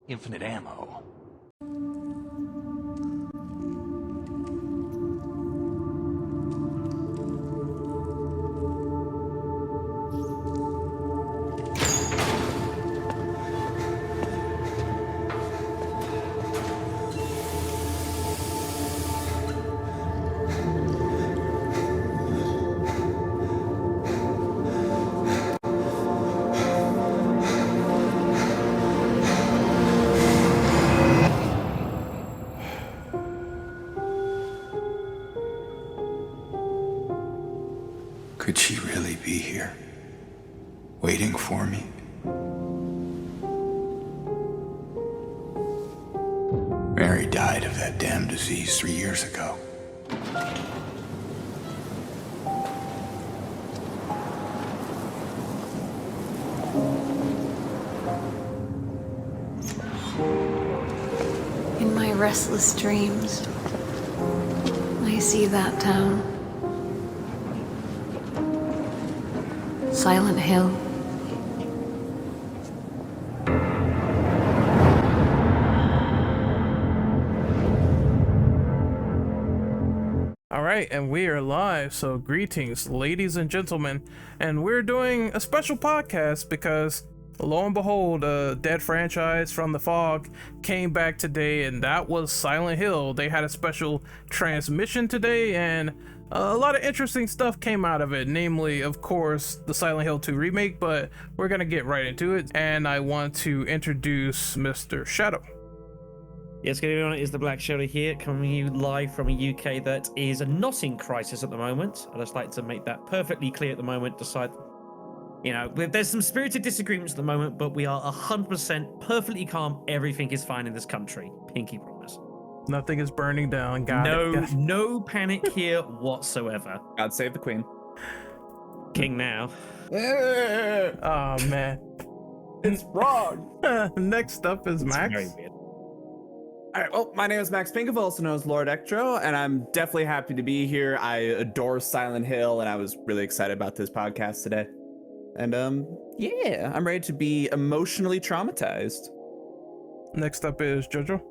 infinite ammo. Could she really be here, waiting for me? Mary died of that damn disease 3 years ago. In my restless dreams, I see that town. Silent Hill. All right, and we are live. So greetings, ladies and gentlemen, and we're doing a special podcast because lo and behold, a dead franchise from the fog came back today, and that was Silent Hill. They had a special transmission today, and a lot of interesting stuff came out of it, namely, of course, the Silent Hill 2 remake, but we're gonna get right into it, and I want to introduce Mr. Shadow. Yes, good evening. It is the Black Shadow here, coming to you live from a UK that is not in crisis at the moment. I'd just like to make that perfectly clear at the moment. There's some spirited disagreements at the moment, but we are 100% perfectly calm. Everything is fine in this country. Pinky promise. Nothing is burning down. Got it. No panic here whatsoever. God save the queen. King now. Oh man, It's wrong. Next up is It's Max. very weird. All right, well, my name is Max Pinkov, also known as Lord Ectro, and I'm definitely happy to be here. I adore Silent Hill, and I was really excited about this podcast today. And yeah, I'm ready to be emotionally traumatized. Next up is Jojo.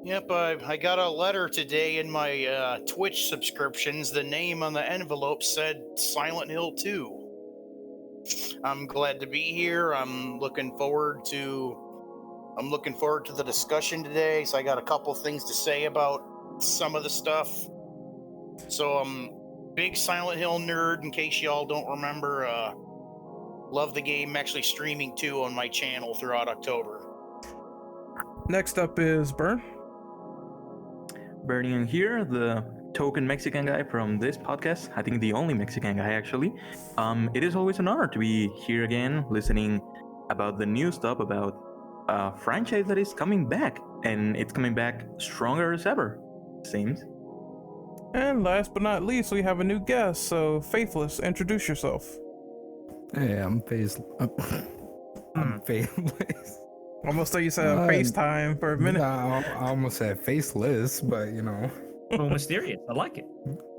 Yep, I got a letter today in my Twitch subscriptions. The name on the envelope said Silent Hill 2. I'm glad to be here. I'm looking forward to the discussion today. So I got a couple things to say about some of the stuff. So I'm big Silent Hill nerd, in case y'all don't remember. Love the game. I'm actually streaming too on my channel throughout October. Next up is Burn. Bernie here, the token Mexican guy from this podcast. I think the only Mexican guy, actually. It is always an honor to be here again, listening about the new stuff about a franchise that is coming back, and it's coming back stronger as ever, seems. And last but not least, we have a new guest. So, Faithless, introduce yourself. Hey, I'm Faithless. Almost thought you said FaceTime for a minute. No, I almost said faceless, but you know. All mysterious. I like it.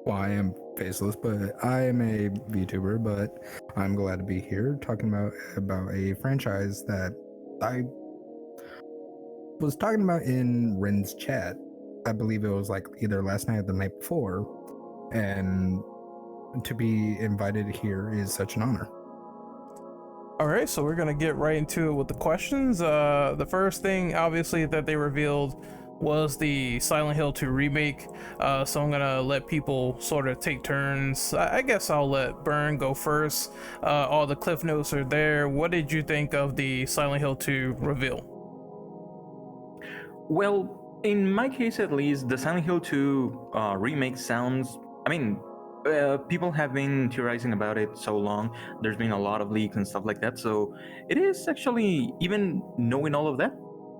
Well, I am faceless, but I am a VTuber. But I'm glad to be here talking about a franchise that I was talking about in Ren's chat. I believe it was like either last night or the night before, and to be invited here is such an honor. All right, so we're gonna get right into it with the questions. The first thing, obviously, that they revealed was the Silent Hill 2 remake. So I'm gonna let people sort of take turns. I guess I'll let Burn go first. All the cliff notes are there. What did you think of the Silent Hill 2 reveal? Well, in my case at least, the Silent Hill 2 remake sounds... people have been theorizing about it so long. There's been a lot of leaks and stuff like that. So it is actually, even knowing all of that,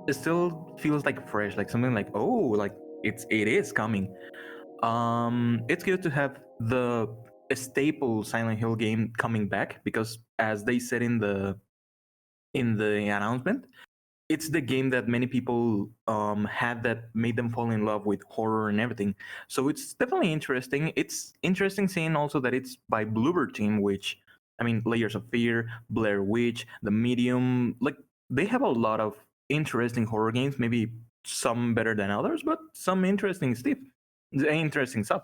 it still feels like fresh, like something like, oh, like it is coming. It's good to have the staple Silent Hill game coming back, because as they said in the announcement, it's the game that many people had that made them fall in love with horror and everything. So it's definitely interesting. It's interesting seeing also that it's by Bloober Team, which, I mean, Layers of Fear, Blair Witch, The Medium, like they have a lot of interesting horror games. Maybe some better than others, but some interesting stuff.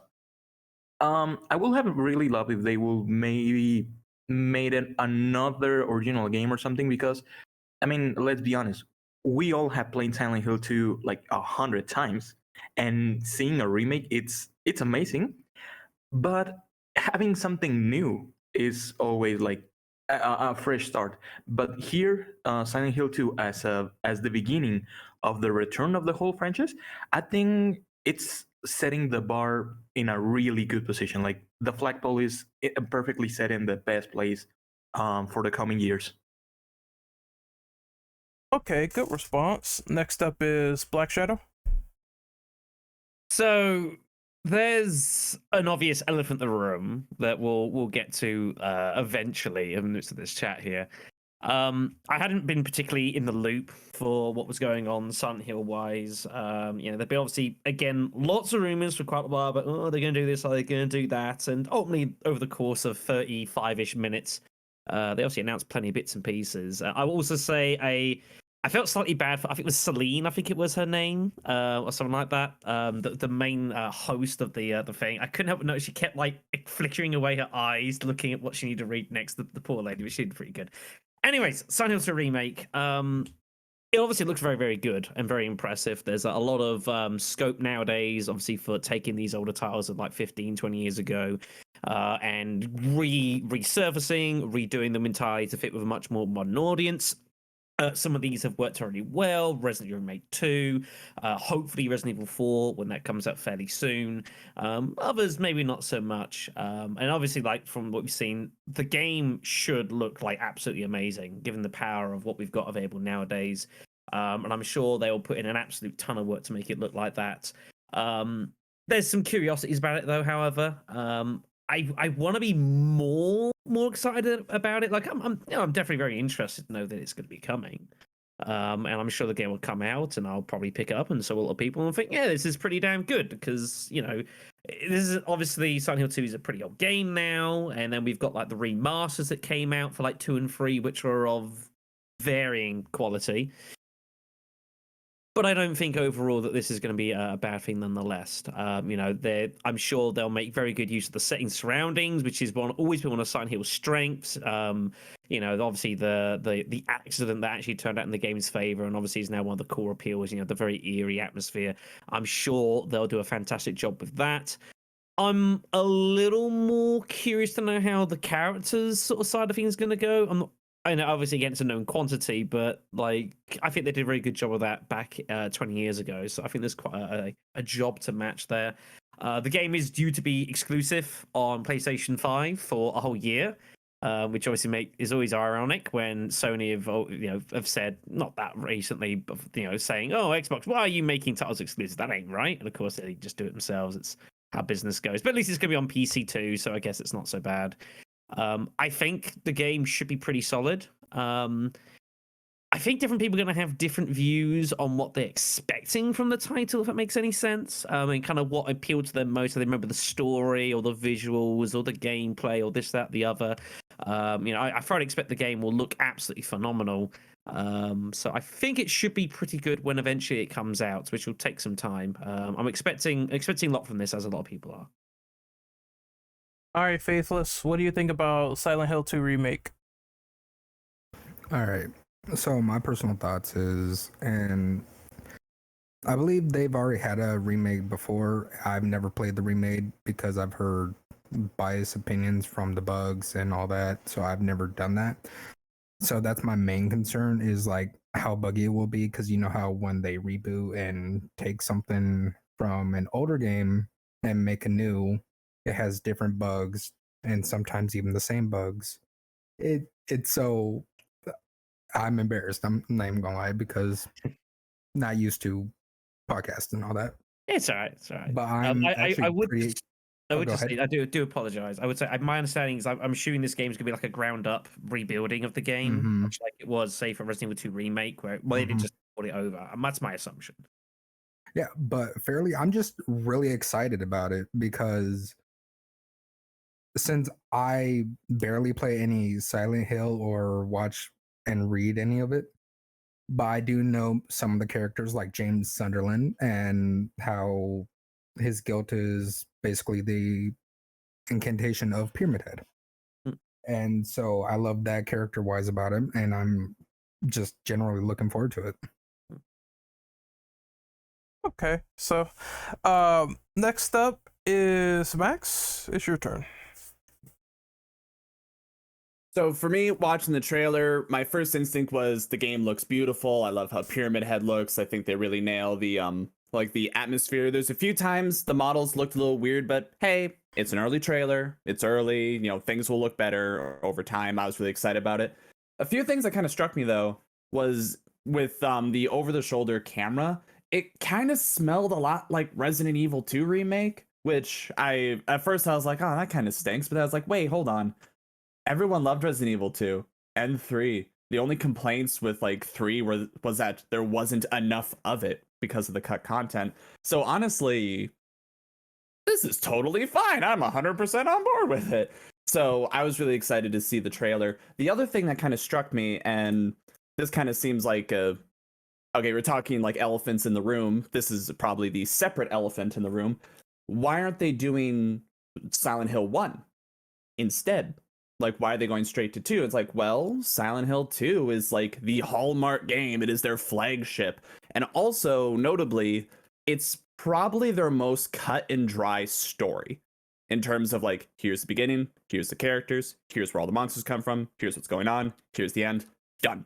I will have really loved if they will maybe made another original game or something, because I mean, let's be honest, we all have played Silent Hill 2 like 100 times, and seeing a remake, it's amazing. But having something new is always like a fresh start. But here, Silent Hill 2 as the beginning of the return of the whole franchise, I think it's setting the bar in a really good position. Like the flagpole is perfectly set in the best place for the coming years. Okay, good response. Next up is Black Shadow. So there's an obvious elephant in the room that we'll get to eventually in the midst of this chat here. I hadn't been particularly in the loop for what was going on Silent Hill wise. There've been obviously again lots of rumors for quite a while, but they're going to do this, are they going to do that? And ultimately, over the course of 35-ish minutes, they obviously announced plenty of bits and pieces. I will also say I felt slightly bad for, I think it was Celine, I think it was her name, or something like that. The main host of the thing. I couldn't help but notice she kept like flickering away her eyes, looking at what she needed to read next. The poor lady, but she did pretty good. Anyways, Silent Hill 2 Remake. It obviously looks very, very good and very impressive. There's a lot of scope nowadays, obviously, for taking these older titles of like 15, 20 years ago and resurfacing, redoing them entirely to fit with a much more modern audience. Some of these have worked really well. Resident Evil Remake 2, hopefully Resident Evil 4 when that comes out fairly soon. Others maybe not so much. And obviously, like from what we've seen, the game should look like absolutely amazing given the power of what we've got available nowadays. And I'm sure they'll put in an absolute ton of work to make it look like that. There's some curiosities about it though, however. I want to be more excited about it. Like I'm definitely very interested to know that it's going to be coming. And I'm sure the game will come out, and I'll probably pick it up, and so will a lot of people, and think, yeah, this is pretty damn good because this is obviously Silent Hill 2 is a pretty old game now, and then we've got like the remasters that came out for like 2 and 3, which are of varying quality. But I don't think overall that this is going to be a bad thing nonetheless. I'm sure they'll make very good use of the setting surroundings, which is always been one of Silent Hill's strengths. Obviously the accident that actually turned out in the game's favor, and obviously is now one of the core appeals, the very eerie atmosphere. I'm sure they'll do a fantastic job with that. I'm a little more curious to know how the characters sort of side of things is going to go. I know, obviously, again, it's a known quantity, but like I think they did a very good job of that back 20 years ago. So I think there's quite a job to match there. The game is due to be exclusive on PlayStation 5 for a whole year, which obviously is always ironic when Sony have said, not that recently, but saying, "Oh, Xbox, why are you making titles exclusive? That ain't right." And of course, they just do it themselves. It's how business goes. But at least it's going to be on PC too, so I guess it's not so bad. I think the game should be pretty solid. I think different people are going to have different views on what they're expecting from the title, if that makes any sense. And kind of what appealed to them most. Do they remember the story or the visuals or the gameplay or this, that, the other? I fully expect the game will look absolutely phenomenal. So I think it should be pretty good when eventually it comes out, which will take some time. I'm expecting a lot from this, as a lot of people are. All right, Faithless, what do you think about Silent Hill 2 Remake? All right. So my personal thoughts is, and I believe they've already had a remake before. I've never played the remake because I've heard biased opinions from the bugs and all that. So I've never done that. So that's my main concern, is like how buggy it will be, because you know how when they reboot and take something from an older game and make a new, it has different bugs and sometimes even the same bugs. It's so, I'm embarrassed. I'm not even gonna lie, because not used to podcast and all that. It's all right. It's all right. But I'm actually I would pretty. I would go just ahead. say, I do apologize. I would say my understanding is I'm assuming this game is going to be like a ground up rebuilding of the game, Mhm. much like it was, say, for Resident Evil 2 Remake, where they didn't Mhm. just put it over. And that's my assumption. Yeah, but fairly, I'm just really excited about it because since I barely play any Silent Hill or watch and read any of it, but I do know some of the characters like James Sunderland and how his guilt is basically the incantation of Pyramid Head. Mm. And so I love that character wise about him, and I'm just generally looking forward to it. Okay, so next up is Max. It's your turn. So for me, watching the trailer, my first instinct was the game looks beautiful. I love how Pyramid Head looks. I think they really nail the like the atmosphere. There's a few times the models looked a little weird, but hey, it's an early trailer. It's early, things will look better over time. I was really excited about it. A few things that kind of struck me though was with the over-the-shoulder camera. It kind of smelled a lot like Resident Evil 2 remake, which at first I was like, oh, that kind of stinks. But I was like, wait, hold on. Everyone loved Resident Evil 2 and 3. The only complaints with like 3 was that there wasn't enough of it because of the cut content. So honestly, this is totally fine. I'm 100% on board with it. So I was really excited to see the trailer. The other thing that kind of struck me, and this kind of seems like okay, we're talking like elephants in the room. This is probably the separate elephant in the room. Why aren't they doing Silent Hill 1 instead? Like, why are they going straight to 2? It's like, well, Silent Hill 2 is like the hallmark game. It is their flagship. And also, notably, it's probably their most cut and dry story in terms of like, here's the beginning, here's the characters, here's where all the monsters come from, here's what's going on, here's the end, done.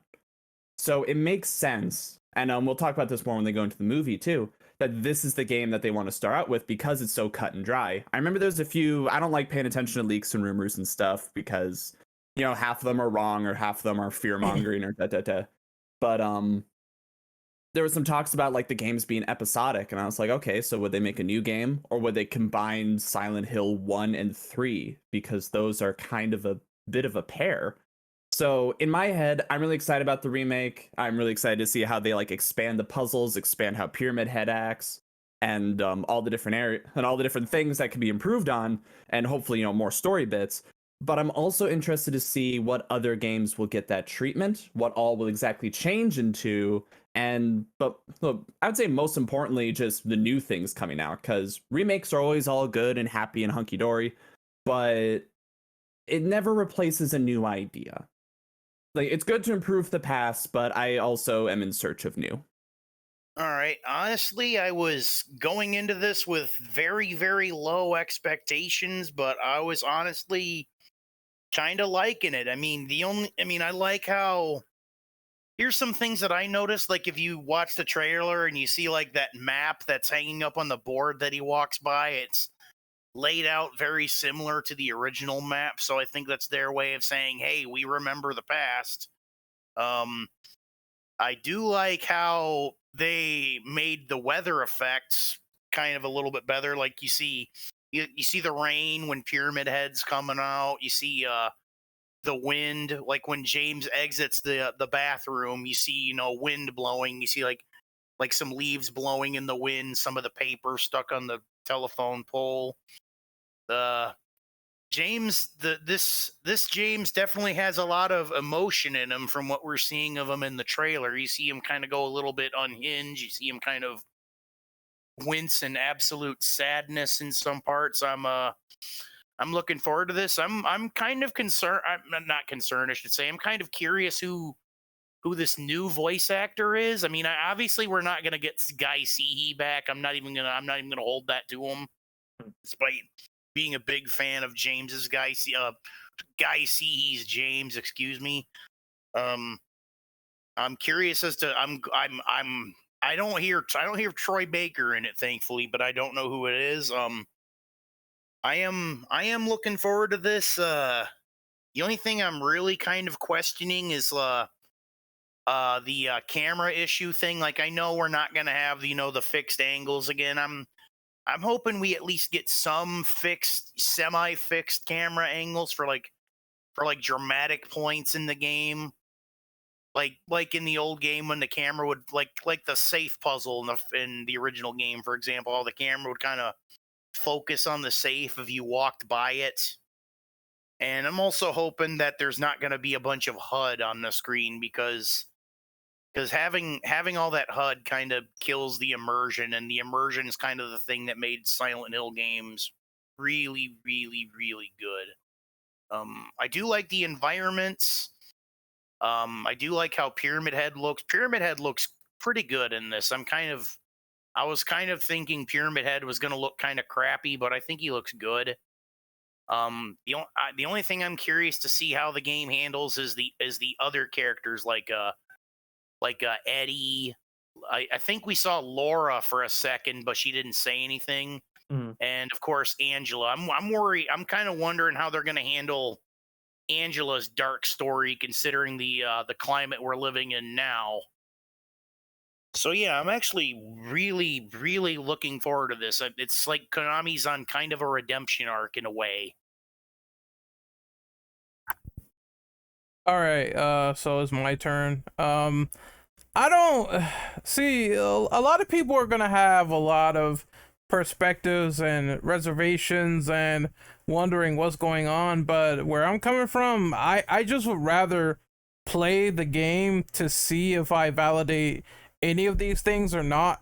So it makes sense. And we'll talk about this more when they go into the movie too, that this is the game that they want to start out with because it's so cut and dry. I remember there's a few, I don't like paying attention to leaks and rumors and stuff because, half of them are wrong or half of them are fear mongering or da. But there was some talks about like the games being episodic, and I was like, okay, so would they make a new game or would they combine Silent Hill 1 and 3? Because those are kind of a bit of a pair. So in my head, I'm really excited about the remake. I'm really excited to see how they like expand the puzzles, expand how Pyramid Head acts, and all the different areas and all the different things that can be improved on, and hopefully more story bits. But I'm also interested to see what other games will get that treatment, what all will exactly change into, but look, I would say most importantly, just the new things coming out, because remakes are always all good and happy and hunky dory, but it never replaces a new idea. Like, it's good to improve the past, but I also am in search of new. All right. Honestly, I was going into this with very, very low expectations, but I was honestly kind of liking it. I like how here's some things that I noticed. Like, if you watch the trailer and you see like that map that's hanging up on the board that he walks by, it's laid out very similar to the original map. So I think that's their way of saying, hey, we remember the past. I do like how they made the weather effects kind of a little bit better. Like you see the rain when Pyramid Head's coming out. You see the wind, like when James exits the bathroom, you see wind blowing. You see like some leaves blowing in the wind, some of the paper stuck on the telephone pole. This James definitely has a lot of emotion in him from what we're seeing of him in the trailer. You see him kind of go a little bit unhinged. You see him kind of wince in absolute sadness in some parts. I'm looking forward to this. I'm kind of concerned. I'm not concerned, I should say. I'm kind of curious who this new voice actor is. Obviously we're not gonna get Guy Seehee back. I'm not even gonna hold that to him, despite being a big fan of James's Guy Seehee's James. Excuse me. I'm curious as to I don't hear Troy Baker in it, thankfully, but I don't know who it is. I am looking forward to this. The only thing I'm really kind of questioning is the camera issue thing. Like, I know we're not gonna have the fixed angles again. I'm hoping we at least get some semi-fixed camera angles for dramatic points in the game. Like in the old game when the camera would like the safe puzzle in the original game, for example, how the camera would kind of focus on the safe if you walked by it. And I'm also hoping that there's not going to be a bunch of HUD on the screen because because having all that HUD kind of kills the immersion, and the immersion is kind of the thing that made Silent Hill games really, really, really good. I do like the environments. I do like how Pyramid Head looks. Pyramid Head looks pretty good in this. I was kind of thinking Pyramid Head was going to look kind of crappy, but I think he looks good. The only thing I'm curious to see how the game handles is the other characters like Eddie. I think we saw Laura for a second, but she didn't say anything. And of course Angela. I'm worried. I'm kind of wondering how they're going to handle Angela's dark story, considering the climate we're living in now. So yeah, I'm actually really, really looking forward to this. It's like Konami's on kind of a redemption arc in a way. All right, so it's my turn. I don't see a lot of people are gonna have a lot of perspectives and reservations and wondering what's going on, but where I'm coming from, I just would rather play the game to see if I validate any of these things or not,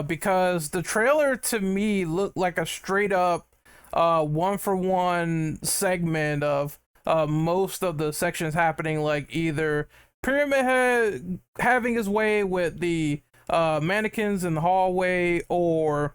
because the trailer to me looked like a straight up one-for-one segment of most of the sections happening, like either Pyramid Head having his way with the mannequins in the hallway, or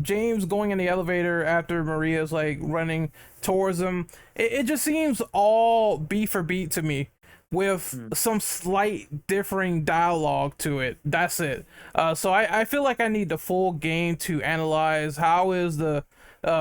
James going in the elevator after Maria's like running towards him. It just seems all beat for beat to me, with some slight differing dialogue to it. That's it. So I feel like I need the full game to analyze how is the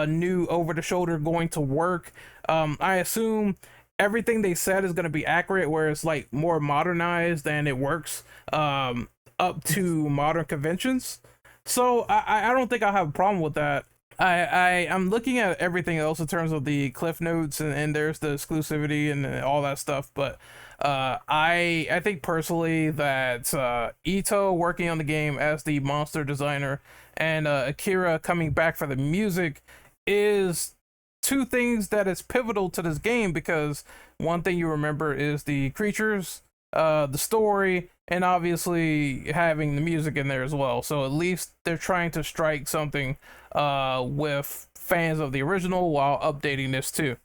new over the shoulder going to work. I assume everything they said is going to be accurate, where it's like more modernized and it works up to modern conventions. So I don't think I'll have a problem with that. I'm looking at everything else in terms of the cliff notes, and there's the exclusivity and all that stuff, but I think personally that Ito working on the game as the monster designer and Akira coming back for the music is two things that is pivotal to this game, because one thing you remember is the creatures, the story, and obviously having the music in there as well. So at least they're trying to strike something with fans of the original while updating this too.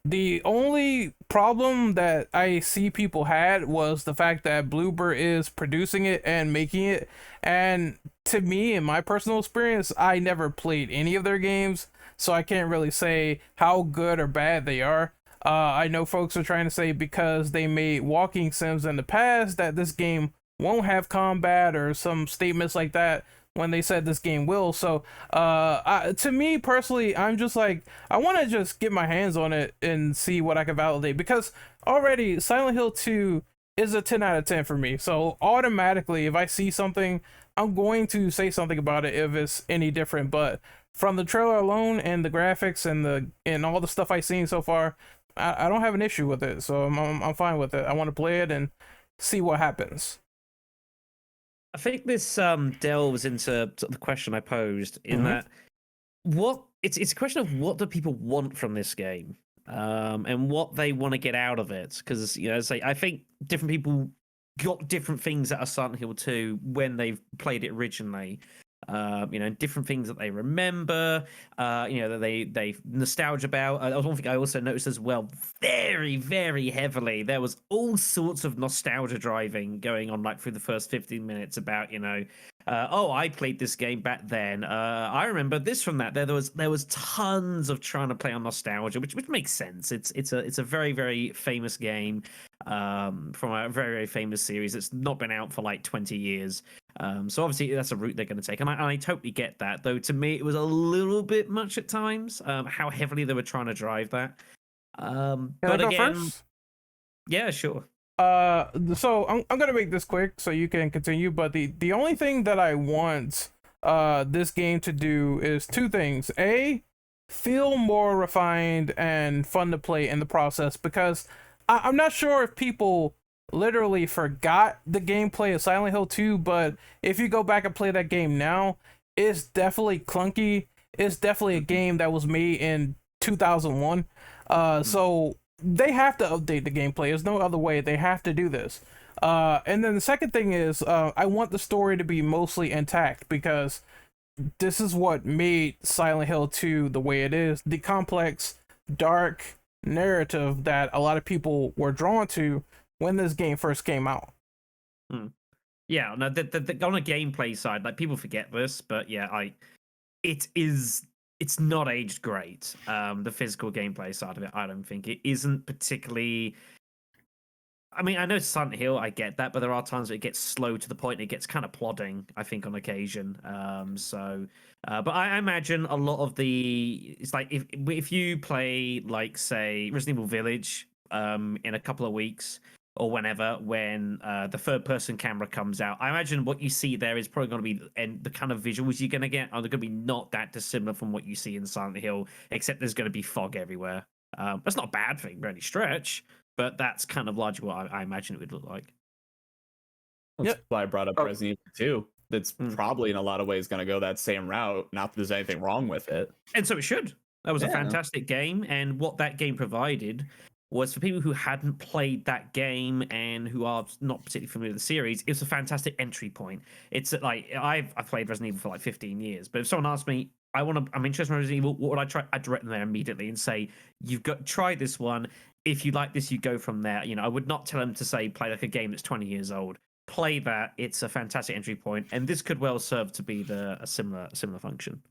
The only problem that I see people had was the fact that Bloober is producing it and making it, and to me, in my personal experience, I never played any of their games, so I can't really say how good or bad they are. I know folks are trying to say because they made walking sims in the past that this game won't have combat, or some statements like that, when they said this game will. So to me personally, I'm just like, I want to just get my hands on it and see what I can validate, because already Silent Hill 2 is a 10 out of 10 for me. So automatically, if I see something, I'm going to say something about it if it's any different. But from the trailer alone and the graphics and all the stuff I've seen so far, I don't have an issue with it. So I'm fine with it. I want to play it and see what happens. I think this delves into the question I posed, in that it's a question of what do people want from this game, and what they want to get out of it. Because I think different people got different things out of Silent Hill 2 when they've played it originally. Different things that they remember, that they nostalgia about. One thing I also noticed as well, very, very heavily, there was all sorts of nostalgia driving going on, like through the first 15 minutes about, I played this game back then. I remember this from that. There was tons of trying to play on nostalgia, which makes sense. It's a very, very famous game from a very, very famous series. It's not been out for like 20 years. So obviously that's a route they're going to take, and I totally get that. Though to me, it was a little bit much at times. How heavily they were trying to drive that. Can but I go again, first? Yeah, sure. So I'm gonna make this quick so you can continue. But the only thing that I want this game to do is two things: A, feel more refined and fun to play in the process, because I'm not sure if people literally forgot the gameplay of Silent Hill 2, but if you go back and play that game now, it's definitely clunky. It's definitely a game that was made in 2001. So they have to update the gameplay. There's no other way. They have to do this. And then the second thing is, I want the story to be mostly intact, because this is what made Silent Hill 2 the way it is. The complex, dark narrative that a lot of people were drawn to when this game first came out. Yeah, no, on a gameplay side, like, people forget this, but yeah, it's not aged great. The physical gameplay side of it, I don't think it isn't particularly. I mean, I know Silent Hill, I get that, but there are times it gets slow to the point it gets kind of plodding, I think, on occasion. But I imagine a lot of it's like if you play, like, say, Resident Evil Village in a couple of weeks or whenever, when the third-person camera comes out, I imagine what you see there is probably going to be, and the kind of visuals you're going to get are going to be not that dissimilar from what you see in Silent Hill, except there's going to be fog everywhere. That's not a bad thing by any stretch, but that's kind of largely what I imagine it would look like. That's why I brought up Resident Evil 2. That's probably in a lot of ways going to go that same route. Not that there's anything wrong with it. And so it should. That was a fantastic game. And what that game provided was, for people who hadn't played that game and who are not particularly familiar with the series, it was a fantastic entry point. It's like, I've played Resident Evil for like 15 years, but if someone asked me, I'm interested in Resident Evil, what would I try? I'd direct them there immediately and say, you've got to try this one. If you like this, you go from there. You know, I would not tell them to say play like a game that's 20 years old. Play that. It's a fantastic entry point, and this could well serve to be a similar function.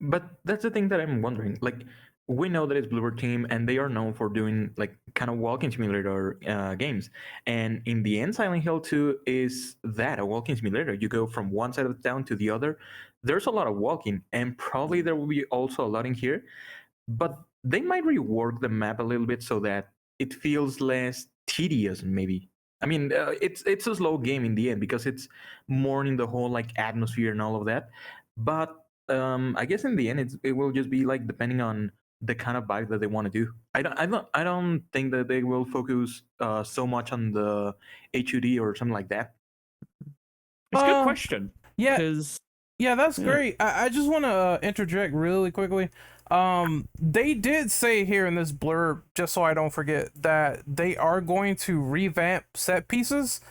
But that's the thing that I'm wondering. Like, we know that it's Bloober Team, and they are known for doing like kind of walking simulator games. And in the end, Silent Hill 2 is that, a walking simulator. You go from one side of the town to the other. There's a lot of walking, and probably there will be also a lot in here. But they might rework the map a little bit so that it feels less tedious, maybe. I mean, it's a slow game in the end, because it's more in the whole like atmosphere and all of that. But I guess in the end, it will just be like depending on the kind of vibe that they want to do. I don't think that they will focus so much on the HUD or something like that. It's a good question. Yeah, 'cause- yeah, that's great. I just want to interject really quickly. They did say here in this blurb, just so I don't forget, that they are going to revamp set pieces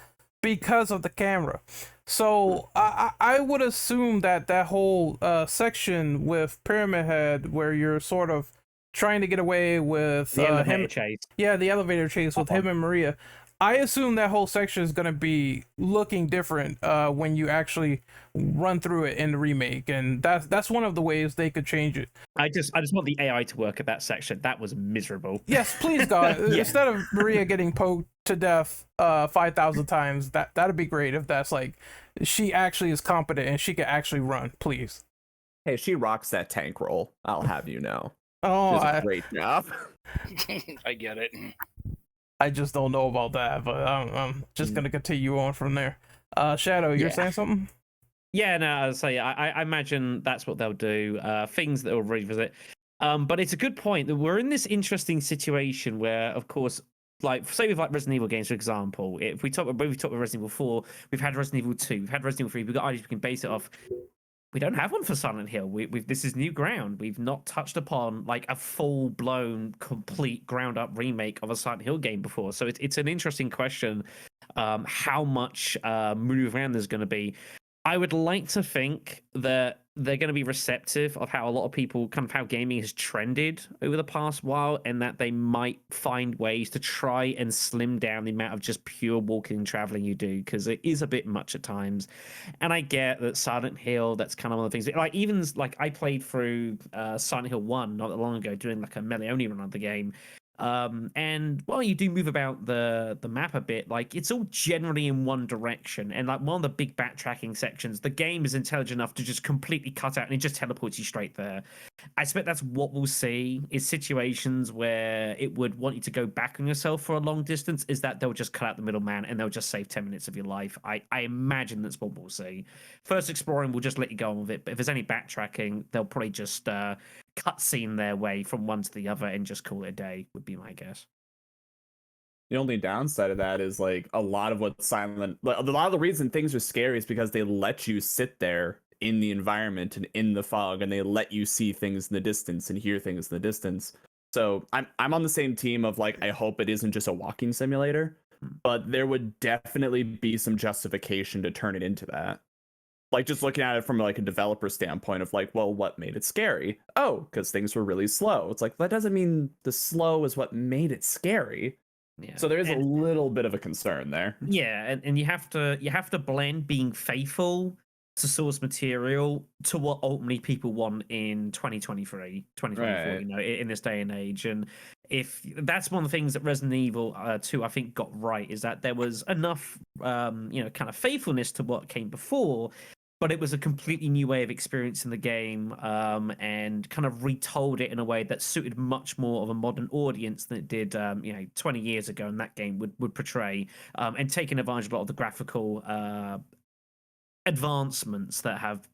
because of the camera. So I would assume that whole section with Pyramid Head, where you're sort of trying to get away with the elevator him, chase. yeah, the elevator chase with him and Maria. I assume that whole section is going to be looking different when you actually run through it in the remake, and that's one of the ways they could change it. I just want the AI to work at that section. That was miserable. Yes, please, God. Instead of Maria getting poked to death 5,000 times, that'd be great if that's like she actually is competent and she can actually run. Please. Hey, she rocks that tank roll. I'll have you know. Oh, She does a great job. I get it. I just don't know about that, but I'm just gonna continue on from there. Shadow, you're saying something? Yeah, no, I'll say I imagine that's what they'll do. Things that they'll revisit. But it's a good point that we're in this interesting situation where, of course, like say with like Resident Evil games, for example, if we've talked about Resident Evil 4, we've had Resident Evil 2, we've had Resident Evil 3, we've got ideas we can base it off. We don't have one for Silent Hill. This is new ground. We've not touched upon like a full-blown, complete, ground-up remake of a Silent Hill game before. So it's an interesting question, how much move around there's going to be. I would like to think that they're going to be receptive of how a lot of people, kind of how gaming has trended over the past while, and that they might find ways to try and slim down the amount of just pure walking and traveling you do, because it is a bit much at times. And I get that Silent Hill, that's kind of one of the things, like even like I played through Silent Hill 1 not that long ago, doing like a melee only run of the game. And while you do move about the map a bit, like it's all generally in one direction, and like one of the big backtracking sections, the game is intelligent enough to just completely cut out and it just teleports you straight there. I expect that's what we'll see, is situations where it would want you to go back on yourself for a long distance, is that they'll just cut out the middleman and they'll just save 10 minutes of your life. I imagine that's what we'll see. First exploring will just let you go on with it, but if there's any backtracking, they'll probably just cutscene their way from one to the other and just call it a day, would be my guess. The only downside of that is like a lot of the reason things are scary is because they let you sit there in the environment and in the fog, and they let you see things in the distance and hear things in the distance. So I'm on the same team of like, I hope it isn't just a walking simulator, but there would definitely be some justification to turn it into that. Like just looking at it from like a developer standpoint of like, well, what made it scary? Oh, because things were really slow. It's like, that doesn't mean the slow is what made it scary. Yeah. So there is a little bit of a concern there. Yeah, and you have to blend being faithful to source material to what ultimately people want in 2023, 2024, Right. you know, in this day and age. And if that's one of the things that Resident Evil 2 I think got right, is that there was enough you know, kind of faithfulness to what came before, but it was a completely new way of experiencing the game, and kind of retold it in a way that suited much more of a modern audience than it did, you know, 20 years ago, and that game would portray, and taking advantage of a lot of the graphical advancements that have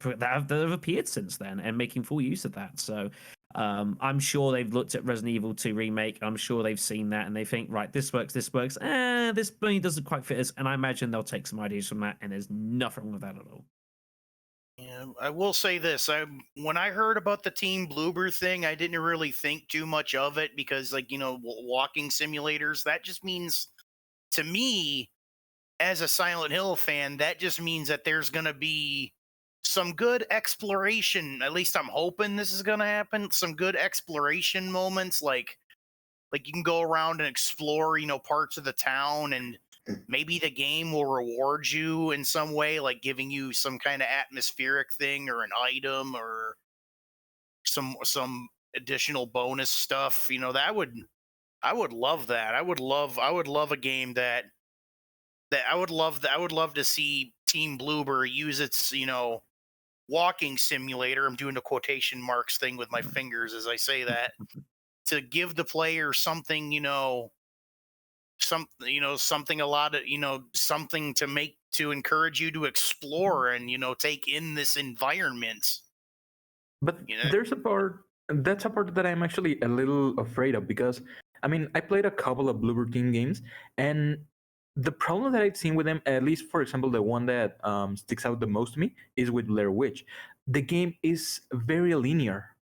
appeared since then, and making full use of that. So I'm sure they've looked at Resident Evil 2 remake. I'm sure they've seen that and they think, right, this works. This maybe doesn't quite fit us. And I imagine they'll take some ideas from that. And there's nothing wrong with that at all. Yeah, I will say this. When I heard about the Team Bloober thing, I didn't really think too much of it because, like, you know, walking simulators, that just means, to me, as a Silent Hill fan, that just means that there's going to be some good exploration. At least I'm hoping this is going to happen. Some good exploration moments, like you can go around and explore, you know, parts of the town, and maybe the game will reward you in some way, like giving you some kind of atmospheric thing or an item or some additional bonus stuff. You know, I would love that. I would love a game that I would love to see Team Bloober use its, you know, walking simulator. I'm doing the quotation marks thing with my fingers as I say that, to give the player something, you know, something a lot of, you know, something to encourage you to explore and, you know, take in this environment. But You know? there's a part that's a part that I'm actually a little afraid of, because I mean I played a couple of Bloober Team games, and the problem that I've seen with them, at least for example, the one that sticks out the most to me is with Blair Witch. The game is very linear,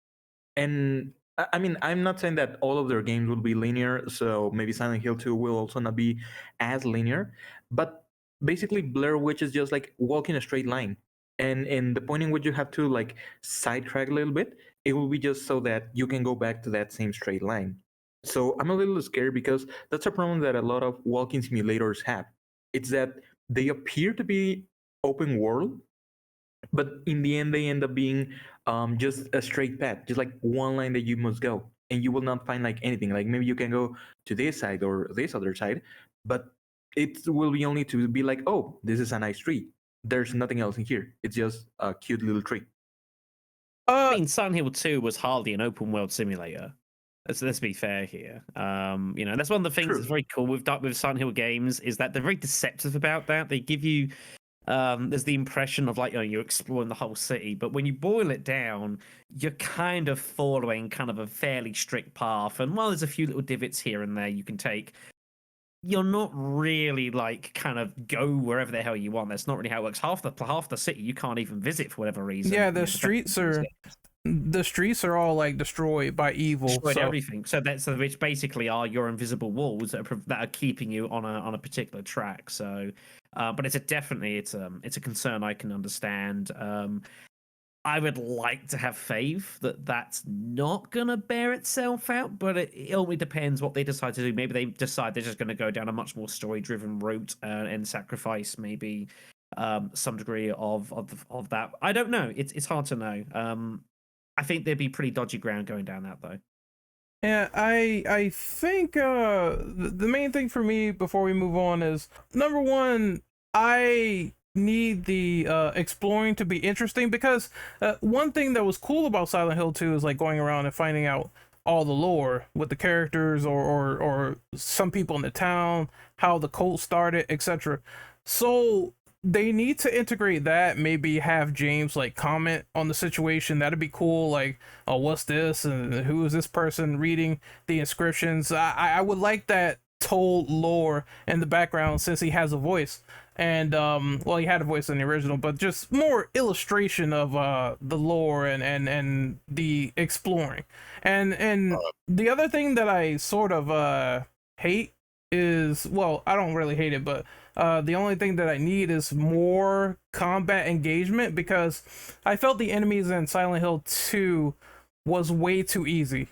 and I mean, I'm not saying that all of their games will be linear, so maybe Silent Hill 2 will also not be as linear, but basically Blair Witch is just like walking a straight line. And in the point in which you have to like sidetrack a little bit, it will be just so that you can go back to that same straight line. So I'm a little scared because that's a problem that a lot of walking simulators have. It's that they appear to be open world, but in the end they end up being just a straight path, just like one line that you must go, and you will not find like anything. Like maybe you can go to this side or this other side, but it will be only to be like, oh, this is a nice tree, there's nothing else in here, it's just a cute little tree. I mean, Silent Hill 2 was hardly an open world simulator. Let's be fair here. You know, that's one of the things True. that's very cool with Silent Hill games, is that they're very deceptive about that. They give you there's the impression of like, you know, you're exploring the whole city, but when you boil it down, you're kind of following kind of a fairly strict path. And while there's a few little divots here and there you can take, you're not really like kind of go wherever the hell you want. That's not really how it works. Half the city you can't even visit for whatever reason. Yeah, You know, the streets are all like destroyed by evil. destroyed So everything. So which basically are your invisible walls that are keeping you on a particular track. So, but it's a concern I can understand. I would like to have faith that that's not gonna bear itself out, but it only depends what they decide to do. Maybe they decide they're just going to go down a much more story-driven route and sacrifice maybe some degree of that. I don't know. It's hard to know. I think there'd be pretty dodgy ground going down that though. yeah, I think the main thing for me before we move on is, number one, I need the exploring to be interesting, because one thing that was cool about Silent Hill 2 is like going around and finding out all the lore with the characters or some people in the town, how the cult started, etc. So they need to integrate that, maybe have James like comment on the situation. That'd be cool, like, oh, what's this and who is this person reading the inscriptions. I would like that told lore in the background since he has a voice. And well, he had a voice in the original, but just more illustration of the lore and the exploring. And the other thing that I sort of hate is, well, I don't really hate it, but the only thing that I need is more combat engagement, because I felt the enemies in Silent Hill 2 was way too easy.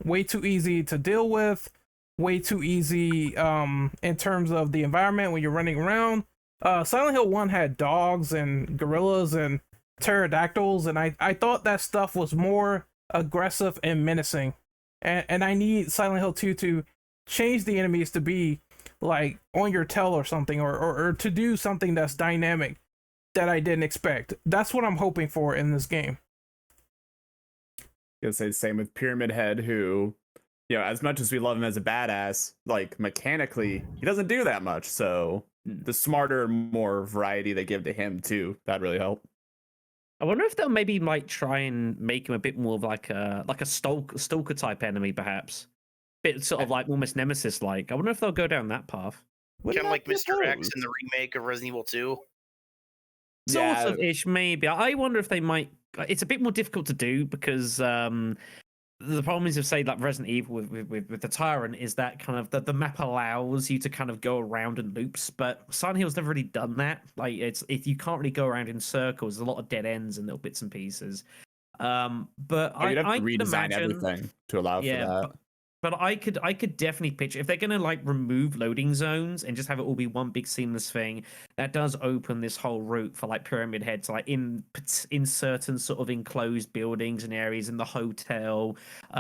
Way too easy to deal with, way too easy in terms of the environment when you're running around. Silent Hill 1 had dogs and gorillas and pterodactyls, and I thought that stuff was more aggressive and menacing. And I need Silent Hill 2 to change the enemies to be like on your tail or something, or to do something that's dynamic that I didn't expect. That's what I'm hoping for in this game. Gonna say the same with Pyramid Head, who, you know, as much as we love him as a badass, like mechanically, he doesn't do that much. So the smarter, more variety they give to him too, that'd really help. I wonder if they'll maybe like try and make him a bit more of like a stalker type enemy, perhaps. Bit sort of like almost Nemesis like. I wonder if they'll go down that path. Kind of like Mr. X in the remake of Resident Evil 2. Sort of ish, maybe. I wonder if they might. It's a bit more difficult to do because the problem is, of say, like Resident Evil with the Tyrant, is that kind of the map allows you to kind of go around in loops, but Silent Hill's never really done that. Like you can't really go around in circles. There's a lot of dead ends and little bits and pieces. But you'd have to redesign imagine everything to allow for that. But I could definitely picture if they're gonna like remove loading zones and just have it all be one big seamless thing. That does open this whole route for like Pyramid Head to like in certain sort of enclosed buildings and areas in the hotel,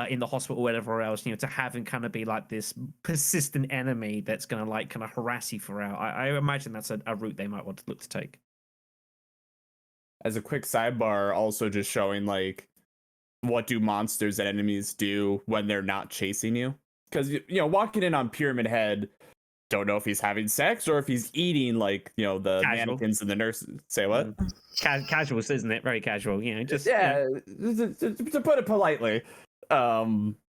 in the hospital, whatever else, you know, to have him kind of be like this persistent enemy that's gonna like kind of harass you throughout. I imagine that's a route they might want to look to take. As a quick sidebar, also just showing like, what do monsters and enemies do when they're not chasing you? Because, you know, walking in on Pyramid Head, don't know if he's having sex or if he's eating, like, you know, the mannequins and the nurses. Say what? Casual, isn't it? Very casual, you know, just... To put it politely.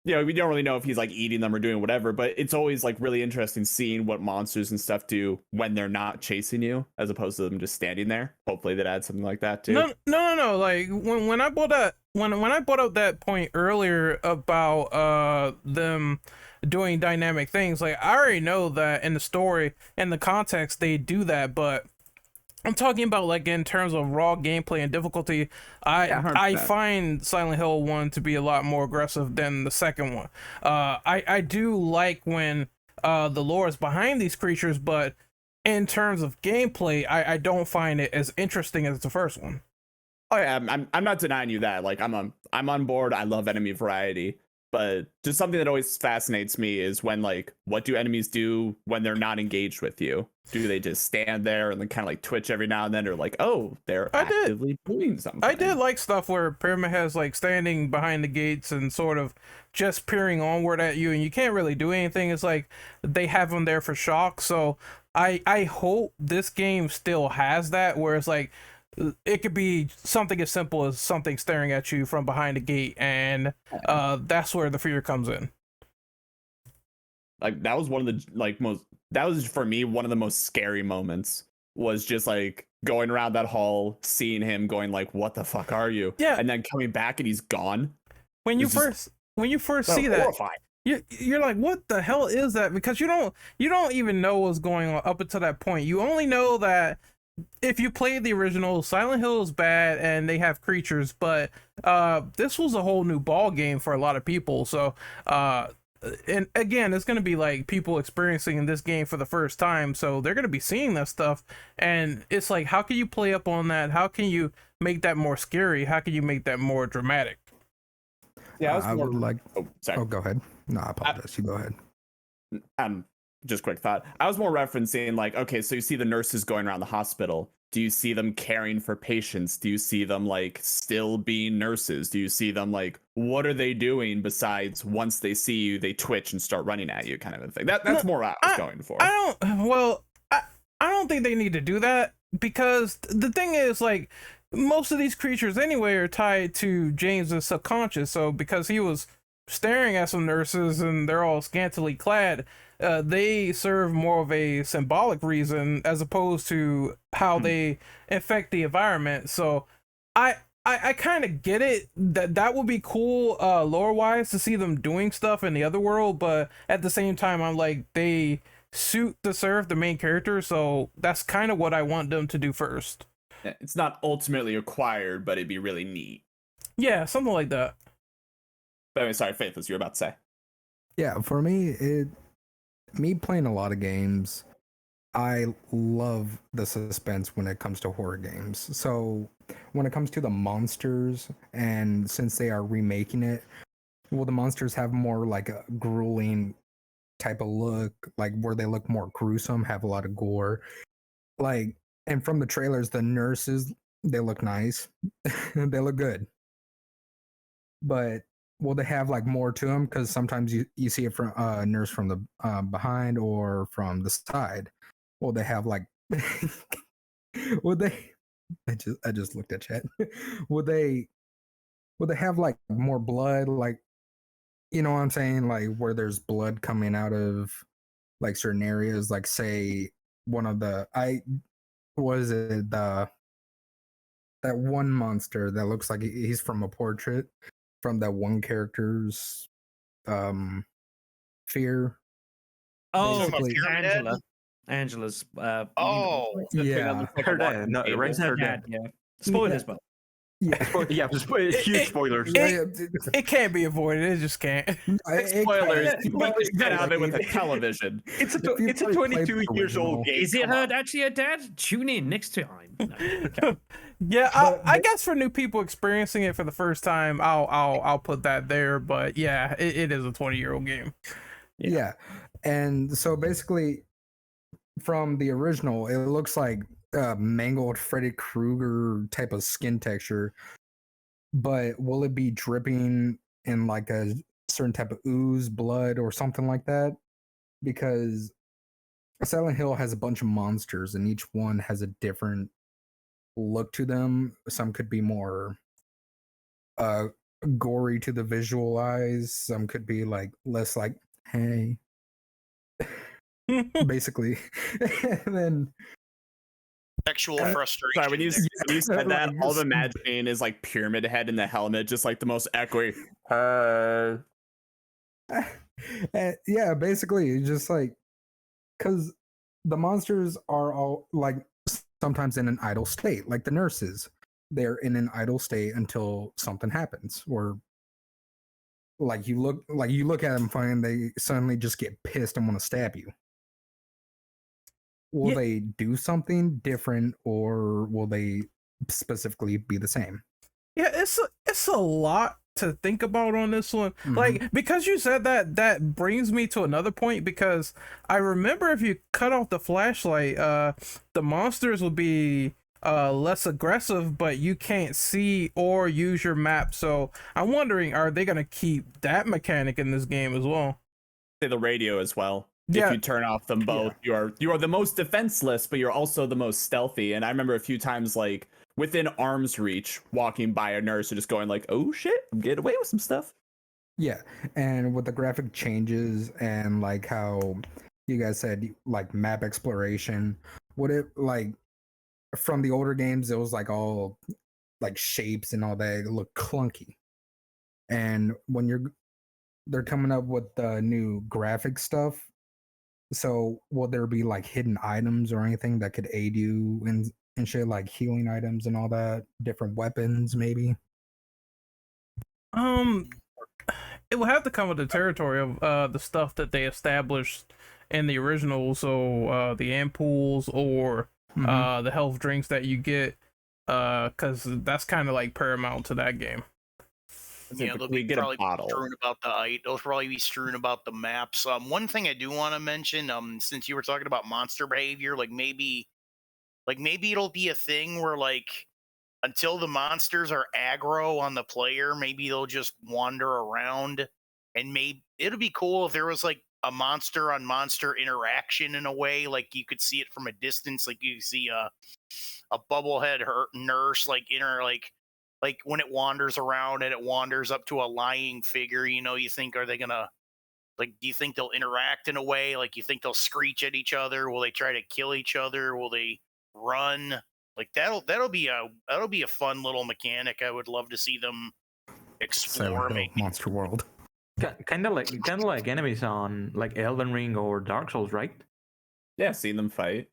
You know, we don't really know if he's like eating them or doing whatever, but it's always like really interesting seeing what monsters and stuff do when they're not chasing you, as opposed to them just standing there. Hopefully that adds something like that too. No. Like when I brought up that point earlier about them doing dynamic things, like I already know that in the story and the context they do that, but I'm talking about like in terms of raw gameplay and difficulty. I find Silent Hill 1 to be a lot more aggressive than the second one. I do like when the lore is behind these creatures, but in terms of gameplay, I don't find it as interesting as the first one. Oh yeah, I'm not denying you that. Like I'm on board. I love enemy variety. But just something that always fascinates me is when, like, what do enemies do when they're not engaged with you? Do they just stand there and then kind of like twitch every now and then, or like, oh, they're actively doing something? I did like stuff where Pyramid has like standing behind the gates and sort of just peering onward at you, and you can't really do anything. It's like they have them there for shock. So I hope this game still has that, where it's like, it could be something as simple as something staring at you from behind a gate, and that's where the fear comes in. Like that was one of the that was for me one of the most scary moments, was just like going around that hall, seeing him going like, what the fuck are you? Yeah. And then coming back and he's gone. When you first see that, you're like, what the hell is that? Because you don't even know what's going on up until that point. You only know that if you played the original, Silent Hill is bad and they have creatures, but this was a whole new ball game for a lot of people. So and again, it's going to be like people experiencing this game for the first time, so they're going to be seeing that stuff, and it's like, how can you play up on that? How can you make that more scary? How can you make that more dramatic? Yeah, I would like... sorry. Oh, go ahead. No, I apologize. You go ahead. Just quick thought. I was more referencing like, okay, so you see the nurses going around the hospital. Do you see them caring for patients? Do you see them like still being nurses? Do you see them like, what are they doing besides once they see you, they twitch and start running at you, kind of a thing? That's more what I was going for. I don't think they need to do that, because the thing is, like, most of these creatures anyway are tied to James's subconscious. So because he was staring at some nurses and they're all scantily clad, they serve more of a symbolic reason as opposed to how they affect the environment. So I kind of get it that would be cool lore wise to see them doing stuff in the other world, but at the same time I'm like, they suit to serve the main character, so that's kind of what I want them to do first. It's not ultimately required, but it'd be really neat. Yeah, something like that. But anyway, sorry, Faithless, you were about to say. Yeah, for me, me playing a lot of games, I love the suspense when it comes to horror games. So when it comes to the monsters, and since they are remaking it, well, the monsters have more like a grueling type of look, like where they look more gruesome, have a lot of gore. Like, and from the trailers, the nurses, they look nice. They look good. But will they have like more to them? Because sometimes you see it from a nurse from the behind or from the side. Will they have like would they I just looked at chat. would they have like more blood, like, you know what I'm saying, like where there's blood coming out of like certain areas, like say one of the was it the that one monster that looks like he's from a portrait from that one character's fear. Oh, Basically- it's Angela's. Oh, Yeah. Her dad. No, right? It's her dad. Yeah. Spoilers, but Yeah. Yeah, huge spoilers. It can't be avoided. It just can't. Spoilers. Get out of it with the television. It's a If you 22 played the years old original- game. is it Come her on. actually her dad? Tune in next time. No, okay. Yeah, But- I guess for new people experiencing it for the first time, I'll put that there. But yeah, it is a 20-year-old game. Yeah. And so basically, from the original, it looks like mangled Freddy Krueger type of skin texture. But will it be dripping in like a certain type of ooze, blood, or something like that? Because Silent Hill has a bunch of monsters, and each one has a different look to them. Some could be more gory to the visual eyes. Some could be like less like, hey, basically. And then sexual frustration. Sorry, when you said that, Like, all I'm imagining is like Pyramid Head in the helmet, just like the most echoey. yeah, basically, it's just like, because the monsters are all like sometimes in an idle state, like the nurses. They're in an idle state until something happens, or like you look at them funny and they suddenly just get pissed and want to stab you. Will Yeah. they do something different, or will they specifically be the same? Yeah, it's a lot to think about on this one. Mhm. Like, because you said that brings me to another point, because I remember if you cut off the flashlight, the monsters will be less aggressive, but you can't see or use your map. So I'm wondering, are they gonna keep that mechanic in this game as well? Say the radio as well. Yeah. If you turn off them both, you are the most defenseless, but you're also the most stealthy. And I remember a few times, like within arm's reach, walking by a nurse and just going like, "Oh shit, I'm getting away with some stuff." Yeah, and with the graphic changes and like how you guys said, like map exploration, would it like from the older games, it was like all like shapes and all that, it looked clunky. And when they're coming up with the new graphic stuff, so will there be like hidden items or anything that could aid you and shit, like healing items and all that, different weapons maybe? It will have to come with the territory of the stuff that they established in the original. So the ampoules or the health drinks that you get, because that's kind of like paramount to that game. Yeah, they'll We be get a probably bottle. strewn about they'll probably be strewn about the maps. One thing I do want to mention, since you were talking about monster behavior, like maybe it'll be a thing where like until the monsters are aggro on the player, maybe they'll just wander around, and maybe it'll be cool if there was like a monster on monster interaction in a way, like you could see it from a distance, like you see a bubblehead nurse like like when it wanders around and it wanders up to a lying figure, you think, are they gonna, like, do you think they'll interact in a way? Like, you think they'll screech at each other? Will they try to kill each other? Will they run? Like, that'll be a fun little mechanic. I would love to see them explore. Silent Hill, Maybe. Monster World. Kind of like enemies on like Elden Ring or Dark Souls, right? Yeah, seeing them fight.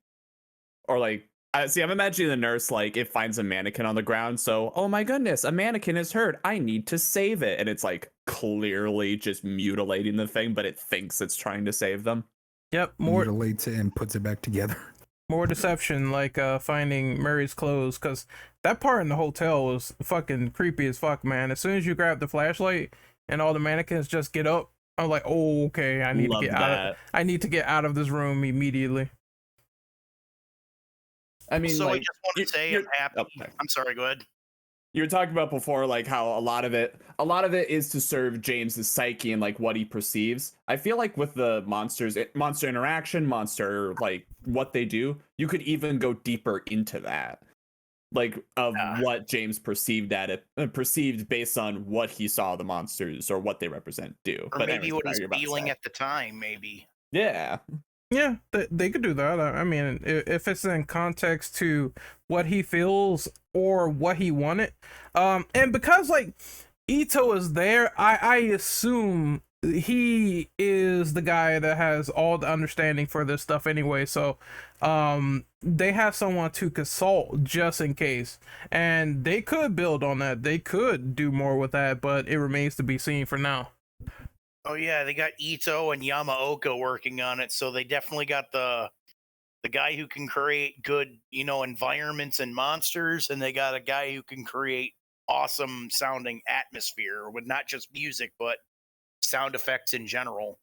Or like, I'm imagining the nurse, like, it finds a mannequin on the ground. So, oh my goodness, a mannequin is hurt. I need to save it. And it's like clearly just mutilating the thing, but it thinks it's trying to save them. Yep, more Mutilates it and puts it back together. more deception, like finding Mary's clothes, because that part in the hotel was fucking creepy as fuck, man. As soon as you grab the flashlight and all the mannequins just get up, I'm like, oh, okay, I need to get out of this room immediately. I mean, So I like, just want to say I'm happy. okay. I'm sorry, go ahead. You were talking about before, like how a lot of it is to serve James's psyche and like what he perceives. I feel like with the monster interaction, monster, like what they do, you could even go deeper into that, like of what James perceived based on what he saw the monsters or what they represent do. Or But maybe anyways, what now he's you're about to feeling say. at the time, maybe. Yeah. Yeah, they could do that. I mean, if it's in context to what he feels or what he wanted, and because like Ito is there, I assume he is the guy that has all the understanding for this stuff anyway. So, they have someone to consult just in case, and they could build on that. They could do more with that, but it remains to be seen for now. Oh yeah, they got Ito and Yamaoka working on it, so they definitely got the guy who can create good, environments and monsters, and they got a guy who can create awesome sounding atmosphere with not just music but sound effects in general.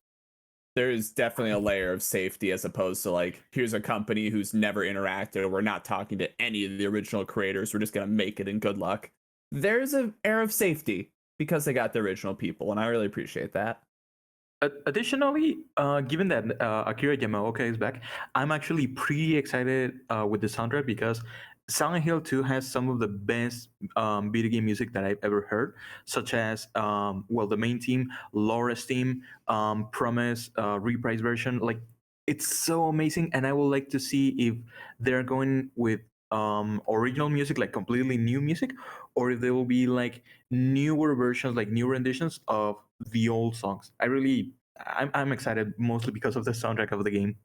There is definitely a layer of safety as opposed to like, here's a company who's never interacted. We're not talking to any of the original creators. We're just going to make it and good luck. There's an air of safety because they got the original people, and I really appreciate that. Additionally, given that Akira Yamaoka is back, I'm actually pretty excited with the soundtrack because Silent Hill 2 has some of the best video game music that I've ever heard, such as, the main theme, Laura's theme, Promise, reprise version. Like, it's so amazing, and I would like to see if they're going with original music, like completely new music, or if there will be like newer versions, like new renditions of the old songs. I'm excited mostly because of the soundtrack of the game.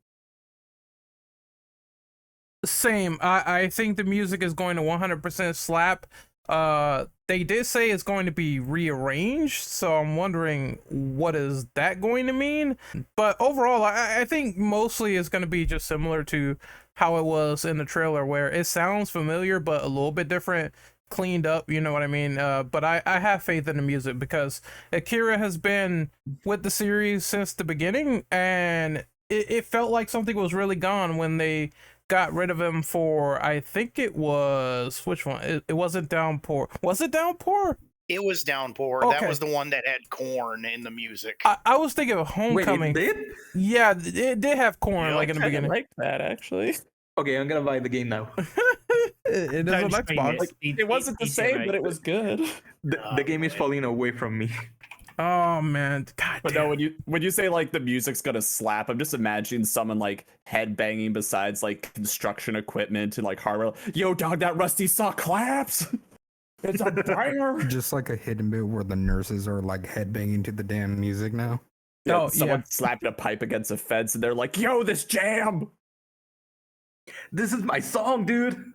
Same. I think the music is going to 100% slap. They did say it's going to be rearranged, so I'm wondering what is that going to mean. But overall, I think mostly it's going to be just similar to how it was in the trailer, where it sounds familiar but a little bit different, cleaned up, you know what I mean? But I have faith in the music because Akira has been with the series since the beginning, and it felt like something was really gone when they got rid of him for, I think it was, which one? It wasn't Downpour. Was it Downpour? It was Downpour. Okay. That was the one that had corn in the music. I was thinking of Homecoming. Wait, it did? Yeah, it did have corn like in the I beginning. like that actually. Okay, I'm gonna buy the game now. It is on Don't stream Xbox. It wasn't the same, but it was good. The game is falling away from me. Oh man, God But damn. no, when you say like the music's gonna slap, I'm just imagining someone like headbanging besides like construction equipment and like hardware. Yo, dog, that rusty saw claps. It's a banger. Just like a hidden bit where the nurses are like headbanging to the damn music now. Yeah, Oh, someone yeah. slapped a pipe against a fence and they're like, "Yo, this jam." This is my song, dude.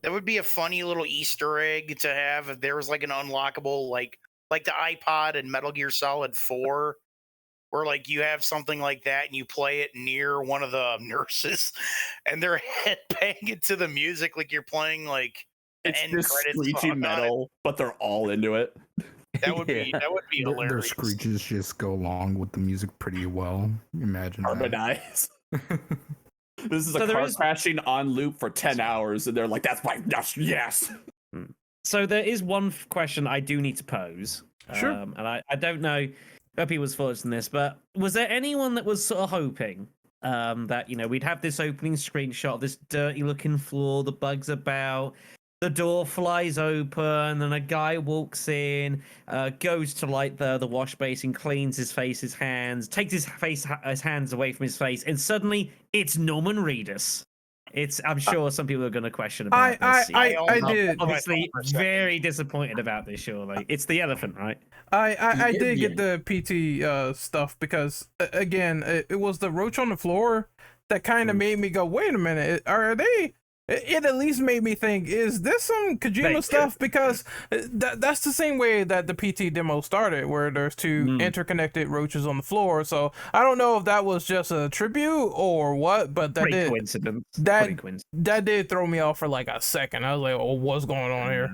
That would be a funny little Easter egg to have if there was like an unlockable, like the iPod and Metal Gear Solid 4, where like you have something like that and you play it near one of the nurses and they're headbanging to the music like you're playing like It's end this credits song screechy on it. metal, but they're all into it. That would be Their hilarious. screeches just go along with the music pretty well. Imagine that. Harmonize. This is So a there car is- crashing on loop for 10 hours, and they're like, "That's my yes." So there is one question I do need to pose. Sure. And I don't know if people's thoughts on this, but was there anyone that was sort of hoping that, we'd have this opening screenshot of this dirty looking floor, the bugs about, the door flies open and a guy walks in, goes to like the wash basin, cleans his hands, takes his hands away from his face, and suddenly it's Norman Reedus. I'm sure some people are going to question about this. I did. Obviously, very disappointed about this. Surely, it's the elephant, right? I did Yeah. get the PT stuff because again, it was the roach on the floor that kind of made me go, wait a minute, are they? It at least made me think, is this some Kojima stuff? Because that's the same way that the PT demo started, where there's two interconnected roaches on the floor. So I don't know if that was just a tribute or what, but that did Coincidence. that did throw me off for like a second. I was like, oh, what's going on here?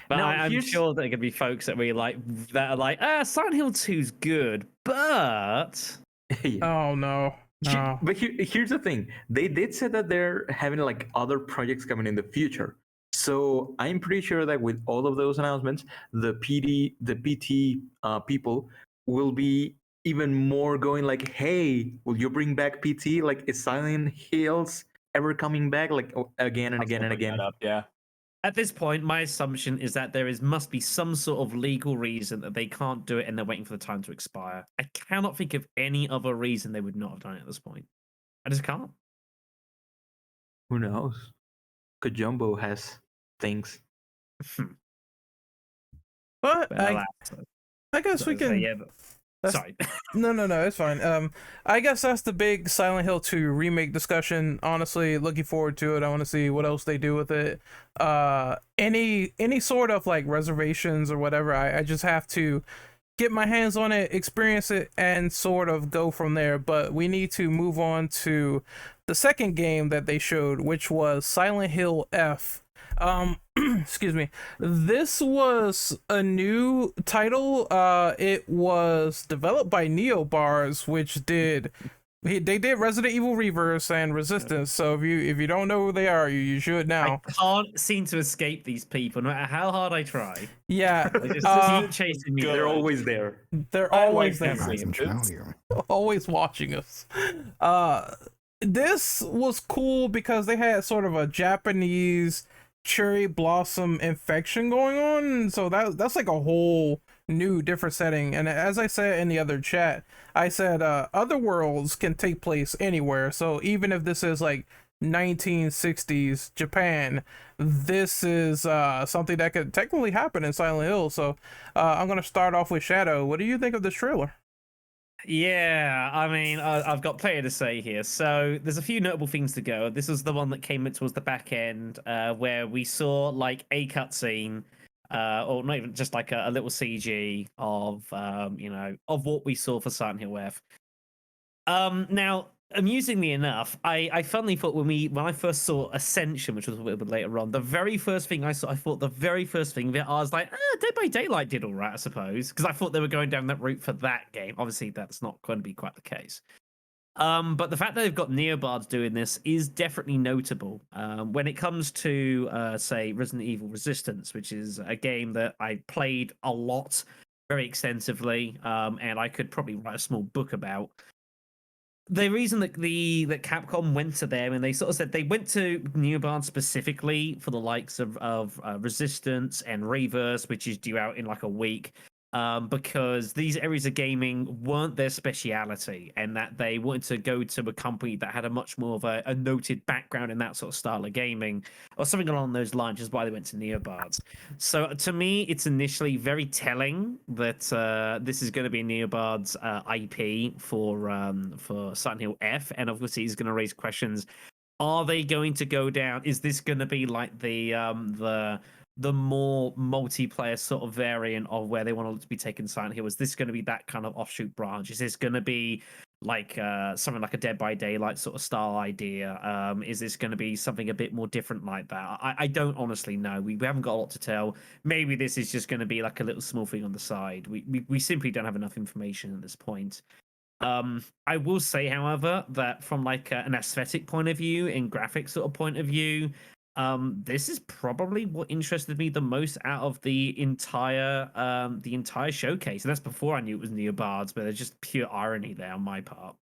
But Now, I'm here's- sure there are gonna be folks that are like, Silent Hill 2's good, but Yeah. Oh no. No. But here's the thing: they did say that they're having like other projects coming in the future. So I'm pretty sure that with all of those announcements, the PT people will be even more going like, "Hey, will you bring back PT? Like, is Silent Hills ever coming back? Like again and again and again?" Yeah. at this point, my assumption is that must be some sort of legal reason that they can't do it and they're waiting for the time to expire. I cannot think of any other reason they would not have done it at this point. I just can't. Who knows? Kajumbo has things. But But alas, I guess we can. yeah, that's- sorry. No, it's fine. I guess that's the big Silent Hill 2 remake discussion. Honestly, looking forward to it. I want to see what else they do with it. Any sort of like reservations or whatever, I just have to get my hands on it, experience it, and sort of go from there. But we need to move on to the second game that they showed, which was Silent Hill F. Excuse me. This was a new title. It was developed by Neobars, which they did Resident Evil Reverse and Resistance. So if you don't know who they are, you should now. I can't seem to escape these people, no matter how hard I try. Yeah, They just keep chasing me. They're always there. they're I always like there. these. Always watching us. This was cool because they had sort of a Japanese cherry blossom infection going on, so that's like a whole new different setting. And as I said in the other chat, I said other worlds can take place anywhere, so even if this is like 1960s Japan, this is something that could technically happen in Silent Hill. So I'm gonna start off with Shadow. What do you think of this trailer? Yeah, I mean, I've got plenty to say here. So there's a few notable things to go. This was the one that came in towards the back end, where we saw like a cutscene, or not even just like a little CG of, of what we saw for Silent Hill F. Now, amusingly enough, I funnily thought when I first saw Ascension, which was a little bit later on, the very first thing I saw, I was like, Dead by Daylight did all right, I suppose, because I thought they were going down that route for that game. Obviously, that's not going to be quite the case. But the fact that they've got Neobards doing this is definitely notable. When it comes to, say, Resident Evil Resistance, which is a game that I played a lot, very extensively, and I could probably write a small book about. The reason that Capcom went to them, and they sort of said they went to Neobards specifically for the likes of Resistance and Reverse, which is due out in like a week, because these areas of gaming weren't their speciality, and that they wanted to go to a company that had a much more of a noted background in that sort of style of gaming, or something along those lines, is why they went to Neobards. So to me, it's initially very telling that this is going to be Neobards IP for Silent Hill F, and obviously it's going to raise questions. Are they going to go down? Is this going to be like the more multiplayer sort of variant of where they want to be taking Silent Hill? Is this going to be that kind of offshoot branch? Is this going to be like something like a Dead by Daylight sort of style idea? Is this going to be something a bit more different like that? I don't honestly know. We haven't got a lot to tell. Maybe this is just going to be like a little small thing on the side. We simply don't have enough information at this point. I will say, however, that from like an aesthetic point of view and graphic sort of point of view, this is probably what interested me the most out of the entire showcase. And that's before I knew it was Neobards, but there's just pure irony there on my part.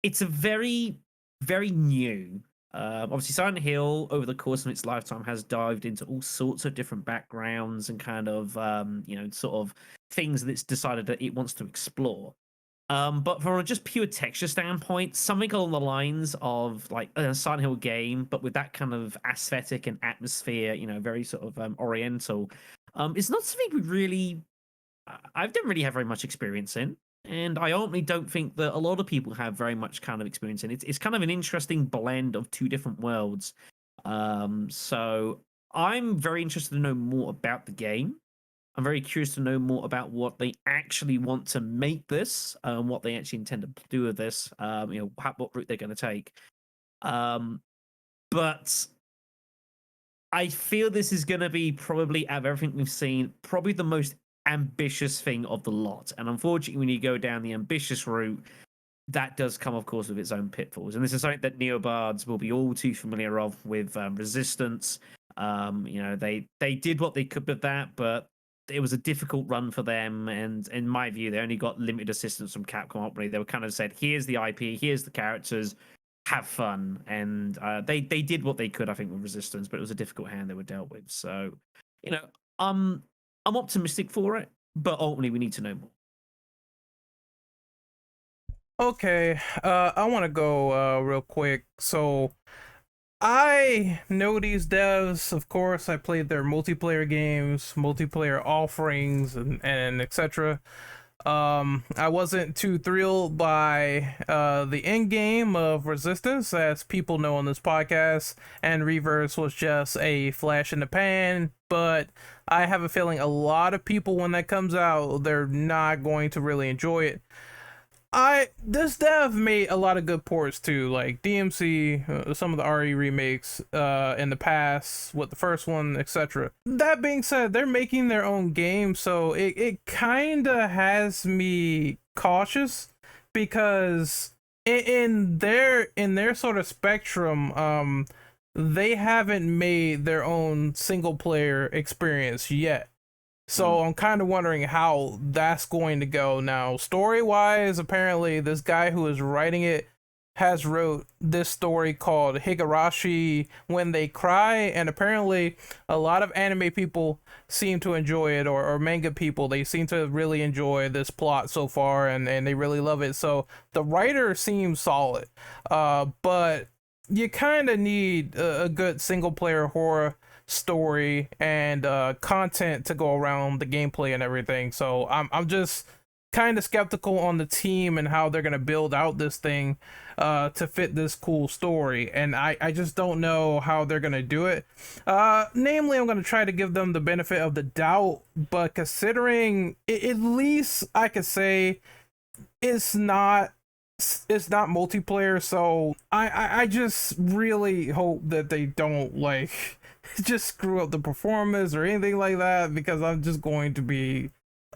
It's a very, very new Obviously, Silent Hill, over the course of its lifetime, has dived into all sorts of different backgrounds and kind of, sort of things that it's decided that it wants to explore. But from a just pure texture standpoint, something along the lines of like a Silent Hill game, but with that kind of aesthetic and atmosphere, very sort of oriental, it's not something we really, I don't really have very much experience in. And I ultimately don't think that a lot of people have very much kind of experience in it. It's kind of an interesting blend of two different worlds. So I'm very interested to know more about the game. I'm very curious to know more about what they actually want to make this, what they actually intend to do with this, what route they're going to take. But I feel this is going to be probably, out of everything we've seen, probably the most ambitious thing of the lot. And unfortunately, when you go down the ambitious route, that does come, of course, with its own pitfalls. And this is something that neobards will be all too familiar of with Resistance. They did what they could with that, but it was a difficult run for them. And in my view, they only got limited assistance from Capcom. Ultimately, they were kind of said, here's the IP, here's the characters, have fun. And they did what they could, I think, with Resistance, but it was a difficult hand they were dealt with. So, I'm optimistic for it, but ultimately we need to know more. Okay, I want to go real quick. So I know these devs, of course. I played their multiplayer games, multiplayer offerings, and etc. I wasn't too thrilled by the end game of Resistance, as people know on this podcast, and Reverse was just a flash in the pan. But I have a feeling a lot of people, when that comes out, they're not going to really enjoy it. This dev made a lot of good ports too, like DMC, some of the RE remakes in the past with the first one, etc. That being said, they're making their own game, so it kind of has me cautious, because in their sort of spectrum, they haven't made their own single player experience yet. So I'm kind of wondering how that's going to go. Now, story-wise, apparently this guy who is writing it has wrote this story called Higurashi When They Cry, and apparently a lot of anime people seem to enjoy it, or manga people. They seem to really enjoy this plot so far, and they really love it. So the writer seems solid, but you kind of need a good single-player horror story and content to go around the gameplay and everything. So I'm just kind of skeptical on the team and how they're gonna build out this thing to fit this cool story, and I just don't know how they're gonna do it. Namely, I'm gonna try to give them the benefit of the doubt, but considering at least I could say it's not multiplayer, so I just really hope that they don't just screw up the performance or anything like that, because I'm just going to be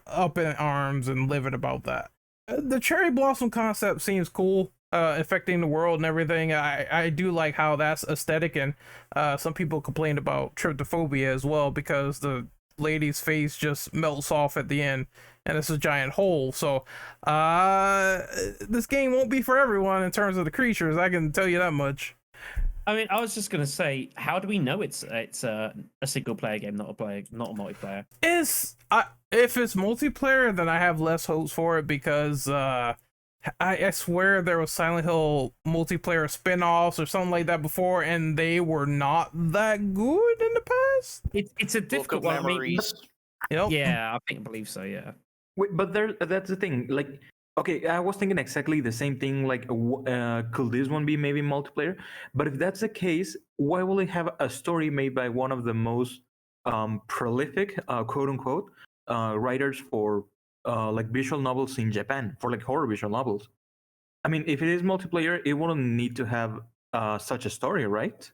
up in arms and livid about that. The cherry blossom concept seems cool, affecting the world and everything. I do like how that's aesthetic, and some people complained about tryptophobia as well, because the lady's face just melts off at the end and it's a giant hole. So this game won't be for everyone in terms of the creatures, I can tell you that much. I mean, I was just gonna say, how do we know it's a single player game, not a multiplayer? If it's multiplayer, then I have less hopes for it, because I swear there was Silent Hill multiplayer spinoffs or something like that before, and they were not that good in the past. It's a difficult one. Memories. Yep. Yeah, I believe so. Yeah. Wait, but that's the thing. Like, okay, I was thinking exactly the same thing. Like, could this one be maybe multiplayer? But if that's the case, why will it have a story made by one of the most prolific, quote unquote, writers for like visual novels in Japan, for like horror visual novels? I mean, if it is multiplayer, it wouldn't need to have such a story, right?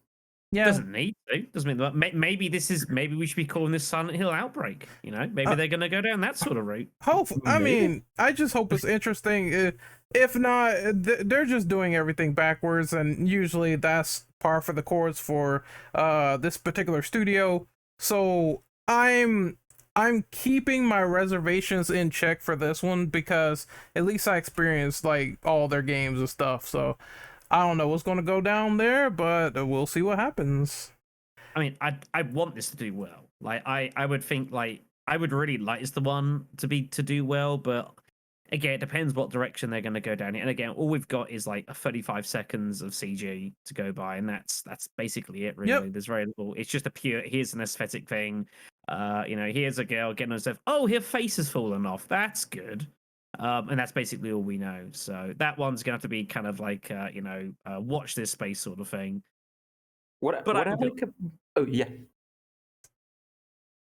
Yeah. Doesn't need to. Doesn't mean that. Maybe we should be calling this Silent Hill Outbreak. Maybe they're gonna go down that sort of route. I mean, I just hope it's interesting. If not, they're just doing everything backwards, and usually that's par for the course for this particular studio. So I'm keeping my reservations in check for this one, because at least I experienced like all their games and stuff. So I don't know what's going to go down there, but we'll see what happens. I mean, I want this to do well. Like I would think like I would really like it's the one to do well, but again, it depends what direction they're going to go down. And again, all we've got is like a 35 seconds of CG to go by, and that's basically it. Really, Yep. there's very little. It's just a pure here's an aesthetic thing. Here's a girl getting herself. Oh, her face has fallen off. That's good. And that's basically all we know. So that one's going to have to be kind of like watch this space sort of thing. What I like. Oh yeah.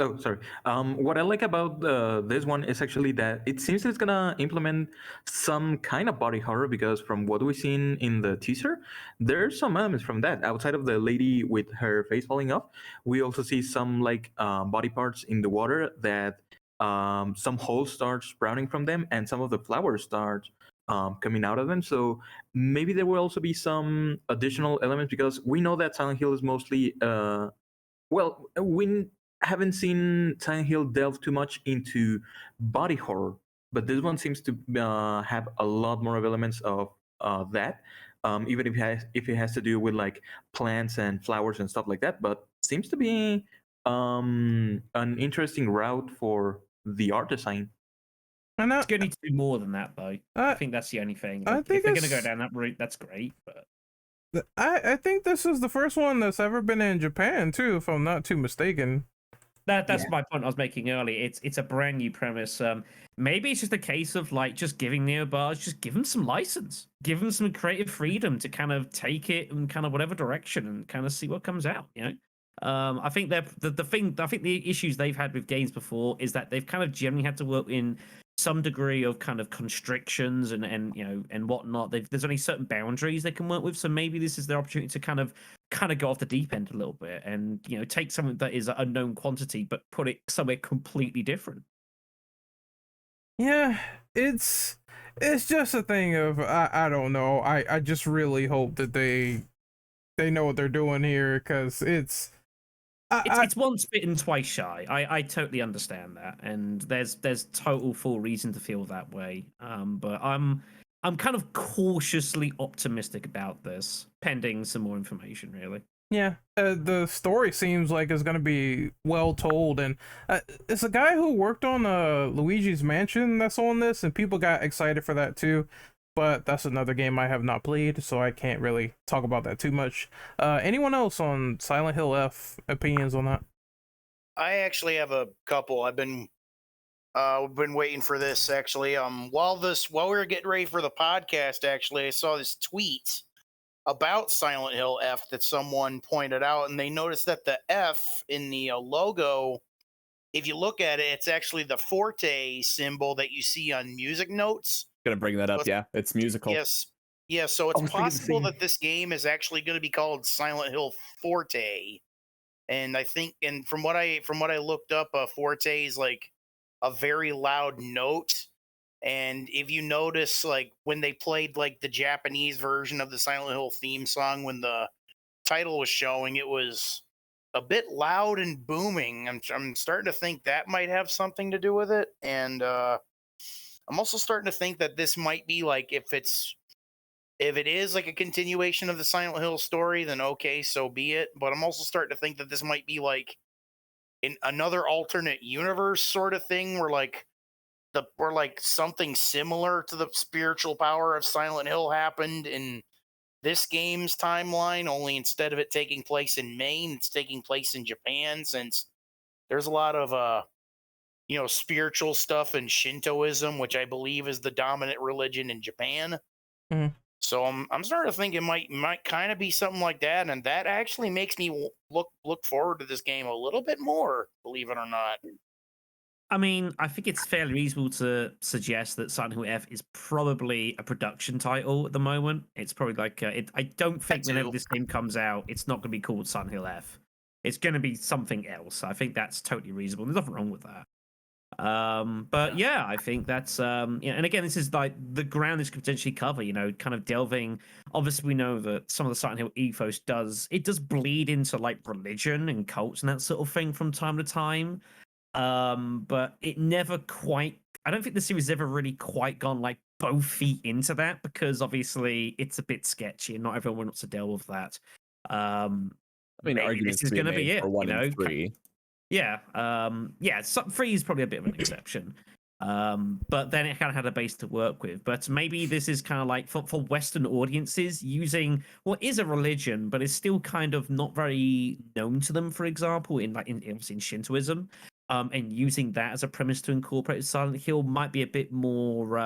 Oh, sorry. What I like about this one is actually that it seems it's gonna implement some kind of body horror because from what we've seen in the teaser, there's some elements from that. Outside of the lady with her face falling off, we also see some like body parts in the water that some holes start sprouting from them, and some of the flowers start coming out of them. So maybe there will also be some additional elements because we know that Silent Hill is mostly well, we haven't seen Silent Hill delve too much into body horror, but this one seems to have a lot more of elements of that. Even if it has to do with like plants and flowers and stuff like that, but seems to be an interesting route for the art design. And It's going to need to do more than that, though. I think that's the only thing. Like, think if they're going to go it's- down that route, that's great. But I think this is the first one that's ever been in Japan too, if I'm not too mistaken. that's my point I was making earlier. It's a brand new premise. Maybe it's just a case of like just giving neobars, just give them some license, give them some creative freedom to kind of take it in kind of whatever direction and kind of see what comes out. I think the issues they've had with games before is that they've kind of generally had to work in some degree of kind of constrictions and whatnot. There's only certain boundaries they can work with, so maybe this is their opportunity to kind of go off the deep end a little bit and take something that is an unknown quantity but put it somewhere completely different. Yeah, it's just a thing of I don't know. I just really hope that they know what they're doing here because it's once bitten, twice shy. I totally understand that, and there's total full reason to feel that way. But I'm kind of cautiously optimistic about this, pending some more information. Really. Yeah, the story seems like it's gonna be well told, and it's a guy who worked on Luigi's Mansion that's on this, and people got excited for that too. But that's another game I have not played, so I can't really talk about that too much. Anyone else on Silent Hill F opinions on that? I actually have a couple. I've been waiting for this actually. While we were getting ready for the podcast, actually, I saw this tweet about Silent Hill F that someone pointed out, and they noticed that the F in the logo, if you look at it, it's actually the forte symbol that you see on music notes. Gonna bring that up. Yeah, it's musical. Yes. Yeah, so I it's was thinking the possible same. that this game is actually going to be called Silent Hill Forte. And I think, and from what I looked up, forte is like a very loud note. And if you notice, like when they played like the Japanese version of the Silent Hill theme song, when the title was showing, it was a bit loud and booming. I'm starting to think that might have something to do with it. And I'm also starting to think that this might be like if it is like a continuation of the Silent Hill story, then okay, so be it. But I'm also starting to think that this might be like in another alternate universe sort of thing where like something similar to the spiritual power of Silent Hill happened in this game's timeline, only instead of it taking place in Maine, it's taking place in Japan, since there's a lot of spiritual stuff in Shintoism, which I believe is the dominant religion in Japan. Mhm. So I'm starting to think it might kind of be something like that, and that actually makes me look forward to this game a little bit more, believe it or not. I mean, I think it's fairly reasonable to suggest that Silent Hill F is probably a production title at the moment. It's probably like I don't think That whenever too. this game comes out, it's not going to be called Silent Hill F. It's going to be something else. I think that's totally reasonable. There's nothing wrong with that. But yeah, I think that's and again, this is like the ground this could potentially cover. Kind of delving. Obviously, we know that some of the Silent Hill ethos does bleed into like religion and cults and that sort of thing from time to time. But it never quite. I don't think the series has ever really quite gone like both feet into that because obviously it's a bit sketchy and not everyone wants to deal with that. I mean, Maybe arguments this is to be going to be made it. for 1 you know? and 3. Yeah, yeah. 3 is probably a bit of an exception, but then it kind of had a base to work with. But maybe this is kind of like for Western audiences using what is a religion, but is still kind of not very known to them. For example, obviously in Shintoism, and using that as a premise to incorporate Silent Hill might be a bit more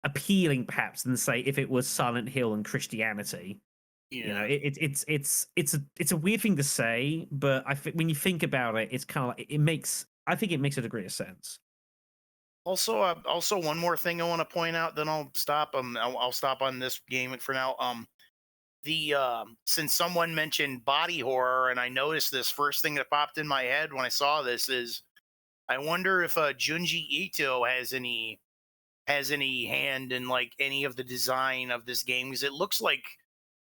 appealing, perhaps, than say if it was Silent Hill and Christianity. You know, Yeah. it's a weird thing to say, but I think when you think about it, it's kind of like I think it makes a degree of sense. Also, one more thing I want to point out. Then I'll stop. I'll stop on this game for now. Since someone mentioned body horror, and I noticed this, first thing that popped in my head when I saw this is, I wonder if Junji Ito has any hand in like any of the design of this game, because it looks like,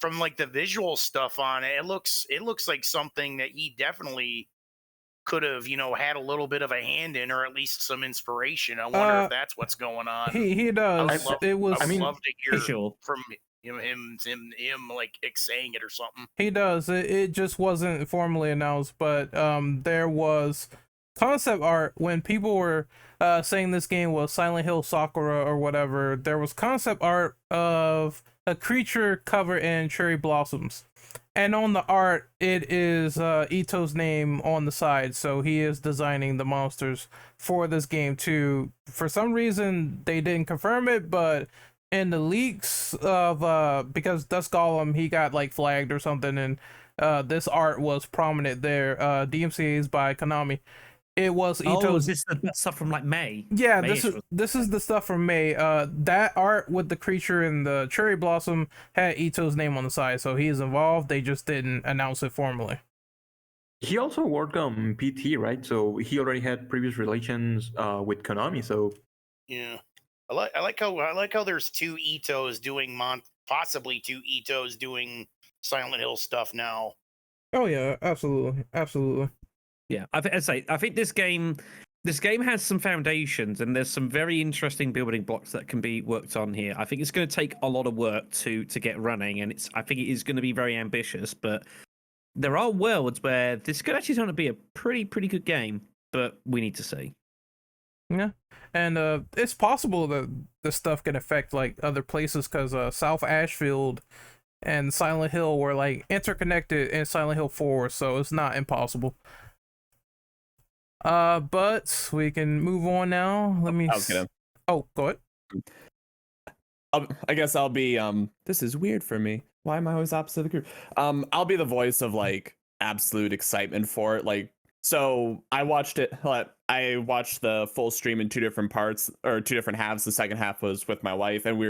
from like the visual stuff on it, it looks like something that he definitely could have, had a little bit of a hand in, or at least some inspiration. I wonder if that's what's going on. He I would does. love, It was. I would love to hear visual. from him like saying it or something. He does. It just wasn't formally announced, but there was concept art when people were saying this game was Silent Hill Sakura or whatever. There was concept art of a creature covered in cherry blossoms, and on the art it is Ito's name on the side, so he is designing the monsters for this game too. For some reason they didn't confirm it, but in the leaks of because Dusk Golem, he got like flagged or something, and this art was prominent there. DMCA's by Konami. It was Oh, Ito's. is this the stuff from like May? Yeah, May-ish this is the stuff from May. That art with the creature and the cherry blossom had Ito's name on the side, so he's involved. They just didn't announce it formally. He also worked on PT, right? So he already had previous relations with Konami. So Yeah, I like how there's two Itos doing possibly two Itos doing Silent Hill stuff now. Oh yeah, absolutely, absolutely. Yeah, I think this game has some foundations and there's some very interesting building blocks that can be worked on here. I think it's going to take a lot of work to get running, and I think it is going to be very ambitious. But there are worlds where this could actually turn out to be a pretty good game, but we need to see. Yeah, and it's possible that this stuff can affect like other places, because South Ashfield and Silent Hill were like interconnected in Silent Hill 4, so it's not impossible. But we can move on now. Let me. I was gonna. Oh, go ahead. I guess I'll be. This is weird for me. Why am I always opposite of the group? I'll be the voice of like absolute excitement for it. Like, so I watched it. I watched the full stream in 2 different parts, or 2 different halves. The second half was with my wife, and we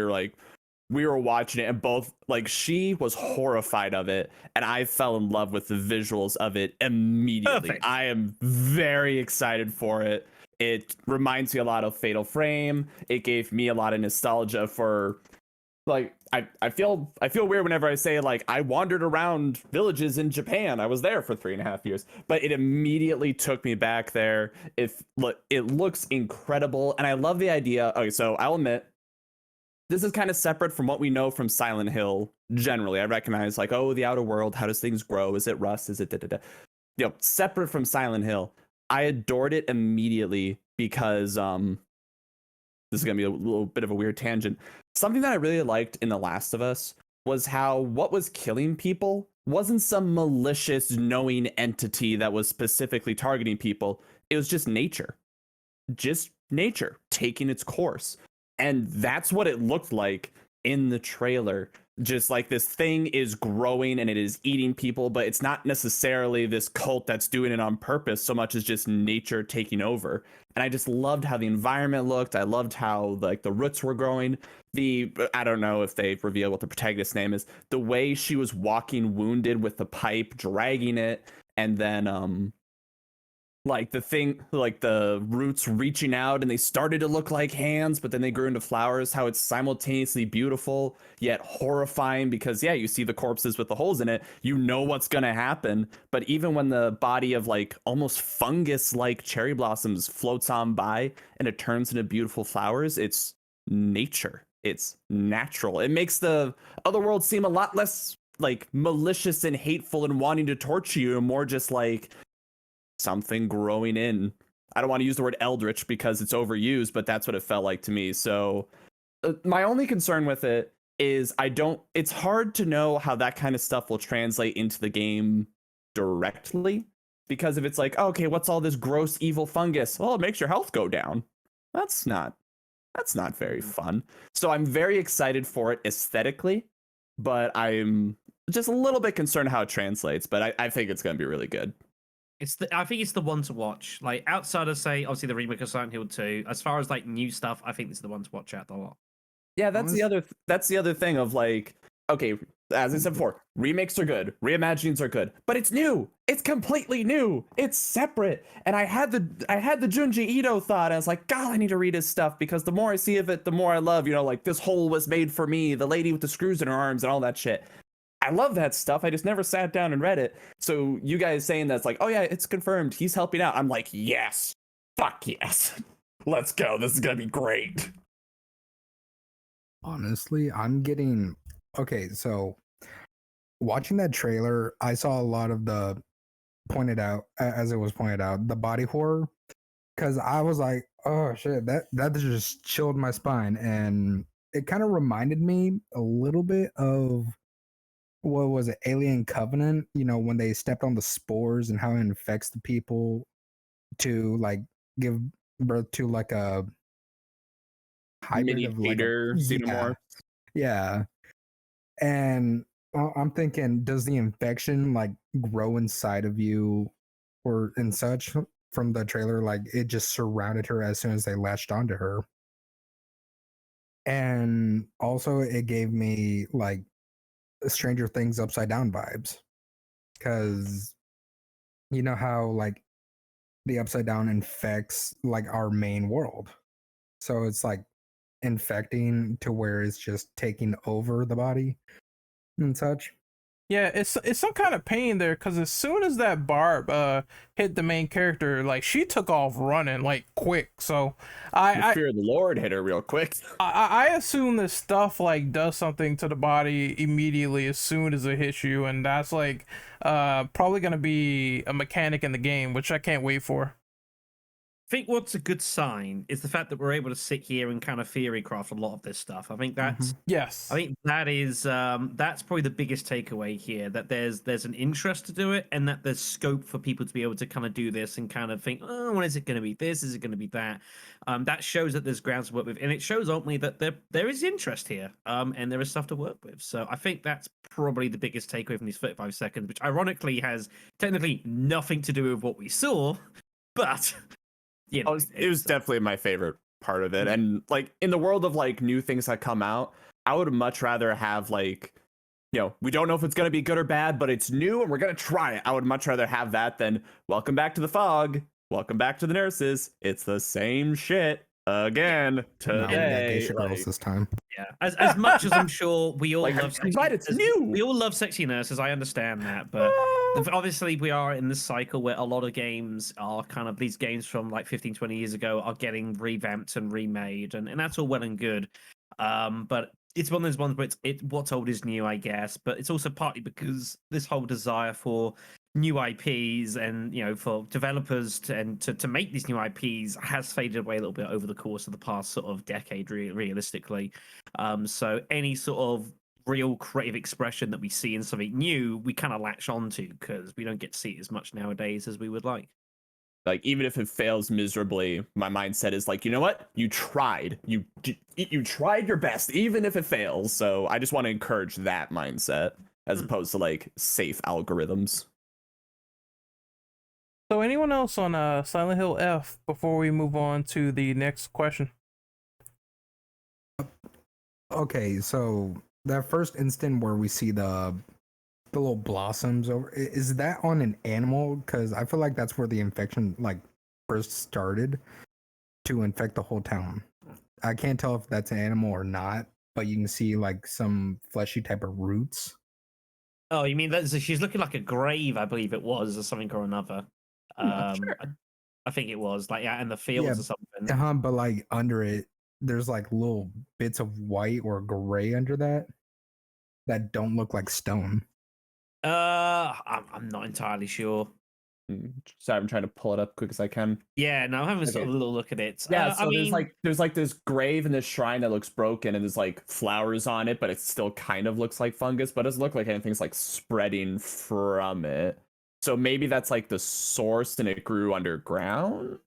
were watching it, and both, like, she was horrified of it, and I fell in love with the visuals of it immediately. Perfect. I am very excited for it. It reminds me a lot of Fatal Frame. It gave me a lot of nostalgia for, like, I feel weird whenever I say, like, I wandered around villages in Japan. I was there for 3.5 years, but it immediately took me back there. It looks incredible, and I love the idea. Okay, so I'll admit, this is kind of separate from what we know from Silent Hill generally. I recognize, like, oh, the outer world, how does things grow? Is it rust? Is it da-da-da? You know, separate from Silent Hill. I adored it immediately because this is going to be a little bit of a weird tangent. Something that I really liked in The Last of Us was how what was killing people wasn't some malicious, knowing entity that was specifically targeting people. It was just nature. Just nature taking its course. And that's what it looked like in the trailer. Just like this thing is growing and it is eating people, but it's not necessarily this cult that's doing it on purpose so much as just nature taking over. And I just loved how the environment looked. I loved how, like, the roots were growing. I don't know if they reveal what the protagonist's name is. The way she was walking wounded with the pipe, dragging it, and then like the thing, like the roots reaching out and they started to look like hands, but then they grew into flowers. How it's simultaneously beautiful yet horrifying, because yeah, you see the corpses with the holes in it, you know what's gonna happen. But even when the body of, like, almost fungus like cherry blossoms floats on by and it turns into beautiful flowers, it's nature. it's natural. It makes the other world seem a lot less like malicious and hateful and wanting to torture you, and more just like something growing in. I don't want to use the word eldritch because it's overused, but that's what it felt like to me. So my only concern with it is it's hard to know how that kind of stuff will translate into the game directly, because if it's like, oh, okay, what's all this gross evil fungus? Well, it makes your health go down. That's not very fun. So I'm very excited for it aesthetically, but I'm just a little bit concerned how it translates, but I think it's going to be really good. I think it's the one to watch. Like, outside of, say, obviously the remake of Silent Hill 2, as far as like new stuff, I think this is the one to watch out a lot. Yeah, that's the other thing of like, okay, as I said before, remakes are good, reimaginings are good, but it's new. It's completely new. It's separate. And I had the Junji Ito thought. I was like, God, I need to read his stuff, because the more I see of it, the more I love, like, this hole was made for me, the lady with the screws in her arms and all that shit. I love that stuff. I just never sat down and read it. So you guys saying that's like, oh yeah, it's confirmed, he's helping out. I'm like, yes, fuck yes. Let's go. This is gonna be great. Honestly, I'm getting okay. So watching that trailer, I saw a lot of the as it was pointed out, the body horror, because I was like, oh shit, that just chilled my spine, and it kind of reminded me a little bit of, what was it, Alien Covenant, when they stepped on the spores and how it infects the people to like give birth to like a hybrid Mini of like Peter Xenomorph. Yeah. And I'm thinking, does the infection like grow inside of you or and such? From the trailer, like it just surrounded her as soon as they latched onto her. And also it gave me like Stranger Things Upside Down vibes, because you know how like the Upside Down infects like our main world, so it's like infecting to where it's just taking over the body and such. Yeah, it's some kind of pain there, because as soon as that barb hit the main character, like, she took off running like quick. So The fear of the Lord hit her real quick. I assume this stuff like does something to the body immediately as soon as it hits you, and that's like probably gonna be a mechanic in the game, which I can't wait for. I think what's a good sign is the fact that we're able to sit here and kind of theory craft a lot of this stuff. I think that's Yes. I think that is that's probably the biggest takeaway here, that there's an interest to do it, and that there's scope for people to be able to kind of do this and kind of think, oh, when is it going to be this? Is it going to be that? That shows that there's grounds to work with, and it shows ultimately that there is interest here, and there is stuff to work with. So I think that's probably the biggest takeaway from these 35 seconds, which ironically has technically nothing to do with what we saw, but it was definitely my favorite part of it. And like, in the world of like new things that come out, I would much rather have like, we don't know if it's going to be good or bad, but it's new and we're going to try it. I would much rather have that than welcome back to the fog, welcome back to the nurses. It's the same shit again today. Girls this time. Yeah, as much as I'm sure we all love sexy, but it's new. We all love sexy nurses. I understand that, but obviously we are in this cycle where a lot of games are kind of, these games from like 15, 20 years ago are getting revamped and remade, and that's all well and good. But it's one of those ones where what's old is new, I guess. But it's also partly because this whole desire for new IPs and for developers to make these new IPs has faded away a little bit over the course of the past sort of decade, realistically. So any sort of real creative expression that we see in something new, we kind of latch onto, because we don't get to see it as much nowadays as we would like. Like, even if it fails miserably, my mindset is like, you know what? You tried. You tried your best, even if it fails. So I just want to encourage that mindset as opposed to like safe algorithms. So anyone else on Silent Hill F before we move on to the next question? Okay, so that first instant where we see the little blossoms over, is that on an animal? Because I feel like that's where the infection like first started to infect the whole town. I can't tell if that's an animal or not, but you can see like some fleshy type of roots. Oh, you mean she's looking like a grave, I believe it was, or something or another. Sure. I think it was like in the fields or something. But like under it, there's like little bits of white or gray under that don't look like stone. I'm not entirely sure. Sorry, I'm trying to pull it up quick as I can. Yeah, no, I'm having sort of Okay. a little look at it. Yeah, I so mean, there's like this grave in this shrine that looks broken, and there's like flowers on it, but it still kind of looks like fungus, but it doesn't look like anything's like spreading from it. So maybe that's like the source, and it grew underground.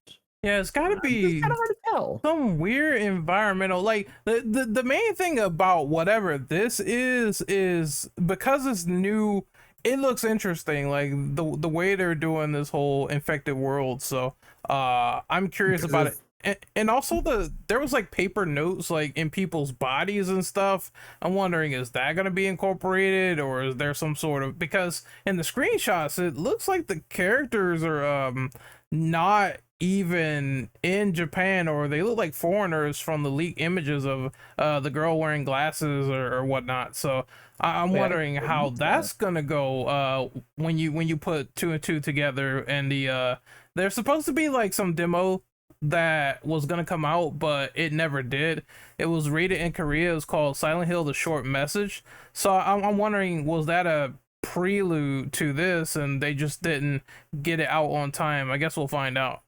Yeah, it's got to It's be kind of hard to tell. some weird environmental, like the main thing about whatever this is because it's new, it looks interesting, like the way they're doing this whole infected world. So I'm curious Because about if- it. And also there was like paper notes like in people's bodies and stuff. I'm wondering, is that going to be incorporated, or is there some sort of, because in the screenshots it looks like the characters are not even in Japan, or they look like foreigners from the leaked images of the girl wearing glasses or whatnot. So I'm Yeah, wondering I how believe that's gonna go when you put two and two together. And there's supposed to be like some demo that was gonna come out, but it never did. It was rated in Korea. It was called Silent Hill: The Short Message. So I'm wondering, was that a prelude to this and they just didn't get it out on time? I guess we'll find out.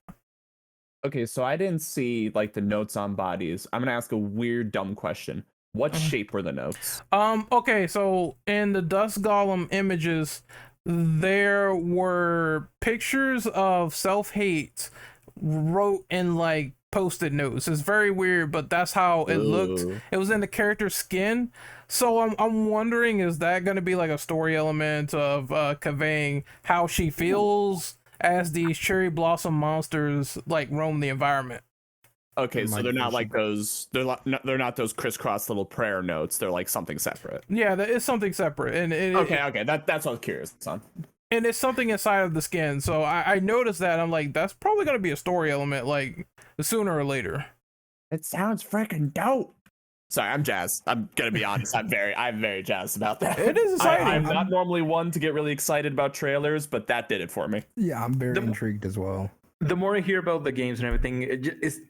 Okay, so I didn't see like the notes on bodies. I'm gonna ask a weird, dumb question. What shape were the notes? Okay, so in the Dust Golem images, there were pictures of self-hate wrote in like post-it notes. It's very weird, but that's how it looked. Ooh. It was in the character's skin. So I'm wondering, is that going to be like a story element of conveying how she feels as these cherry blossom monsters like roam the environment? Okay, so Might they're be not some- like those. They're not those crisscross little prayer notes. They're like something separate. Yeah, that is something separate, and Okay, that's what I was curious on. and it's something inside of the skin. So I noticed that. I'm like, that's probably gonna be a story element, like sooner or later. It sounds freaking dope. Sorry, I'm jazzed. I'm gonna be honest. I'm very jazzed about that. It is exciting. I'm not normally one to get really excited about trailers, but that did it for me. Yeah, I'm very The- intrigued as well. The more I hear about the games and everything,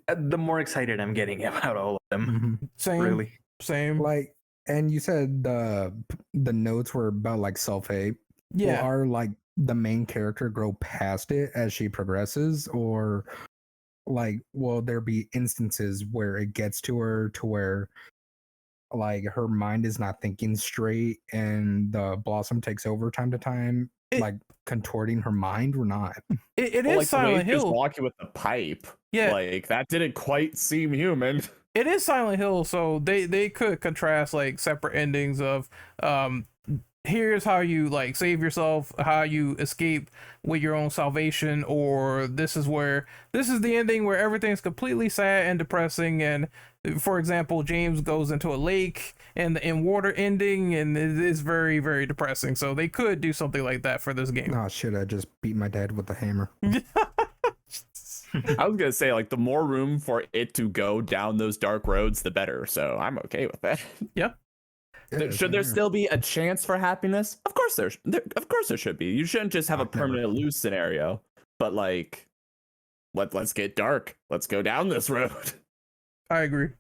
the more excited I'm getting about all of them. Mhm. Same, Really. same. Like, and you said the notes were about like self-hate. Yeah. Will our like the main character grow past it as she progresses, or like will there be instances where it gets to her to where like her mind is not thinking straight and the blossom takes over time to time, like contorting her mind or not? It Well, is like the way Silent she was Hill. walking with the pipe. Yeah. Like that didn't quite seem human. It is Silent Hill, so they could contrast like separate endings of here's how you like save yourself, how you escape with your own salvation, or this is the ending where everything's completely sad and depressing. And for example, James goes into a lake and the in water ending, and it is very, very depressing. So they could do something like that for this game. Oh shit, I just beat my dad with a hammer. I was gonna say like the more room for it to go down those dark roads, the better. So I'm okay with that. Yeah. Yeah, Should there still be a chance for happiness? Of course of course there should be. You shouldn't just have a Never. permanent lose scenario. But like let's get dark. Let's go down this road. I agree.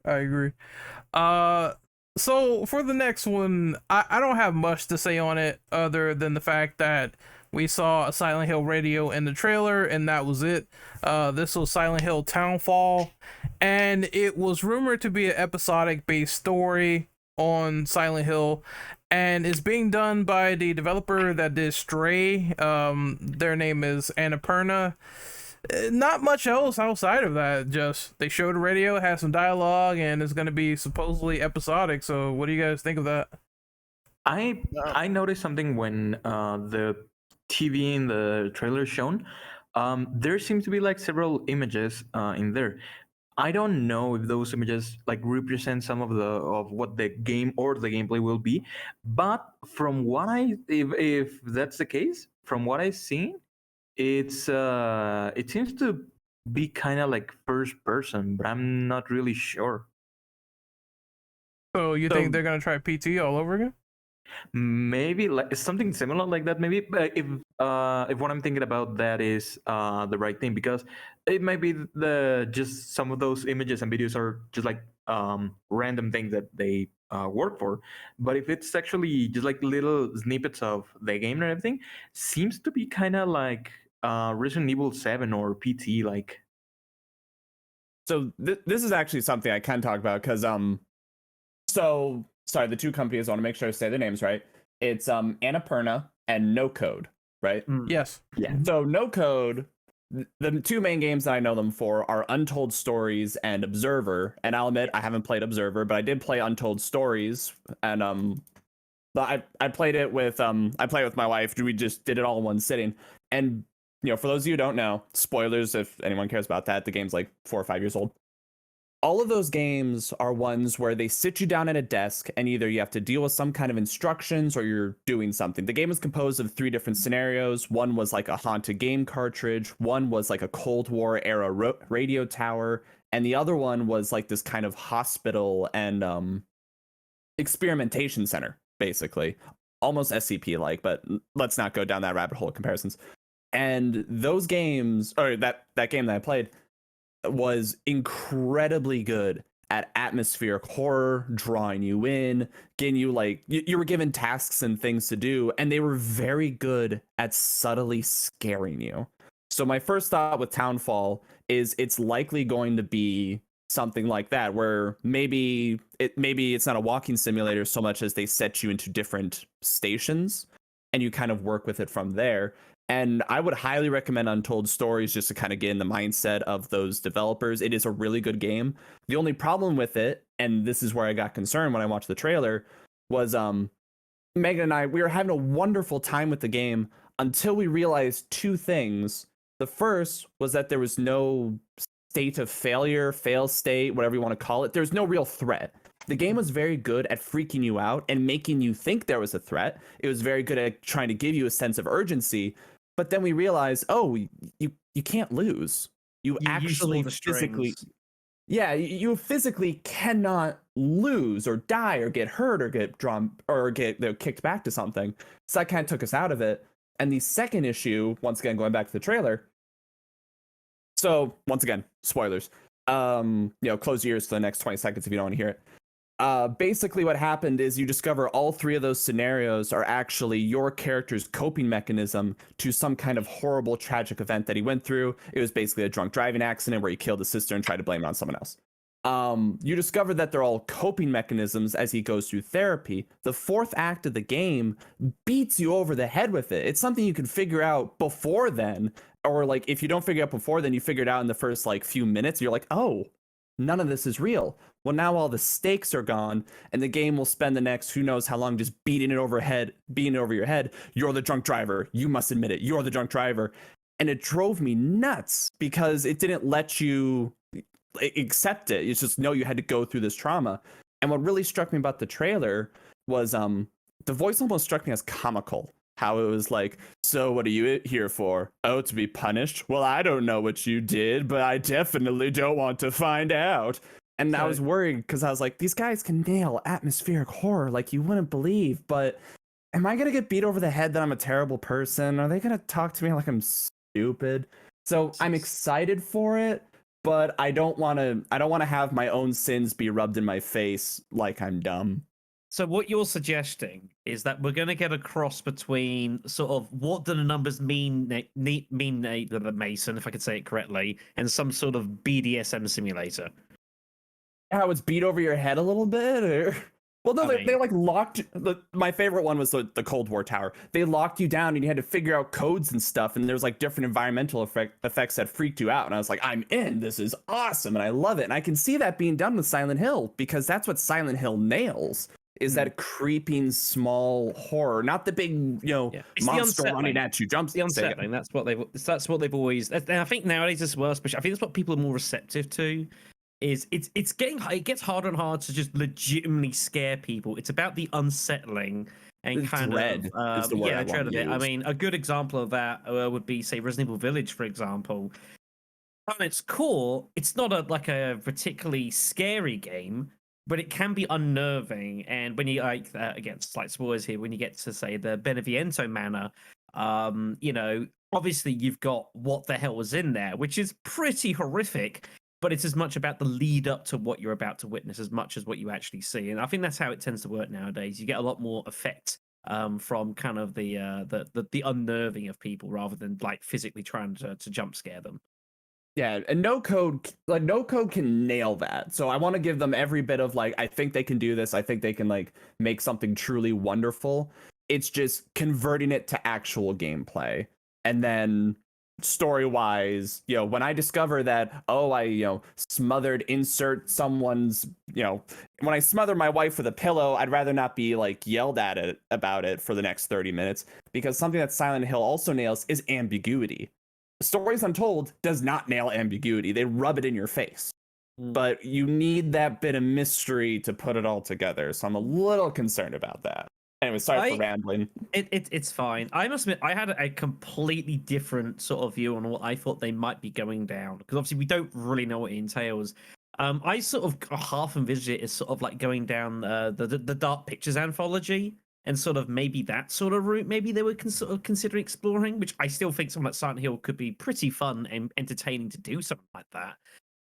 So for the next one, I don't have much to say on it other than the fact that we saw a Silent Hill radio in the trailer, and that was it. This was Silent Hill Townfall, and it was rumored to be an episodic based story on Silent Hill, and it's being done by the developer that did Stray. Their name is Annapurna. Not much else outside of that. Just they showed a radio, has some dialogue, and it's going to be supposedly episodic. So what do you guys think of that? I noticed something when the TV in the trailer shown. There seems to be like several images in there. I don't know if those images like represent some of what the game or the gameplay will be, but from what if that's the case, from what I've seen, it seems to be kind of like first person, but I'm not really sure. So you So- think they're going to try PT all over again? Maybe like something similar like that. Maybe if what I'm thinking about that is the right thing, because it might be the just some of those images and videos are just like random things that they work for. But if it's actually just like little snippets of the game and everything, seems to be kind of like Resident Evil 7 or PT. Like, So this is actually something I can talk about because so sorry, the two companies, I want to make sure I say their names right. It's Annapurna and No Code, right? Yes. Yeah. So No Code, the two main games that I know them for are Untold Stories and Observer. And I'll admit I haven't played Observer, but I did play Untold Stories. And I played it with I played with my wife. We just did it all in one sitting. And for those of you who don't know, spoilers if anyone cares about that, the game's like 4 or 5 years old. All of those games are ones where they sit you down at a desk and either you have to deal with some kind of instructions or you're doing something. The game is composed of 3 different scenarios. One was like a haunted game cartridge. One was like a Cold War era radio tower. And the other one was like this kind of hospital and experimentation center, basically. Almost SCP like, but let's not go down that rabbit hole of comparisons. And those games, or that game that I played, was incredibly good at atmospheric horror, drawing you in, getting you like you were given tasks and things to do, and they were very good at subtly scaring you. So my first thought with Townfall is it's likely going to be something like that, where maybe it's not a walking simulator so much as they set you into different stations and you kind of work with it from there. And I would highly recommend Untold Stories just to kind of get in the mindset of those developers. It is a really good game. The only problem with it, and this is where I got concerned when I watched the trailer, was Megan and I, we were having a wonderful time with the game until we realized 2 things. The first was that there was no state of failure, fail state, whatever you want to call it. There's no real threat. The game was very good at freaking you out and making you think there was a threat. It was very good at trying to give you a sense of urgency. But then we realized, oh, you can't lose. You actually physically, you physically cannot lose or die or get hurt or get drawn or get kicked back to something. So that kind of took us out of it. And the second issue, once again, going back to the trailer. So once again, spoilers. Close your ears for the next 20 seconds if you don't want to hear it. Basically what happened is you discover all 3 of those scenarios are actually your character's coping mechanism to some kind of horrible tragic event that he went through. It was basically a drunk driving accident where he killed his sister and tried to blame it on someone else. You discover that they're all coping mechanisms as he goes through therapy. The 4th act of the game beats you over the head with it. It's something you can figure out before then, or like if you don't figure it out before then, you figure it out in the first like few minutes. You're like, oh, none of this is real. Well, now all the stakes are gone, and the game will spend the next who knows how long just beating it over your head. You're the drunk driver. You must admit it. You're the drunk driver. And it drove me nuts because it didn't let you accept it. It's just, no, you had to go through this trauma. And what really struck me about the trailer was the voice almost struck me as comical. How it was like, so what are you here for? Oh, to be punished? Well, I don't know what you did, but I definitely don't want to find out. And I was worried because I was like, these guys can nail atmospheric horror like you wouldn't believe, but am I going to get beat over the head that I'm a terrible person? Are they going to talk to me like I'm stupid? So I'm excited for it, but I don't want to have my own sins be rubbed in my face like I'm dumb. So what you're suggesting is that we're going to get a cross between sort of what do the numbers mean, Mason, if I could say it correctly, and some sort of BDSM simulator. How it's beat over your head a little bit, or well, no, they like locked. My favorite one was the Cold War tower. They locked you down, and you had to figure out codes and stuff. And there's like different environmental effects that freaked you out. And I was like, I'm in. This is awesome, and I love it. And I can see that being done with Silent Hill because that's what Silent Hill nails. Is that creeping small horror, not the big, monster running at you, jumps. The unsettling. That's what they've always. And I think nowadays as well, especially, I think that's what people are more receptive to. Is it gets harder and harder to just legitimately scare people. It's about the unsettling and kind dread of dread of it. I mean, a good example of that would be, say, Resident Evil Village, for example. At its core, it's not a particularly scary game, but it can be unnerving. And when you again, slight spoilers here, when you get to say the Beneviento Manor, obviously you've got what the hell was in there, which is pretty horrific. but it's as much about the lead up to what you're about to witness as much as what you actually see. And I think that's how it tends to work nowadays. You get a lot more effect from kind of the unnerving of people rather than like physically trying to jump scare them. Yeah, and no code can nail that. So I want to give them every bit of like, I think they can do this. I think they can like make something truly wonderful. It's just converting it to actual gameplay. And then story wise, when I discover that, I smothered insert someone's, when I smother my wife with a pillow, I'd rather not be like yelled at about it for the next 30 minutes, because something that Silent Hill also nails is ambiguity. Stories Untold does not nail ambiguity. They rub it in your face. But you need that bit of mystery to put it all together. So I'm a little concerned about that. Anyway, sorry for rambling. It's fine. I must admit, I had a completely different sort of view on what I thought they might be going down, because obviously we don't really know what it entails. I sort of half envisioned it as sort of like going down the Dark Pictures anthology, and sort of maybe that sort of route maybe they would sort of consider exploring, which I still think something like Silent Hill could be pretty fun and entertaining to do something like that.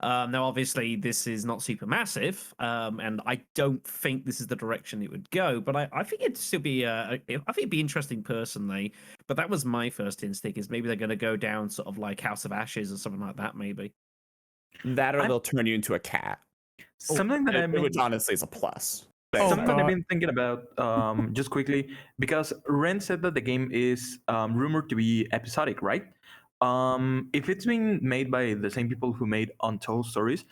Now, obviously, this is not super massive, and I don't think this is the direction it would go. But I think it'd still be, I think it'd be interesting personally. But that was my first instinct: is maybe they're going to go down sort of like House of Ashes or something like that, maybe. That, or they'll turn you into a cat. Something that which honestly is a plus. Something that I've been thinking about, just quickly, because Ren said that the game is rumored to be episodic, right? If it's being made by the same people who made Untold Stories,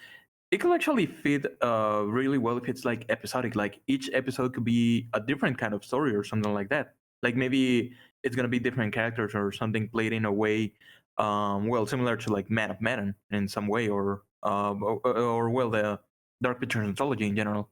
it could actually fit really well if it's like episodic. Like each episode could be a different kind of story or something like that. Like maybe it's gonna be different characters or something played in a way, similar to like Man of Medan in some way, or the Dark Pictures anthology in general.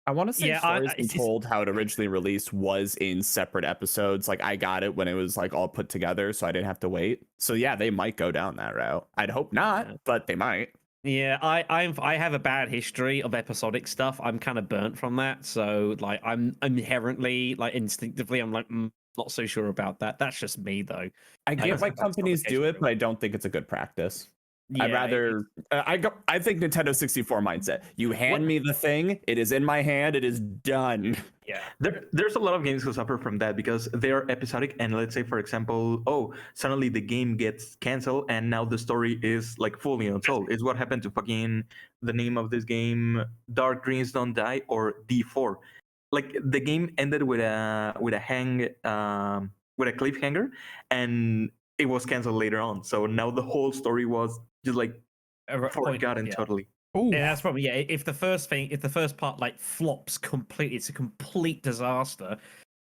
I want to say Stories Untold, how it originally released, was in separate episodes. Like I got it when it was like all put together, so I didn't have to wait. So yeah, they might go down that route. I'd hope not, but they might. Yeah, I have a bad history of episodic stuff. I'm kind of burnt from that, so like I'm inherently, like instinctively, I'm like not so sure about that. That's just me though. I get why companies do it, but I don't think it's a good practice. Yeah, I'd rather I think Nintendo 64 mindset. You hand me the thing, it is in my hand, it is done. Yeah. There's a lot of games who suffer from that because they're episodic, and let's say, for example, suddenly the game gets canceled and now the story is like fully untold. It's what happened to fucking the name of this game, Dark Dreams Don't Die, or D4. Like the game ended with a cliffhanger, and it was canceled later on. So now the whole story was just like forgotten totally. Ooh. Yeah, that's probably if the first part like flops completely, it's a complete disaster,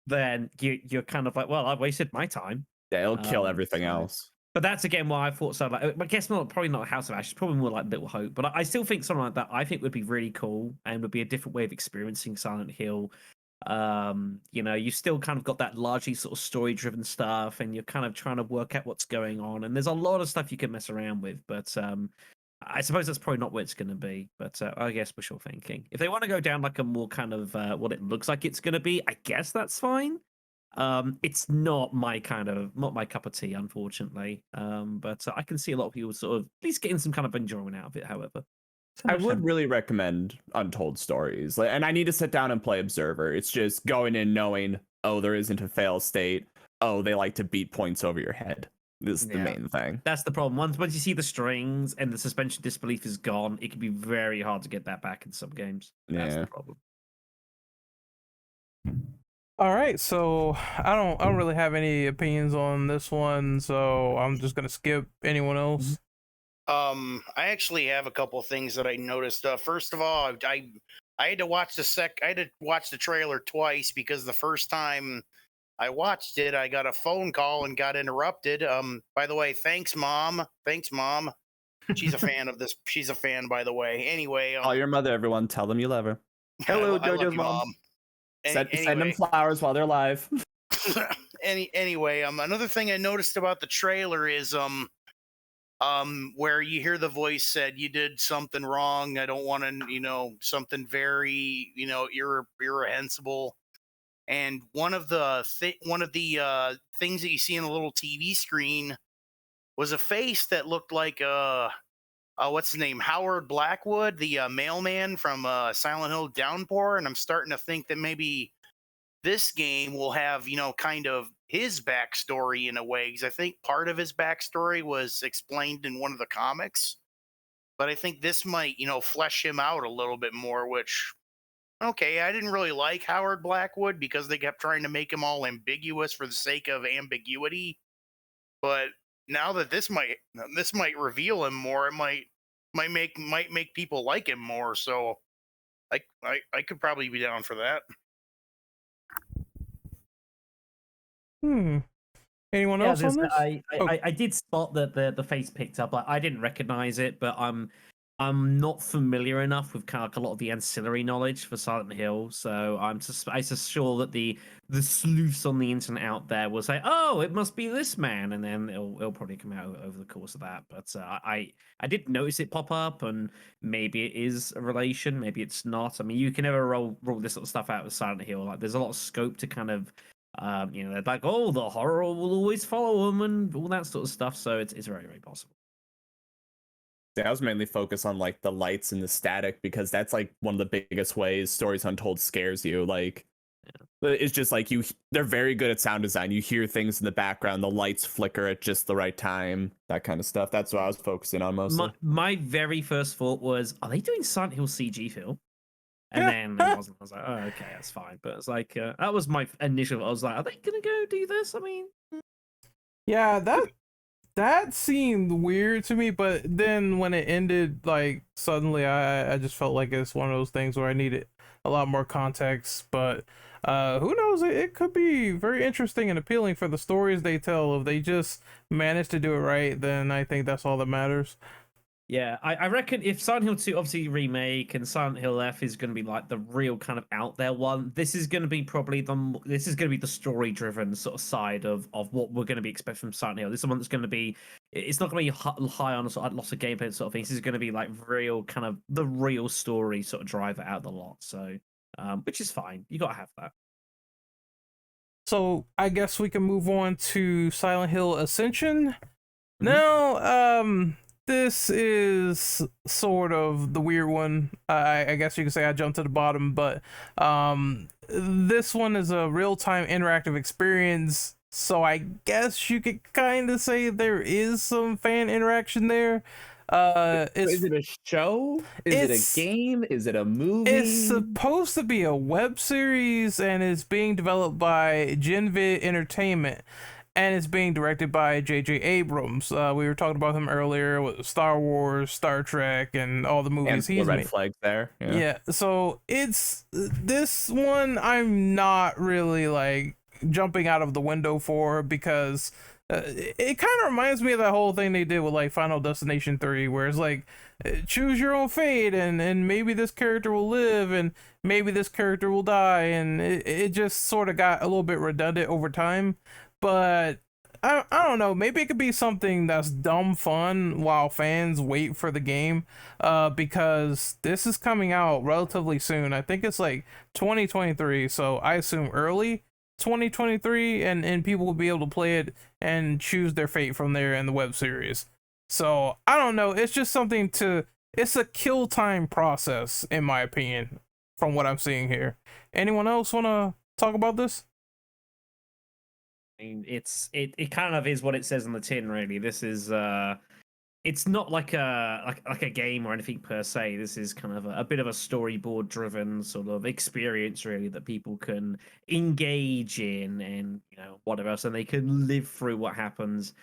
then you're kind of like, well, I wasted my time. Yeah, it'll kill everything else. But that's again why I thought so. Like, I guess probably not House of Ashes, probably more like Little Hope. But I still think something like that I think would be really cool and would be a different way of experiencing Silent Hill. You still kind of got that largely sort of story driven stuff, and you're kind of trying to work out what's going on, and there's a lot of stuff you can mess around with, but I suppose that's probably not where it's going to be. But I guess wishful thinking, if they want to go down like a more kind of what it looks like it's going to be, I guess that's fine. It's not my cup of tea, unfortunately. But I can see a lot of people sort of at least getting some kind of enjoyment out of it, however. I would really recommend Untold Stories. And I need to sit down and play Observer. It's just going in knowing, there isn't a fail state. They like to beat points over your head. This is the main thing. That's the problem. Once you see the strings and the suspension of disbelief is gone, it can be very hard to get that back in some games. That's the problem. All right, so I don't really have any opinions on this one, so I'm just gonna skip. Anyone else? I actually have a couple of things that I noticed. First of all, I had to watch the trailer twice because the first time I watched it, I got a phone call and got interrupted. By the way, thanks, Mom. She's a fan of this. She's a fan, by the way. Anyway, call your mother, everyone. Tell them you love her. Hello, JoJo's mom. Send them flowers while they're live. Anyway, another thing I noticed about the trailer is where you hear the voice said, "You did something wrong. I don't want to, something very, irreprehensible." And one of the things that you see on the little TV screen was a face that looked like what's his name? Howard Blackwood, the mailman from Silent Hill Downpour, and I'm starting to think that maybe this game will have, kind of his backstory in a way, because I think part of his backstory was explained in one of the comics, but I think this might, flesh him out a little bit more, which, okay, I didn't really like Howard Blackwood because they kept trying to make him all ambiguous for the sake of ambiguity, but now that this might reveal him more, it might make people like him more, so I could probably be down for that. Anyone Yeah, else on this? I did spot that the face picked up. I didn't recognize it, but I'm not familiar enough with kind of like a lot of the ancillary knowledge for Silent Hill, so I'm just sure that the sleuths on the internet out there will say, "Oh, it must be this man," and then it'll probably come out over the course of that. But I did notice it pop up, and maybe it is a relation, maybe it's not. I mean, you can never roll this sort of stuff out with Silent Hill. Like, there's a lot of scope to kind of they're like, oh, the horror will always follow them and all that sort of stuff. So it's very, very possible. Yeah, I was mainly focused on like the lights and the static because that's like one of the biggest ways Stories Untold scares you. Like, it's just like they're very good at sound design. You hear things in the background, the lights flicker at just the right time, that kind of stuff. That's what I was focusing on mostly. My very first thought was, are they doing Silent Hill CG film? And then it wasn't. I was like, oh, okay, that's fine. But it's like, that was my initial. I was like, are they gonna go do this? I mean, yeah, that seemed weird to me. But then when it ended, like suddenly, I just felt like it's one of those things where I needed a lot more context. But who knows? It could be very interesting and appealing for the stories they tell. If they just manage to do it right, then I think that's all that matters. yeah, I reckon if Silent Hill 2 obviously remake and Silent Hill F is going to be like the real kind of out there one, this is going to be probably the story driven sort of side of what we're going to be expecting from Silent Hill. This is the one that's going to be, it's not going to be high on sort of lots of gameplay sort of things. This is going to be like real kind of the real story sort of driver out of the lot. So, which is fine. You got to have that. So I guess we can move on to Silent Hill Ascension. Now, this is sort of the weird one. I guess you could say I jumped to the bottom, but this one is a real-time interactive experience. So I guess you could kind of say there is some fan interaction there. Is it a show? Is it a game? Is it a movie? It's supposed to be a web series, and it's being developed by Genvid Entertainment. And it's being directed by J.J. Abrams. We were talking about him earlier with Star Wars, Star Trek, and all the movies and he's red made. flag there. Yeah. So it's this one I'm not really like jumping out of the window for, because it kind of reminds me of that whole thing they did with like Final Destination 3, where it's like choose your own fate, and maybe this character will live and maybe this character will die, and it just sort of got a little bit redundant over time. But I don't know, maybe it could be something that's dumb fun while fans wait for the game, because this is coming out relatively soon. I think it's like 2023, so I assume early 2023, and people will be able to play it and choose their fate from there in the web series. So I don't know, it's just something it's a kill time process, in my opinion, from what I'm seeing here. Anyone else want to talk about this? I mean, it kind of is what it says on the tin, really. This is it's not like a game or anything per se. This is kind of a bit of a storyboard driven sort of experience, really, that people can engage in, and whatever else, and they can live through what happens.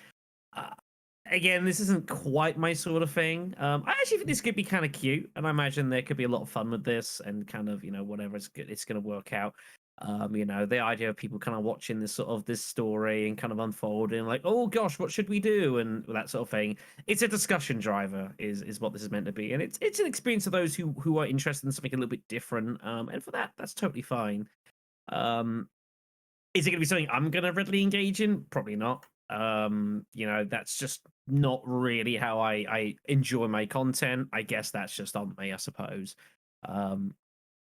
Again, this isn't quite my sort of thing. I actually think this could be kind of cute, and I imagine there could be a lot of fun with this, and kind of whatever it's going to work out. The idea of people kind of watching this story and kind of unfolding, like, oh gosh, what should we do, and that sort of thing. It's a discussion driver, is what this is meant to be, and it's an experience of those who are interested in something a little bit different. And for that's totally fine. Is it going to be something I'm going to readily engage in? Probably not. That's just not really how I enjoy my content. I guess that's just on me, I suppose.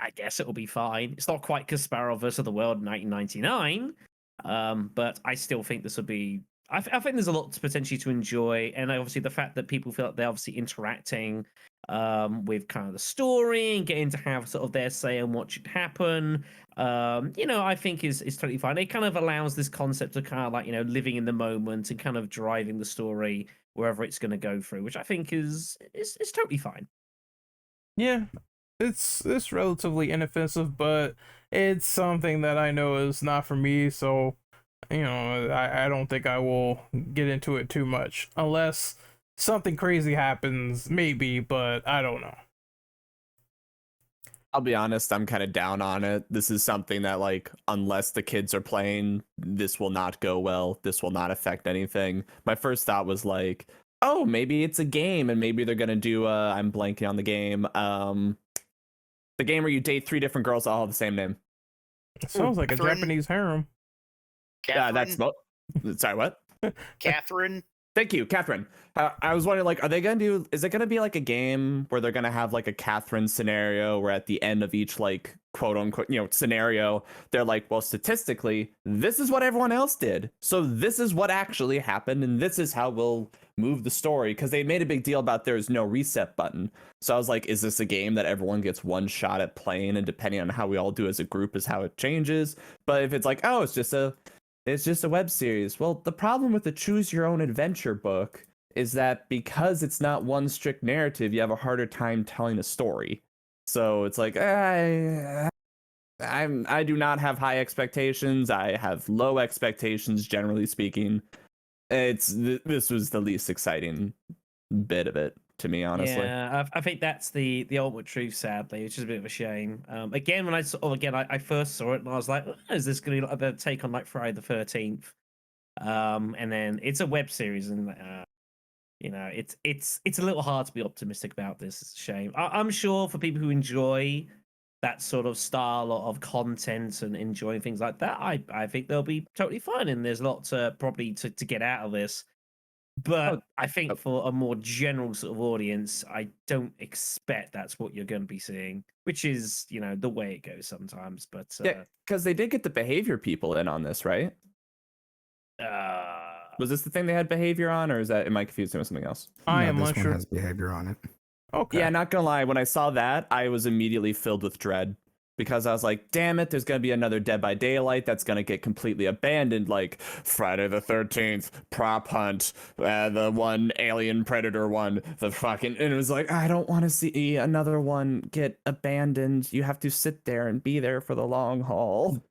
I guess it will be fine. It's not quite Kasparov versus the World in 1999, but I still think this will be I think there's a lot potentially to enjoy, and obviously the fact that people feel like they're obviously interacting with kind of the story and getting to have sort of their say on what should happen. I think is totally fine. It kind of allows this concept of kind of like living in the moment and kind of driving the story wherever it's going to go through, which I think is totally fine. Yeah, it's relatively inoffensive, but it's something that I know is not for me, so I don't think I will get into it too much unless something crazy happens, maybe, but I don't know. I'll be honest, I'm kind of down on it. This is something that, like, unless the kids are playing, this will not go well. This will not affect anything. My first thought was like, oh, maybe it's a game and maybe they're gonna do I'm blanking on the game. The game where you date 3 different girls that all have the same name. It sounds like a Catherine? Japanese harem. Yeah, Catherine? that's sorry, what? Catherine? Thank you, Catherine. I was wondering, like, is it gonna be like a game where they're gonna have like a Catherine scenario where at the end of each, like, quote unquote, scenario, they're like, well, statistically, this is what everyone else did. So this is what actually happened, and this is how we'll move the story. Because they made a big deal about there's no reset button. So I was like, is this a game that everyone gets one shot at playing, and depending on how we all do as a group is how it changes? But if it's like, oh, it's just a web series. Well, the problem with the choose your own adventure book is that because it's not one strict narrative, you have a harder time telling a story. So it's like, I do not have high expectations. I have low expectations, generally speaking. This was the least exciting bit of it to me, honestly. Yeah, I think that's the ultimate truth, sadly, which is a bit of a shame. Again, when I first saw it, and I was like, oh, is this going to be like the take on like Friday the 13th? And then it's a web series, and it's a little hard to be optimistic about this. It's a shame. I'm sure for people who enjoy that sort of style of content and enjoying things like that, I think they'll be totally fine, and there's a lot to probably to get out of this. But I think for a more general sort of audience, I don't expect that's what you're going to be seeing, which is, the way it goes sometimes. But yeah, because they did get the behavior people in on this, right? Was this the thing they had behavior on, or am I confused with something else? I No, am this unsure. one has behavior on it. Okay. Yeah, not gonna lie, when I saw that, I was immediately filled with dread. Because I was like, damn it, there's going to be another Dead by Daylight that's going to get completely abandoned, like Friday the 13th, Prop Hunt, the one Alien Predator one, the fucking... And it was like, I don't want to see another one get abandoned. You have to sit there and be there for the long haul.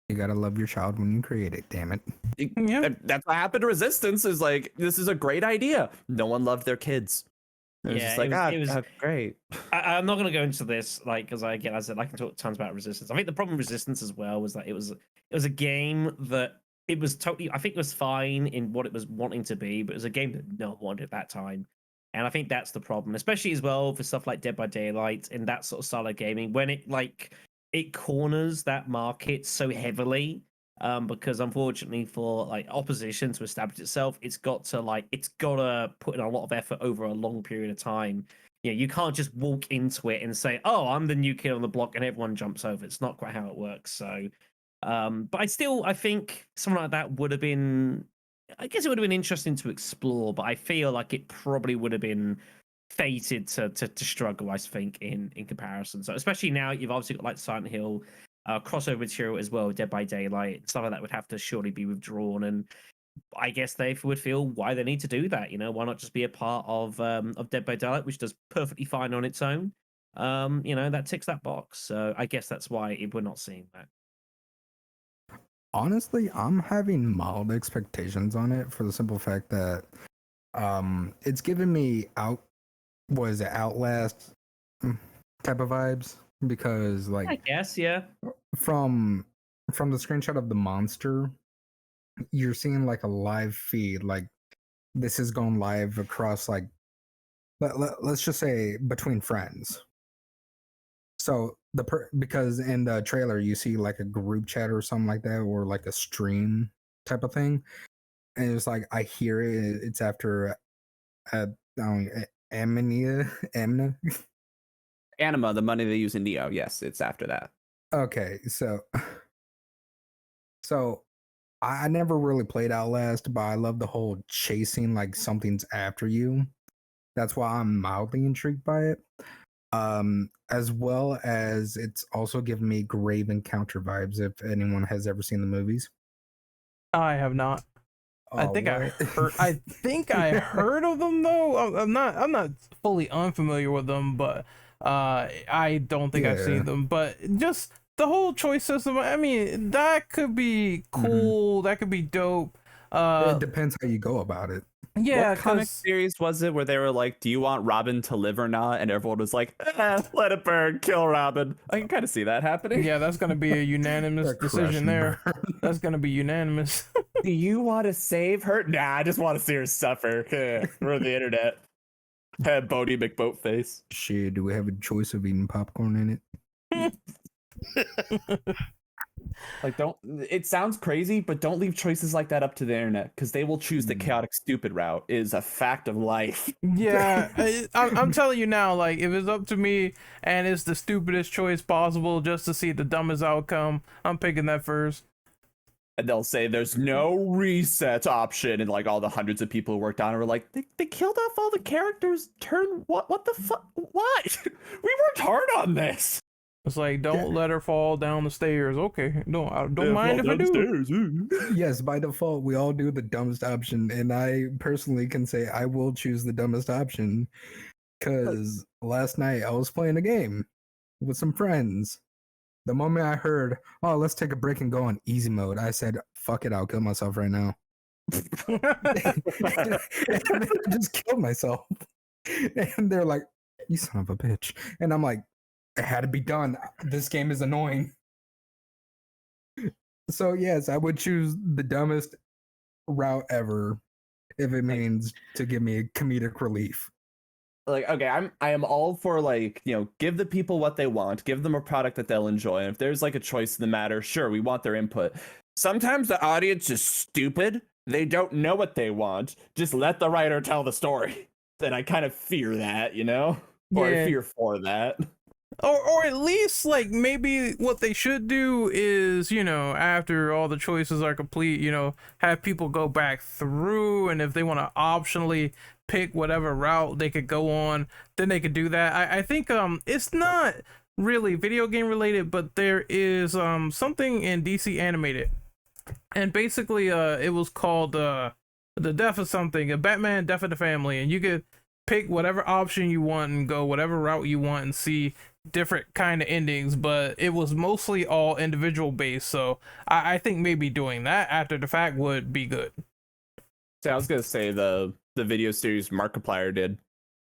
You gotta love your child when you create it, damn it. Yeah. That's what happened to Resistance, is like, this is a great idea. No one loved their kids. It was just like, it was great. I'm not going to go into this, like, because I said I can talk tons about Resistance. I think the problem with Resistance as well was that it was a game that it was totally, I think it was fine in what it was wanting to be, but it was a game that no one wanted at that time. And I think that's the problem, especially as well for stuff like Dead by Daylight and that sort of style of gaming, when it corners that market so heavily. Because unfortunately for like opposition to establish itself, it's got to put in a lot of effort over a long period of time. You can't just walk into it and say, oh, I'm the new kid on the block, and everyone jumps over. It's not quite how it works. So but I think something like that would have been, I guess it would have been interesting to explore, but I feel like it probably would have been fated to struggle, I think, in comparison. So especially now you've obviously got like Silent Hill, crossover material as well, Dead by Daylight, stuff like that would have to surely be withdrawn, and I guess they would feel why they need to do that. Why not just be a part of Dead by Daylight, which does perfectly fine on its own. That ticks that box. So I guess that's why we're not seeing that. Honestly, I'm having mild expectations on it for the simple fact that it's giving me Outlast type of vibes, because like, I guess, yeah. From the screenshot of the monster, you're seeing like a live feed, like this is going live across, like let's just say between friends. So because in the trailer you see like a group chat or something like that, or like a stream type of thing, and it's like I hear it. It's after Amnia. Anima, the money they use in Neo. Yes, it's after that. Okay, so I never really played Outlast, but I love the whole chasing like something's after you. That's why I'm mildly intrigued by it. As well as it's also given me Grave Encounter vibes. If anyone has ever seen the movies, I have not. I Oh, think I what? heard. I think I heard of them though. I'm not. I'm not fully unfamiliar with them, but I don't think I've Yeah. seen them. But just the whole choice system. I mean, that could be Mm-hmm. cool. That could be dope. It depends how you go about it. Yeah, What comic 'cause- series was it where they were like, "Do you want Robin to live or not?" And everyone was like, "Let it burn, kill Robin." I can kind of see that happening. yeah, that's gonna be a unanimous They're decision crushing there. her. That's gonna be unanimous. Do you want to save her? Nah, I just want to see her suffer. For the internet. Bodie McBoatface. Shit, do we have a choice of eating popcorn in it? Like, don't. It sounds crazy, but don't leave choices like that up to the internet because they will choose the chaotic, stupid route. It is a fact of life. Yeah, I'm telling you now, like, if it's up to me and it's the stupidest choice possible just to see the dumbest outcome, I'm picking that first. And they'll say there's no reset option, and like all the hundreds of people who worked on it were like, they killed off all the characters. What the fuck? What? We worked hard on this. It's like, don't let her fall down the stairs. Okay, I don't mind if I do. Yes, by default, we all do the dumbest option, and I personally can say I will choose the dumbest option because last night I was playing a game with some friends. The moment I heard, "Oh, let's take a break and go on easy mode," I said, "Fuck it, I'll kill myself right now." And I just killed myself, and they're like, "You son of a bitch," and I'm like, "It had to be done. This game is annoying." So yes, I would choose the dumbest route ever if it means to give me a comedic relief. Like, okay, I am all for, like, give the people what they want, give them a product that they'll enjoy. And if there's like a choice in the matter, sure, we want their input. Sometimes the audience is stupid. They don't know what they want. Just let the writer tell the story. Then I kind of fear that, or Yeah. I fear for that. Or at least, like, maybe what they should do is, after all the choices are complete, have people go back through, and if they want to optionally pick whatever route they could go on, then they could do that. I think it's not really video game related, but there is something in DC animated, and basically it was called the Death of something, a Batman Death of the Family, and you could pick whatever option you want and go whatever route you want and see different kind of endings, but it was mostly all individual based. So I think maybe doing that after the fact would be good. So I was gonna say the video series Markiplier did,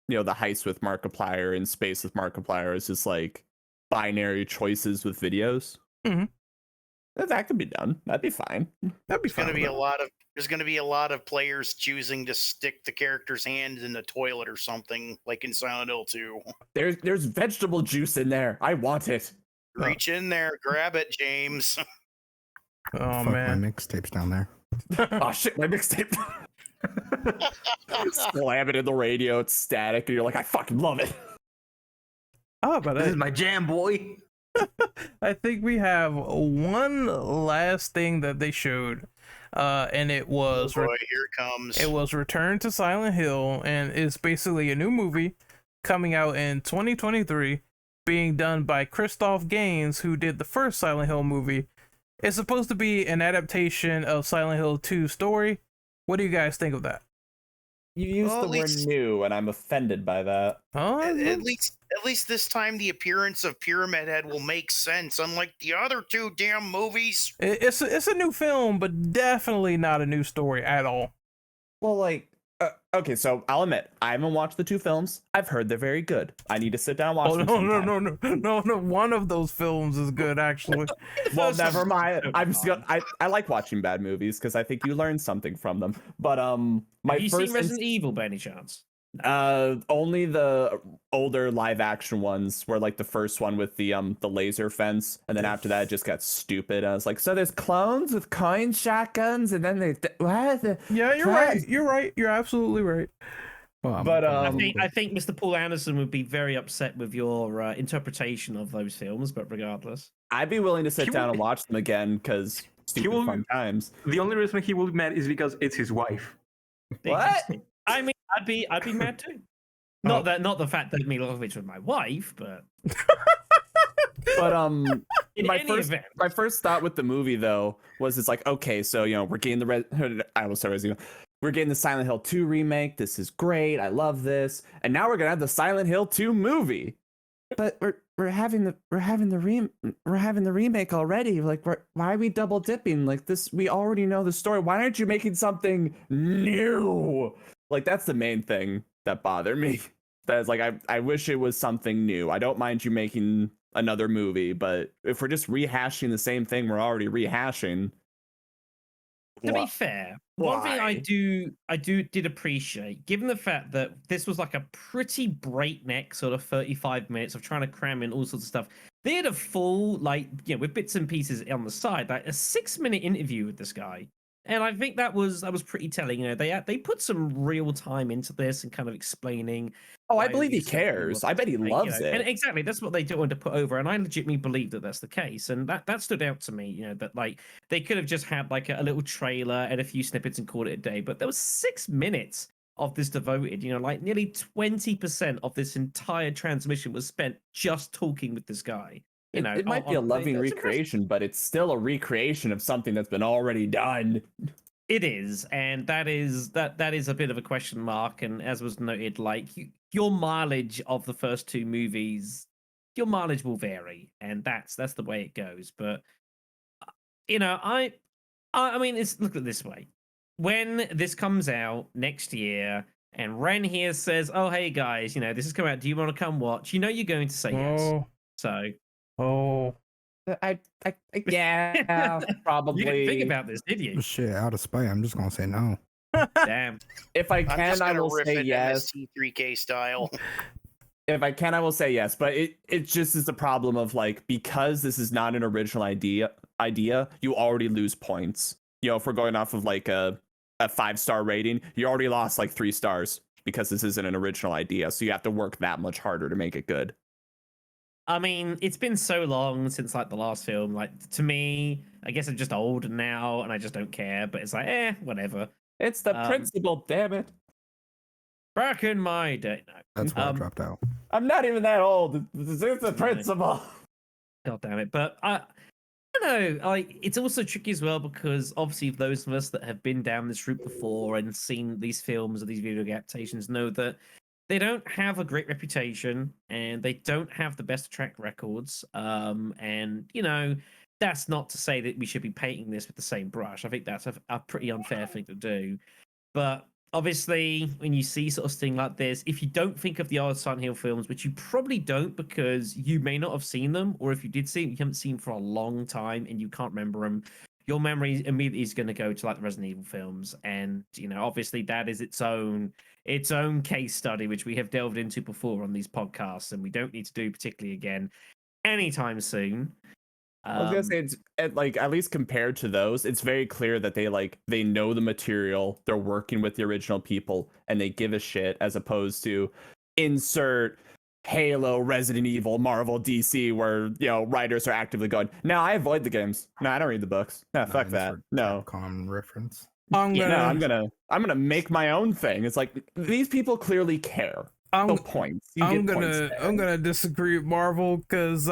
the heist with Markiplier and space with Markiplier is just like binary choices with videos. Mhm. That could be done. That'd be fine. That'd be There's going to fun. be there's going to be a lot of players choosing to stick the character's hand in the toilet or something, like in Silent Hill 2. There's vegetable juice in there. I want it. Reach in there, grab it, James. Oh Fuck, man. my mixtape's down there. Oh shit, my mixtape. Slam it in the radio, it's static, and you're like, I fucking love it. Oh, but This is my jam, boy. I think we have one last thing that they showed, and it was Boy, here it comes. it was Return to Silent Hill, and it's basically a new movie coming out in 2023, being done by Christoph Gaines, who did the first Silent Hill movie. It's supposed to be an adaptation of Silent Hill 2 story. What do you guys think of that? You used Well, the at word least- new, and I'm offended by that. Huh? At least this time the appearance of Pyramid Head will make sense, unlike the other two damn movies. It's a new film, but definitely not a new story at all. Well, like, okay, so I'll admit, I haven't watched the two films. I've heard they're very good. I need to sit down and watch Oh them no sometime. no! One of those films is good actually. Well, never mind. I like watching bad movies because I think you learn something from them. But my Have you first seen Resident Evil by any chance? only the older live action ones were like the first one with the laser fence, and then after that it just got stupid. I was like, so there's clones with coin shotguns, and then they what? Yeah, you're right. You're right. You're absolutely right. Well, But, I think Mr. Paul Anderson would be very upset with your interpretation of those films, but regardless. I'd be willing to sit down and watch them again because stupid will- fun times. The only reason he will be mad is because it's his wife. What? I mean, I'd be mad too. Not the fact that Milovic was my wife, but But in my any first event. my first thought with the movie though was it's like, okay, so we're getting I will start Resident Evil. We're getting the Silent Hill 2 remake. This is great. I love this. And now we're gonna have the Silent Hill 2 movie. But we're having the remake already. Like, why are we double dipping? Like this, we already know the story. Why aren't you making something new? Like that's the main thing that bothered me. That's like I wish it was something new. I don't mind you making another movie, but if we're just rehashing the same thing we're already rehashing. To be fair, one thing Why? I did appreciate, given the fact that this was like a pretty breakneck sort of 35 minutes of trying to cram in all sorts of stuff. They had a full, like, with bits and pieces on the side, like a 6-minute interview with this guy. And I think that was pretty telling. They put some real time into this and kind of explaining. Oh, I why believe he these certain cares. was- I bet he like, loves it. And exactly, that's what they do want to put over. And I legitimately believe that that's the case. And that stood out to me, that like they could have just had like a little trailer and a few snippets and called it a day. But there was 6 minutes of this devoted, like nearly 20% of this entire transmission was spent just talking with this guy. It might be a loving recreation, but it's still a recreation of something that's been already done. It is, and that is a bit of a question mark. And as was noted, like your mileage of the first 2 movies, your mileage will vary, and that's the way it goes. But I mean, look at it this way: when this comes out next year, and Ren here says, "Oh, hey guys, this is coming out. Do you want to come watch?" You're going to say yes. So. Yeah, probably. You didn't think about this, did you? Shit, out of spite, I'm just gonna say no. Damn. If I I'm can, just I gonna will riff say it yes. MST3K style. If I can, I will say yes. But it just is the problem of like, because this is not an original idea, you already lose points. If we're going off of like a 5-star rating, you already lost like 3 stars because this isn't an original idea. So you have to work that much harder to make it good. I mean, it's been so long since like the last film. Like to me, I guess I'm just old now and I just don't care. But it's like, whatever. It's the principle, damn it. Back in my day, no. That's why I dropped out. I'm not even that old. It's the principle. God damn it! But I don't know. Like it's also tricky as well because obviously those of us that have been down this route before and seen these films or these video adaptations know that they don't have a great reputation and they don't have the best track records. And that's not to say that we should be painting this with the same brush. I think that's a pretty unfair thing to do. But obviously, when you see sort of thing like this, if you don't think of the old Silent Hill films, which you probably don't because you may not have seen them, or if you did see them, you haven't seen them for a long time and you can't remember them, your memory immediately is going to go to like the Resident Evil films. And, obviously that is its own case study, which we have delved into before on these podcasts, and we don't need to do particularly again anytime soon. I was gonna say, it's at least compared to those, it's very clear that they know the material, they're working with the original people, and they give a shit, as opposed to insert Halo, Resident Evil, Marvel, DC, where writers are actively going, no, I avoid the games. No, I don't read the books. No, fuck that. No. Capcom reference. I'm gonna make my own thing. It's like these people clearly care. No points. I'm gonna disagree with Marvel because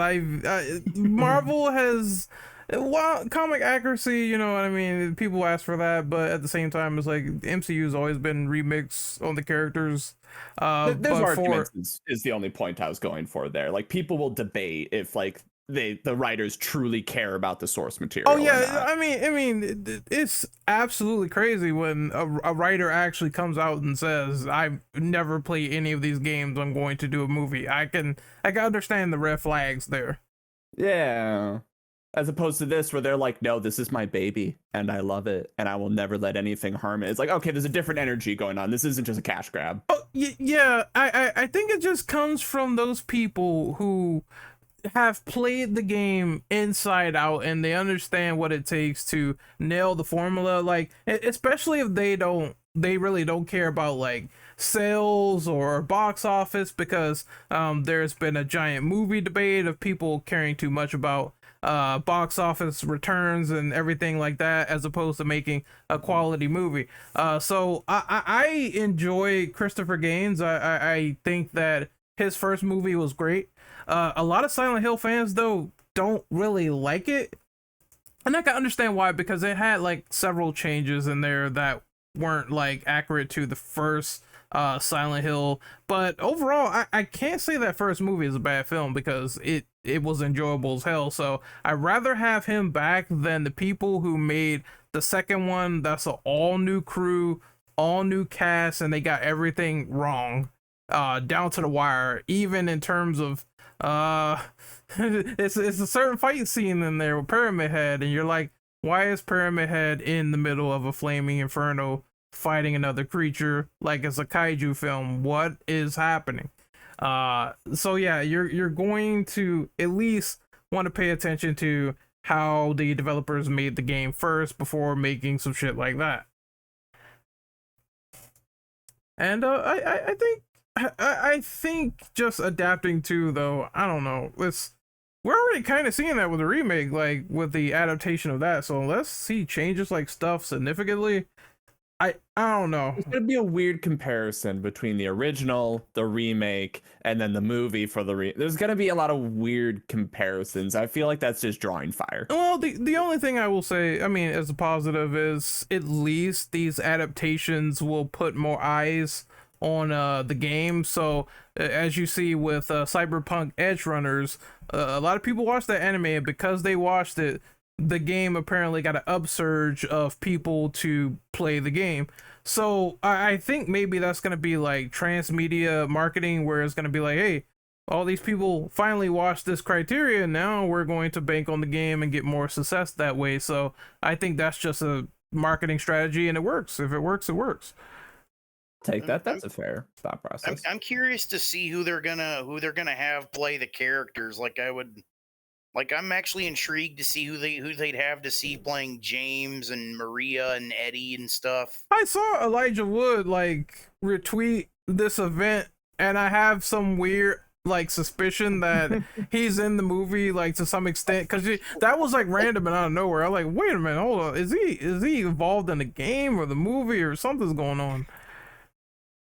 Marvel has comic accuracy, you know what I mean? People ask for that, but at the same time, it's like the MCU's always been remix on the characters. Those arguments is the only point I was going for there. Like people will debate if like the writers truly care about the source material. Oh yeah, I mean, it's absolutely crazy when a writer actually comes out and says, "I've never played any of these games. I'm going to do a movie." I can understand the red flags there. Yeah, as opposed to this, where they're like, "No, this is my baby, and I love it, and I will never let anything harm it." It's like, okay, there's a different energy going on. This isn't just a cash grab. Oh yeah, I think it just comes from those people who have played the game inside out and they understand what it takes to nail the formula, like especially if they really don't care about like sales or box office, because there's been a giant movie debate of people caring too much about box office returns and everything like that, as opposed to making a quality movie. So I enjoy Christopher Gaines. I think that his first movie was great. A lot of Silent Hill fans though don't really like it, and I can understand why, because it had like several changes in there that weren't like accurate to the first Silent Hill. But overall, I can't say that first movie is a bad film, because it was enjoyable as hell. So I'd rather have him back than the people who made the second one. That's an all new crew, all new cast, and they got everything wrong, down to the wire, even in terms of it's a certain fight scene in there with Pyramid Head, and you're like, why is Pyramid Head in the middle of a flaming inferno fighting another creature like it's a kaiju film? What is happening? So yeah, you're going to at least want to pay attention to how the developers made the game first before making some shit like that. And I think just adapting to, though, I don't know, we're already kind of seeing that with the remake, like with the adaptation of that. So unless he changes like stuff significantly, I don't know. It's gonna be a weird comparison between the original, the remake, and then the movie for the There's gonna be a lot of weird comparisons. I feel like that's just drawing fire. Well, the only thing I will say, I mean, as a positive, is at least these adaptations will put more eyes on the game. So as you see with Cyberpunk Edge Runners, a lot of people watched that anime, and because they watched it, the game apparently got an upsurge of people to play the game. So I think maybe that's going to be like transmedia marketing, where it's going to be like, hey, all these people finally watched this criteria, now we're going to bank on the game and get more success that way. So I think that's just a marketing strategy, and it works. If it works, it works. Take that. That's a fair thought process. I'm curious to see who they're gonna have play the characters. I'm actually intrigued to see who they'd have to see playing James and Maria and Eddie and stuff. I saw Elijah Wood like retweet this event, and I have some weird like suspicion that he's in the movie, like to some extent, because that was like random and out of nowhere. I'm like, wait a minute, hold on, is he involved in the game or the movie, or something's going on?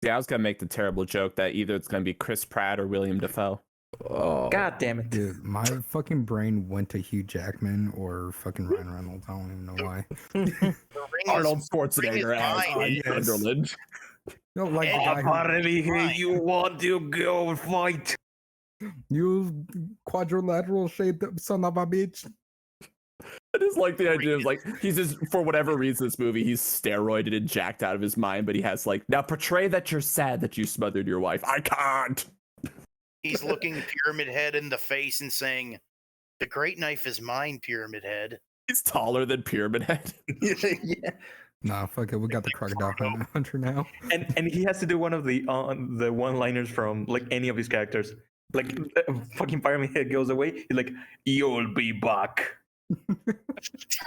Yeah, I was gonna make the terrible joke that either it's gonna be Chris Pratt or William Dafoe. Oh, God damn it. Dude, my fucking brain went to Hugh Jackman or fucking Ryan Reynolds. I don't even know why. Arnold Schwarzenegger as Sunderland. No, like the guy who, You want to go fight? you quadrilateral shaped son of a bitch. I just like the idea of like he's just, for whatever reason, this movie he's steroided and jacked out of his mind, but he has like, now portray that you're sad that you smothered your wife. I can't. He's looking Pyramid Head in the face and saying, "The great knife is mine, Pyramid Head." He's taller than Pyramid Head. Yeah. Nah, fuck it. We got the crocodile hunter now. And he has to do one of the one-liners from like any of his characters. Like fucking Pyramid Head goes away. He's like, "You'll be back."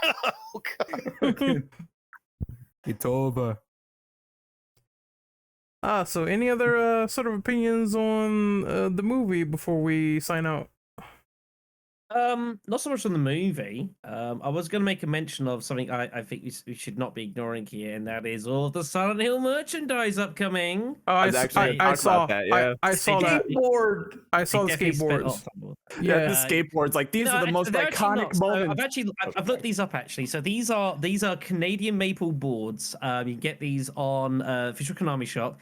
Oh God. It's over. So any other sort of opinions on the movie before we sign out? Not so much on the movie. I was going to make a mention of something I think we should not be ignoring here, and that is all the Silent Hill merchandise upcoming. Oh, I saw that. Yeah, I saw that. Skateboard. I saw the skateboards. yeah, the skateboards. Like these are the most iconic moments. I've looked these up actually. So these are Canadian maple boards. You can get these on official Konami shop.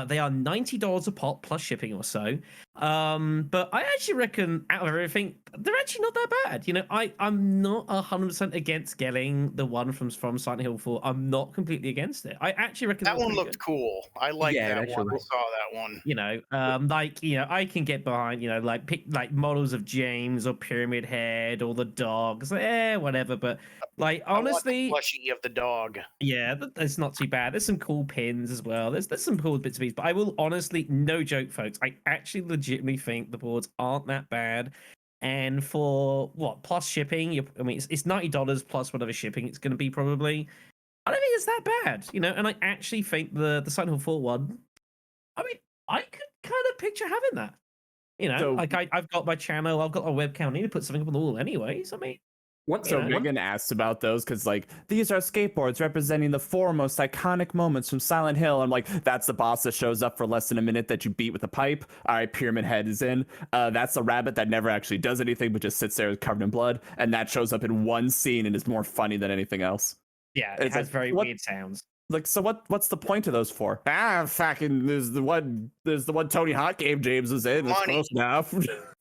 They are $90 a pop plus shipping or so. But I actually reckon out of everything, they're actually not that bad. You know, I'm not 100% against getting the one from Silent Hill 4. I'm not completely against it. I actually reckon That one looked cool. I like that one. I saw that one. You know, I can get behind, pick like models of James or Pyramid Head or the dogs, whatever. But like honestly, I want the plushie of the dog. Yeah, that's not too bad. There's some cool pins as well. There's some cool bits and pieces. But I will honestly, no joke, folks, I actually legitimately think the boards aren't that bad. And for what plus shipping, it's $90 plus whatever shipping it's going to be probably. I don't think it's that bad, And I actually think the Silent Hill 4 one, I could kind of picture having that. You know, So- like I've got my channel, I've got my webcam. I need to put something up on the wall anyways. I mean, So Megan asked about those because, like, these are skateboards representing the four most iconic moments from Silent Hill. I'm like, that's the boss that shows up for less than a minute that you beat with a pipe. All right, Pyramid Head is in. That's the rabbit that never actually does anything but just sits there covered in blood, and that shows up in one scene and is more funny than anything else. yeah, it It's has like, very what- weird sounds. Like, so what's the point of those for? Fucking there's the one Tony Hawk game James is in. It's Money. close enough.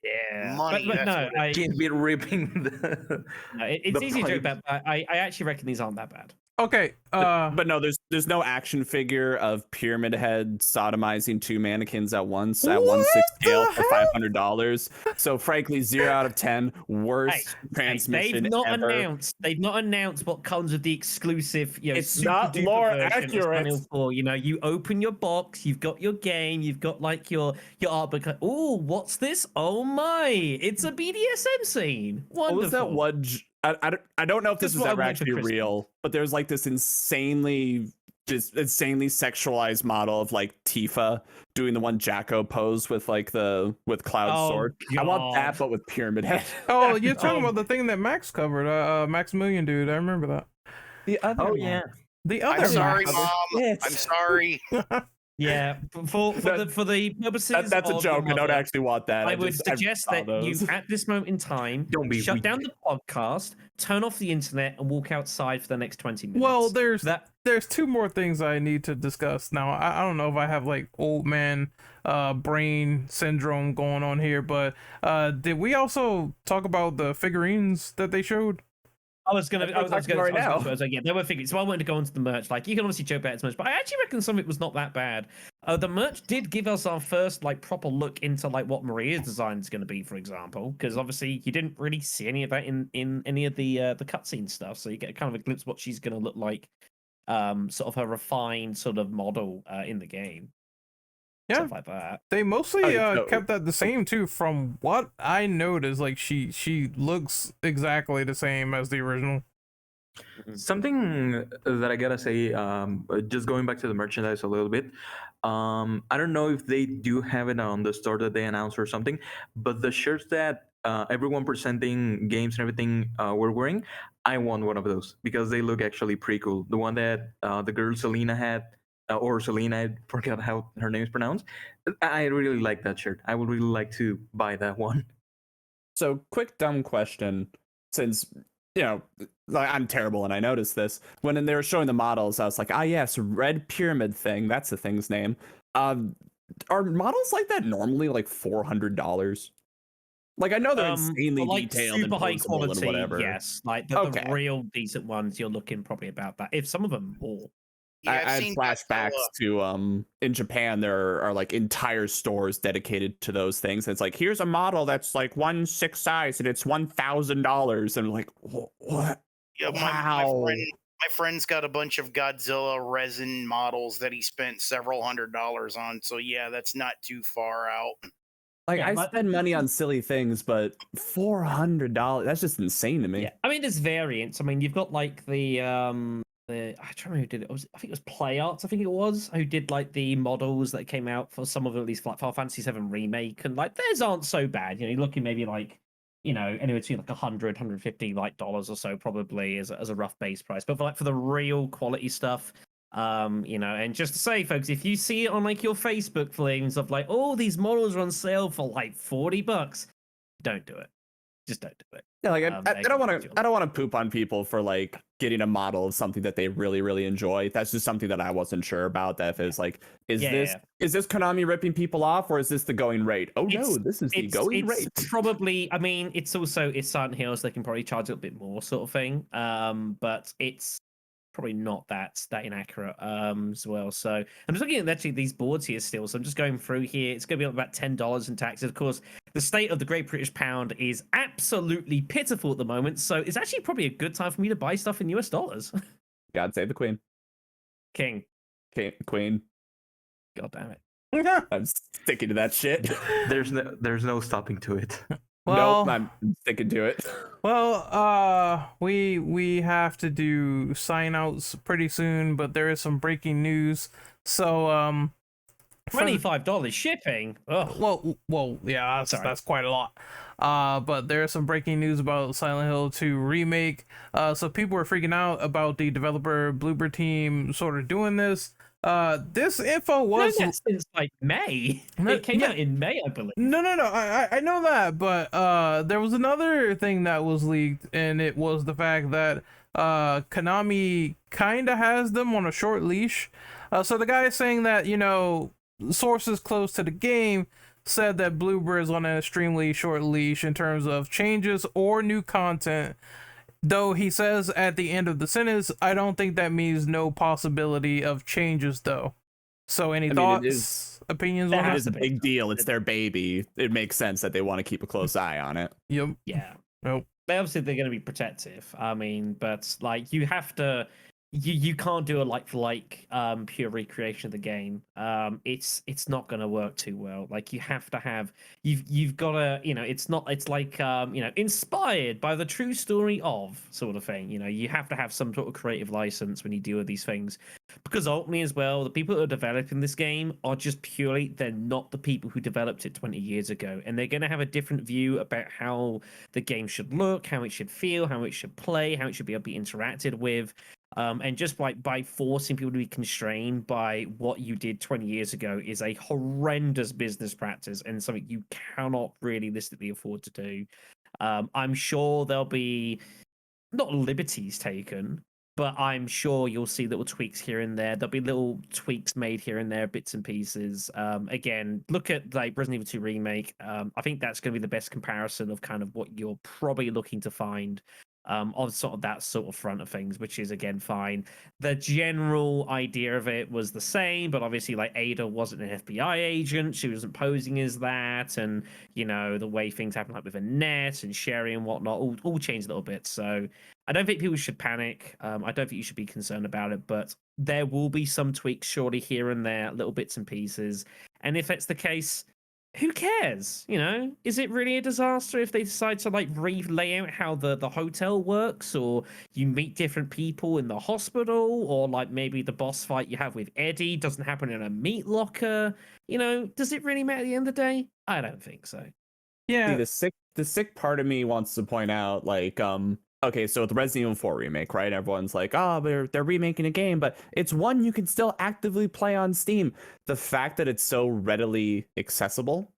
Yeah, Money, but that's no, what it I, Can't be ripping the. it's the easy to joke pipes. about. But I actually reckon these aren't that bad. Okay. But no, there's no action figure of Pyramid Head sodomizing two mannequins at once at What 1/6 scale the for $500. So frankly, 0 out of 10, worst transmission they've not ever. announced what comes with the exclusive. You know, It's super not duper lore version of accurate. Silent Hill 4. You know, you open your box, you've got your game, you've got like your art book. Like, oh, what's this? Oh my, it's a BDSM scene. What was that Wonderful. one? I don't know if this That's is what I ever want for actually Christmas. real, but there's like this insanely sexualized model of like Tifa doing the one Jacko pose with like with Cloud Oh, sword. I want that, God. but with Pyramid Head. Oh, you're talking Um, about the thing that Max covered, Maximilian dude. I remember that. The other Oh one. yeah. The other I'm sorry, Max. Mom. Shit. I'm sorry. Yeah, for the purposes That's a of joke. your I don't mother, actually want that. I would just- suggest saw that you, those. at this moment in time, Don't be shut weak. down the podcast, turn off the internet, and walk outside for the next 20 minutes. Well, there's that. two more things I need to discuss. Now, I don't know if I have like old man brain syndrome going on here, but did we also talk about the figurines that they showed? I was gonna. I was talking gonna. about right now. Yeah, they were figures. So I wanted to go into the merch. Like, you can obviously joke about it so much, but I actually reckon some of it was not that bad. The merch did give us our first like proper look into like what Maria's design is going to be, for example, because obviously you didn't really see any of that in any of the cutscene stuff. So you get kind of a glimpse of what she's going to look like, sort of her refined sort of model in the game. Yeah. Stuff like that. They mostly Oh, no. kept that the same too. From what I noticed, like she looks exactly the same as the original. Something that I gotta say, just going back to the merchandise a little bit, I don't know if they do have it on the store that they announced or something, but the shirts that everyone presenting games and everything were wearing, I want one of those because they look actually pretty cool. The one that the girl Selena had, or Selena, I forgot how her name is pronounced. I really like that shirt. I would really like to buy that one. So, quick dumb question, since like, I'm terrible and I noticed this when they were showing the models. I was like, yes, red pyramid thing. That's the thing's name. Are models like that normally like $400? Like, I know they're insanely for, like, detailed super and high posable quality. and whatever. Yes, like the Okay. real decent ones, you're looking probably about that. If some of them more. Yeah, I I've had seen flashbacks Godzilla. to in Japan there are like entire stores dedicated to those things. And it's like, here's a model that's like 1/6 size and it's $1,000. And I'm like, what? Yeah, Wow. my friend's got a bunch of Godzilla resin models that he spent several $100s on. So yeah, that's not too far out. Like, Yeah, I but- spend money on silly things, but $400, that's just insane to me. Yeah, I mean, there's variants. I mean, you've got like the I don't remember who did it. I think it was Play Arts. I think it was who did like the models that came out for some of them, at least like Final Fantasy VII Remake, and like theirs aren't so bad. You know, you're looking maybe like anywhere between like $100-$150 like dollars or so probably as a rough base price. But for the real quality stuff, and just to say, folks, if you see it on like your Facebook flames of like, oh, these models are on sale for like $40, don't do it. Just don't do it. Yeah, like I They don't can want do to. I don't want to poop on people for like getting a model of something that they really, really enjoy. That's just something that I wasn't sure about. That if it's like, is this Konami ripping people off, or is this the going rate? Oh no, this is the going rate. Probably. I mean, it's Silent Hill, so they can probably charge a little bit more, sort of thing. But it's probably not that inaccurate as well. So I'm just looking at actually these boards here still. So I'm just going through here. It's going to be about $10 in taxes. Of course, the state of the Great British Pound is absolutely pitiful at the moment. So it's actually probably a good time for me to buy stuff in US dollars. God save the queen. King. Queen. God damn it. I'm sticking to that shit. There's no stopping to it. Well, Nope, I'm sticking to it. Well, we have to do sign outs pretty soon, but there is some breaking news. So $25 shipping. Oh, Well, yeah, Sorry. that's quite a lot. But there's some breaking news about Silent Hill 2 remake. So people were freaking out about the developer Bloober team sort of doing this. This info was since like May. No, It came yeah. out in May, I believe. No. I know that, but there was another thing that was leaked, and it was the fact that Konami kind of has them on a short leash. So the guy is saying that, you know, sources close to the game said that Bloober is on an extremely short leash in terms of changes or new content. Though he says at the end of the sentence, I don't think that means no possibility of changes, though. So, any thoughts, opinions on It that? is a big deal. It's their baby. It makes sense that they want to keep a close eye on it. Yep. Yeah. Nope. Obviously, they're going to be protective. I mean, but like you have to, you can't do a like for like pure recreation of the game. It's not going to work too well. Like you have to have you've got to, you know, it's like you know, inspired by the true story of sort of thing. You know, you have to have some sort of creative license when you deal with these things, because ultimately as well, the people who are developing this game are just purely, they're not the people who developed it 20 years ago, and they're going to have a different view about how the game should look, how it should feel, how it should play, how it should be able to be interacted with. And just by forcing people to be constrained by what you did 20 years ago is a horrendous business practice and something you cannot realistically afford to do. I'm sure there'll be not liberties taken, but I'm sure you'll see little tweaks here and there. There'll be little tweaks made here and there, bits and pieces. Again, look at like Resident Evil 2 Remake. I think that's going to be the best comparison of kind of what you're probably looking to find on sort of that sort of front of things, which is again fine. The general idea of it was the same, but obviously like Ada wasn't an FBI agent, she wasn't posing as that, and you know the way things happen like with Annette and Sherry and whatnot all changed a little bit. So I don't think people should panic. I don't think you should be concerned about it, but there will be some tweaks surely here and there, little bits and pieces. And if that's the case, who cares? You know, is it really a disaster if they decide to like relay out how the hotel works, or you meet different people in the hospital, or like maybe the boss fight you have with Eddie doesn't happen in a meat locker? You know, does it really matter at the end of the day? I don't think so. Yeah. See, the sick part of me wants to point out, like, okay, so with Resident Evil 4 remake, right? Everyone's like, oh, they're remaking a game, but it's one you can still actively play on Steam. The fact that it's so readily accessible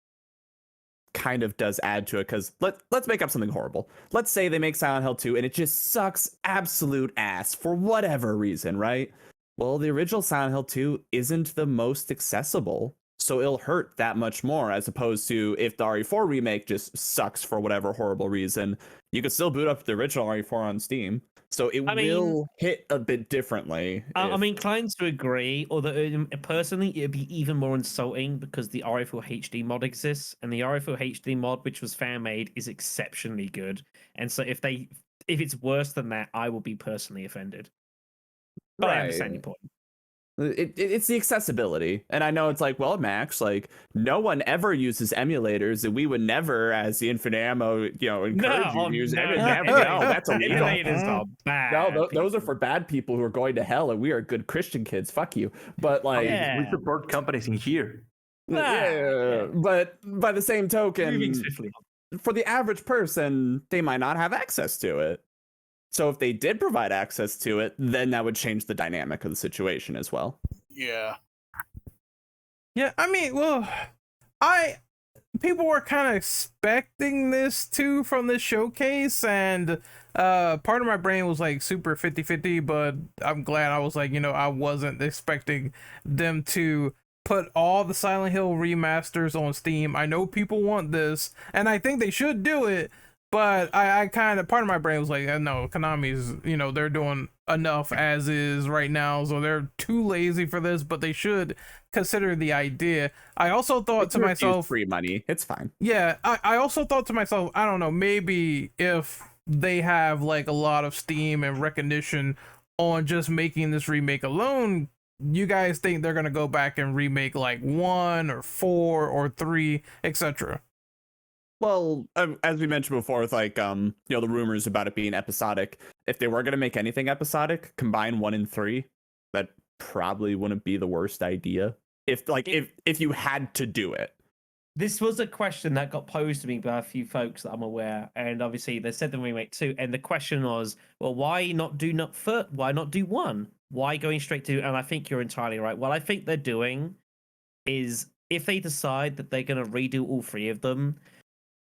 kind of does add to it, because let's make up something horrible. Let's say they make Silent Hill 2 and it just sucks absolute ass for whatever reason, right? Well, the original Silent Hill 2 isn't the most accessible, so it'll hurt that much more, as opposed to if the RE4 remake just sucks for whatever horrible reason, you could still boot up the original RE4 on Steam. So it will hit a bit differently. I'm inclined to agree, although personally it'd be even more insulting because the RE4 HD mod exists, and the RE4 HD mod, which was fan made, is exceptionally good. And so if it's worse than that, I will be personally offended. But I understand your point. It's the accessibility, and I know it's like, well, Max, like no one ever uses emulators, and we would never, as the Infinite Ammo, you know, encourage you to use emulators. No, that's illegal. Emulators are bad. No, those are for bad people who are going to hell, and we are good Christian kids. Fuck you. But like, we support companies in here. Yeah, but by the same token, for the average person, they might not have access to it. So if they did provide access to it, then that would change the dynamic of the situation as well. Yeah. Yeah, I mean, well, people were kind of expecting this too from this showcase, and part of my brain was like super 50-50, but I'm glad I was like, you know, I wasn't expecting them to put all the Silent Hill remasters on Steam. I know people want this, and I think they should do it. But I kind of, part of my brain was like, no, Konami's, you know, they're doing enough as is right now, so they're too lazy for this, but they should consider the idea. I also thought to myself, free money, it's fine. Yeah, I also thought to myself, I don't know, maybe if they have like a lot of steam and recognition on just making this remake alone, you guys think they're going to go back and remake like 1 or 4 or 3, etc.? Well, as we mentioned before, with like you know, the rumors about it being episodic, if they were gonna make anything episodic, combine 1 and 3. That probably wouldn't be the worst idea. if you had to do it. This was a question that got posed to me by a few folks that I'm aware, and obviously they said the remake 2, and the question was, well, why not do 1? Why going straight to? And I think you're entirely right. What I think they're doing is, if they decide that they're going to redo all 3 of them,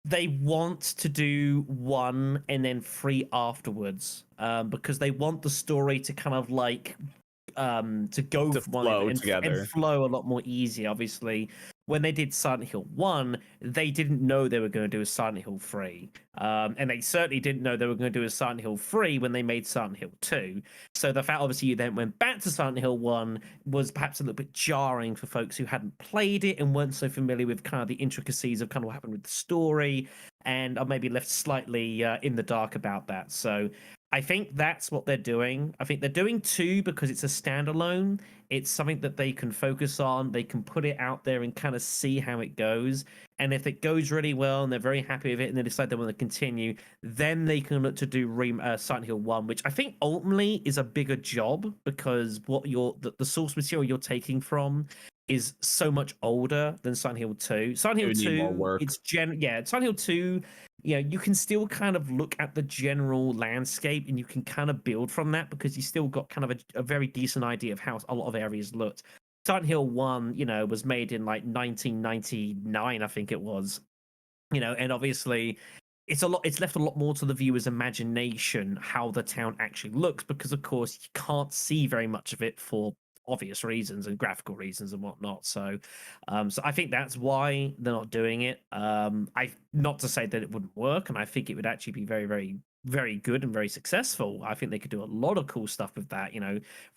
they want to do 1 and then 3 afterwards, because they want the story to kind of like to go To from one flow and together. flow a lot more easy. Obviously, when they did Silent Hill 1, they didn't know they were going to do a Silent Hill 3. And they certainly didn't know they were going to do a Silent Hill 3 when they made Silent Hill 2. So the fact, obviously, you then went back to Silent Hill 1 was perhaps a little bit jarring for folks who hadn't played it and weren't so familiar with kind of the intricacies of kind of what happened with the story, and are maybe left slightly in the dark about that. So I think that's what they're doing. I think they're doing 2 because it's a standalone. It's something that they can focus on. They can put it out there and kind of see how it goes. And if it goes really well and they're very happy with it and they decide they want to continue, then they can look to do Silent Hill 1, which I think ultimately is a bigger job, because what the source material you're taking from is so much older than Silent Hill 2. Silent Hill It would need more 2, work. Silent Hill 2, you can still kind of look at the general landscape and you can kind of build from that, because you still got kind of a very decent idea of how a lot of areas looked. Silent Hill 1, was made in like 1999, I think it was. And obviously it's left a lot more to the viewer's imagination how the town actually looks, because of course you can't see very much of it for obvious reasons and graphical reasons and whatnot. So I think that's why they're not doing it. Not to say that it wouldn't work, and I think it would actually be very, very, very good and very successful. I think they could do a lot of cool stuff with that,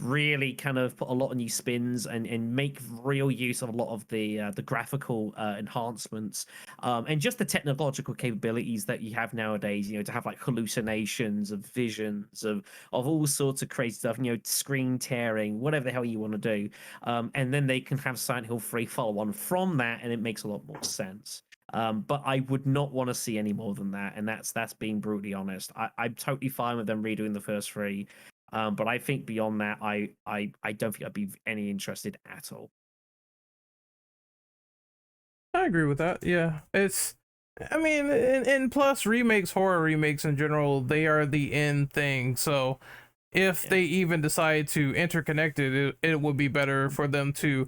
really kind of put a lot of new spins and make real use of a lot of the graphical enhancements, and just the technological capabilities that you have nowadays, to have like hallucinations of visions of all sorts of crazy stuff, screen tearing, whatever the hell you want to do. And then they can have Silent Hill 3 follow on from that, and it makes a lot more sense. But I would not want to see any more than that, and that's being brutally honest. I'm totally fine with them redoing the first 3, but I think beyond that, I don't think I'd be any interested at all. I agree with that. Yeah, and plus horror remakes in general, they are the end thing. So if they even decide to interconnect it would be better for them to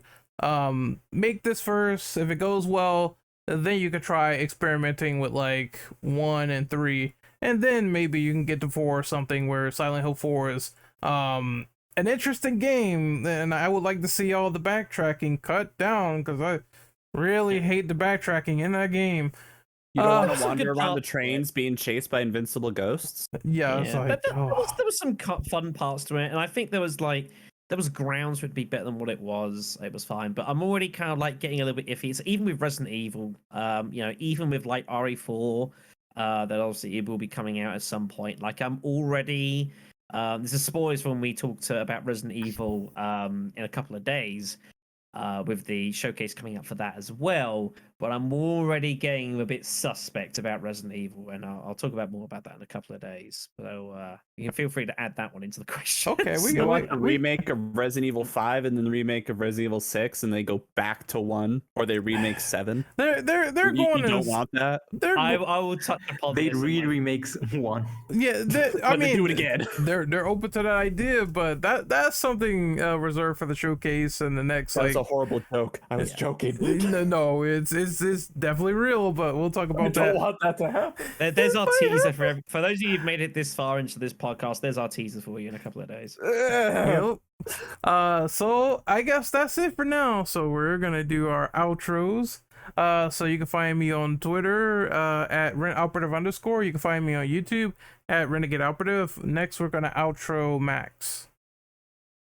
make this first. If it goes well, then you could try experimenting with like 1 and 3, and then maybe you can get to 4 or something, where Silent Hill 4 is an interesting game, and I would like to see all the backtracking cut down, because I really hate the backtracking in that game. You don't want That's to a wander good around part. the trains being chased by invincible ghosts. Yeah, it's like, but there was some fun parts to it, and I think there was grounds for it to be better than what it was. It was fine, but I'm already kind of like getting a little bit iffy. So even with Resident Evil, even with like RE4, that obviously it will be coming out at some point. Like I'm already, this is spoilers when we talked about Resident Evil in a couple of days, with the showcase coming up for that as well. But I'm already getting a bit suspect about Resident Evil, and I'll talk more about that in a couple of days. So you can feel free to add that one into the question. Okay, we You can want a remake of Resident Evil 5 and then the remake of Resident Evil 6, and they go back to 1, or they remake 7. They're going. You don't want that. I will touch upon They this in my- remakes 1. Yeah, I But they mean, do it again. They're open to that idea, but that's something reserved for the showcase and the next. That's like, a horrible joke. I was joking. no, it's definitely real, but we'll talk I about don't that. want that to happen. There's our teaser for those of you who've made it this far into this podcast. There's our teaser for you in a couple of days. Yep. So I guess that's it for now. So we're gonna do our outros. So you can find me on Twitter at RentOperative_. You can find me on YouTube at Renegade Operative. Next, we're gonna outro Max.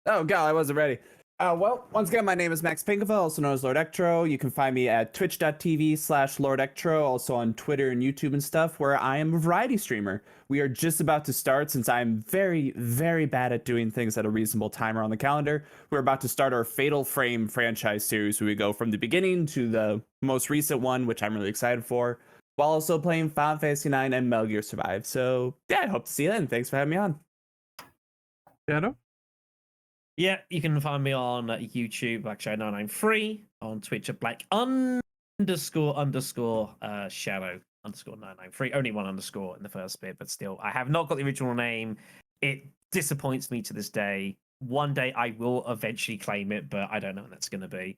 Oh god, I wasn't ready. Well, once again, my name is Max Pinkova, also known as Lord Ectro. You can find me at twitch.tv/Lord Ectro, also on Twitter and YouTube and stuff, where I am a variety streamer. We are just about to start, since I'm very, very bad at doing things at a reasonable timer on the calendar. We're about to start our Fatal Frame franchise series, where we go from the beginning to the most recent one, which I'm really excited for, while also playing Final Fantasy IX and Metal Gear Survive. So, yeah, I hope to see you then. Thanks for having me on. Shadow? Yeah, you can find me on YouTube, BlackShadow993, on Twitch at Black__Shadow_993. Only one underscore in the first bit, but still, I have not got the original name. It disappoints me to this day. One day I will eventually claim it, but I don't know when that's going to be.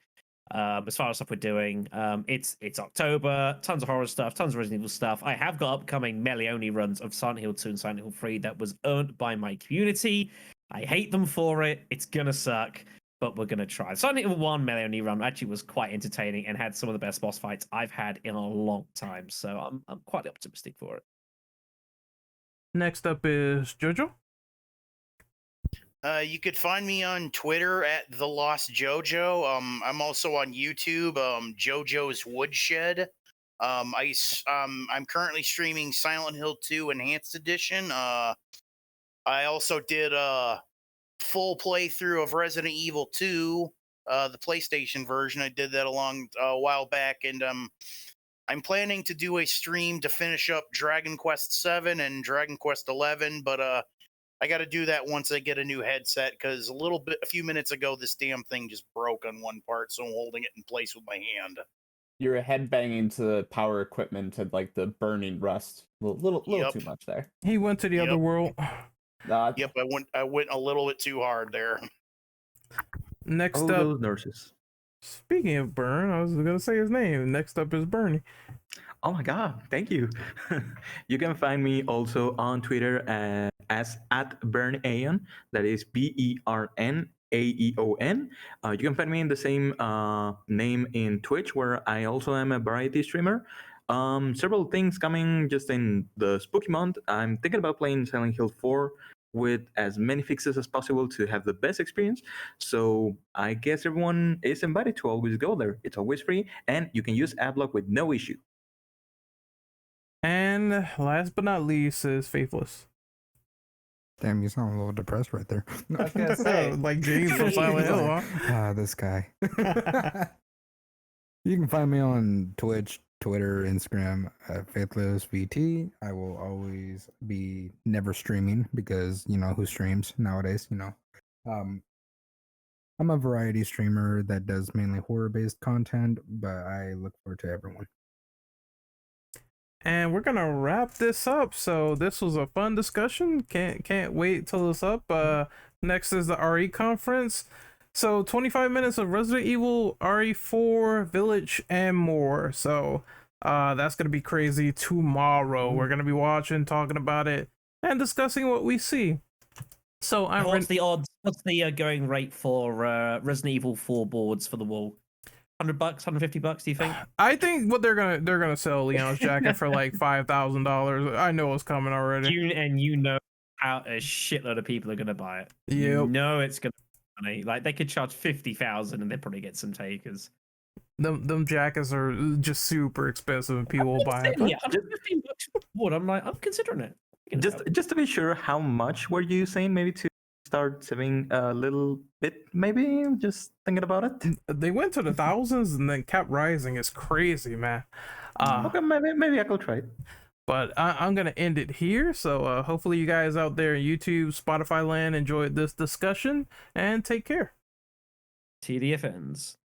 As far as stuff we're doing, it's October, tons of horror stuff, tons of Resident Evil stuff. I have got upcoming melee only runs of Silent Hill 2 and Silent Hill 3 that was earned by my community. I hate them for it. It's gonna suck, but we're gonna try. Silent Hill 1 melee only run actually was quite entertaining and had some of the best boss fights I've had in a long time. So I'm quite optimistic for it. Next up is Jojo. You could find me on Twitter at The Lost Jojo. I'm also on YouTube, Jojo's Woodshed. I'm currently streaming Silent Hill 2 Enhanced Edition. I also did a full playthrough of Resident Evil 2, the PlayStation version. I did that a while back, and I'm planning to do a stream to finish up Dragon Quest 7 and Dragon Quest 11, but I got to do that once I get a new headset, because a few minutes ago, this damn thing just broke on one part, so I'm holding it in place with my hand. You're headbanging to the power equipment and like the burning rust. Little Yep. too much there. He went to the other world. Yep, I went a little bit too hard there. Next Oh, up, those nurses. speaking of Burn, I was gonna say his name. Next up is Bernie. Oh my god, thank you. You can find me also on Twitter as @BurnAeon. That is BERNAEON. You can find me in the same name in Twitch, where I also am a variety streamer. Several things coming just in the spooky month. I'm thinking about playing Silent Hill 4 with as many fixes as possible to have the best experience. So I guess everyone is invited to always go there. It's always free, and you can use Adblock with no issue. And last but not least is Faithless. Damn, you sound a little depressed right there. I was gonna say. Like James from Silent Hill, huh? This guy. You can find me on Twitch, Twitter, Instagram at FaithlessVT. I will always be never streaming because you know who streams nowadays, you know. I'm a variety streamer that does mainly horror-based content, but I look forward to everyone. And we're gonna wrap this up. So this was a fun discussion. Can't wait till it's up. Next is the RE conference. So 25 minutes of Resident Evil, RE4, Village, and more. So that's gonna be crazy. Tomorrow we're gonna be watching, talking about it, and discussing what we see. So What's the odds? What's the going rate for Resident Evil 4 boards for the wall? $100, $150, do you think? I think what they're gonna sell Leon's jacket for like $5,000. I know it's coming already. You know how a shitload of people are gonna buy it. Yep. You know it's gonna be money. Like they could charge 50,000 and they'd probably get some takers. Them jackets are just super expensive and people will buy it. Yeah, $115 for board. I'm considering it. Just to be sure, how much were you saying? Maybe to start saving a little bit, maybe? Just thinking about it. They went to the thousands and then kept rising. It's crazy, man. Okay, maybe I could try it. But I'm gonna end it here. So hopefully you guys out there in YouTube, Spotify land enjoyed this discussion, and take care. TDFNs.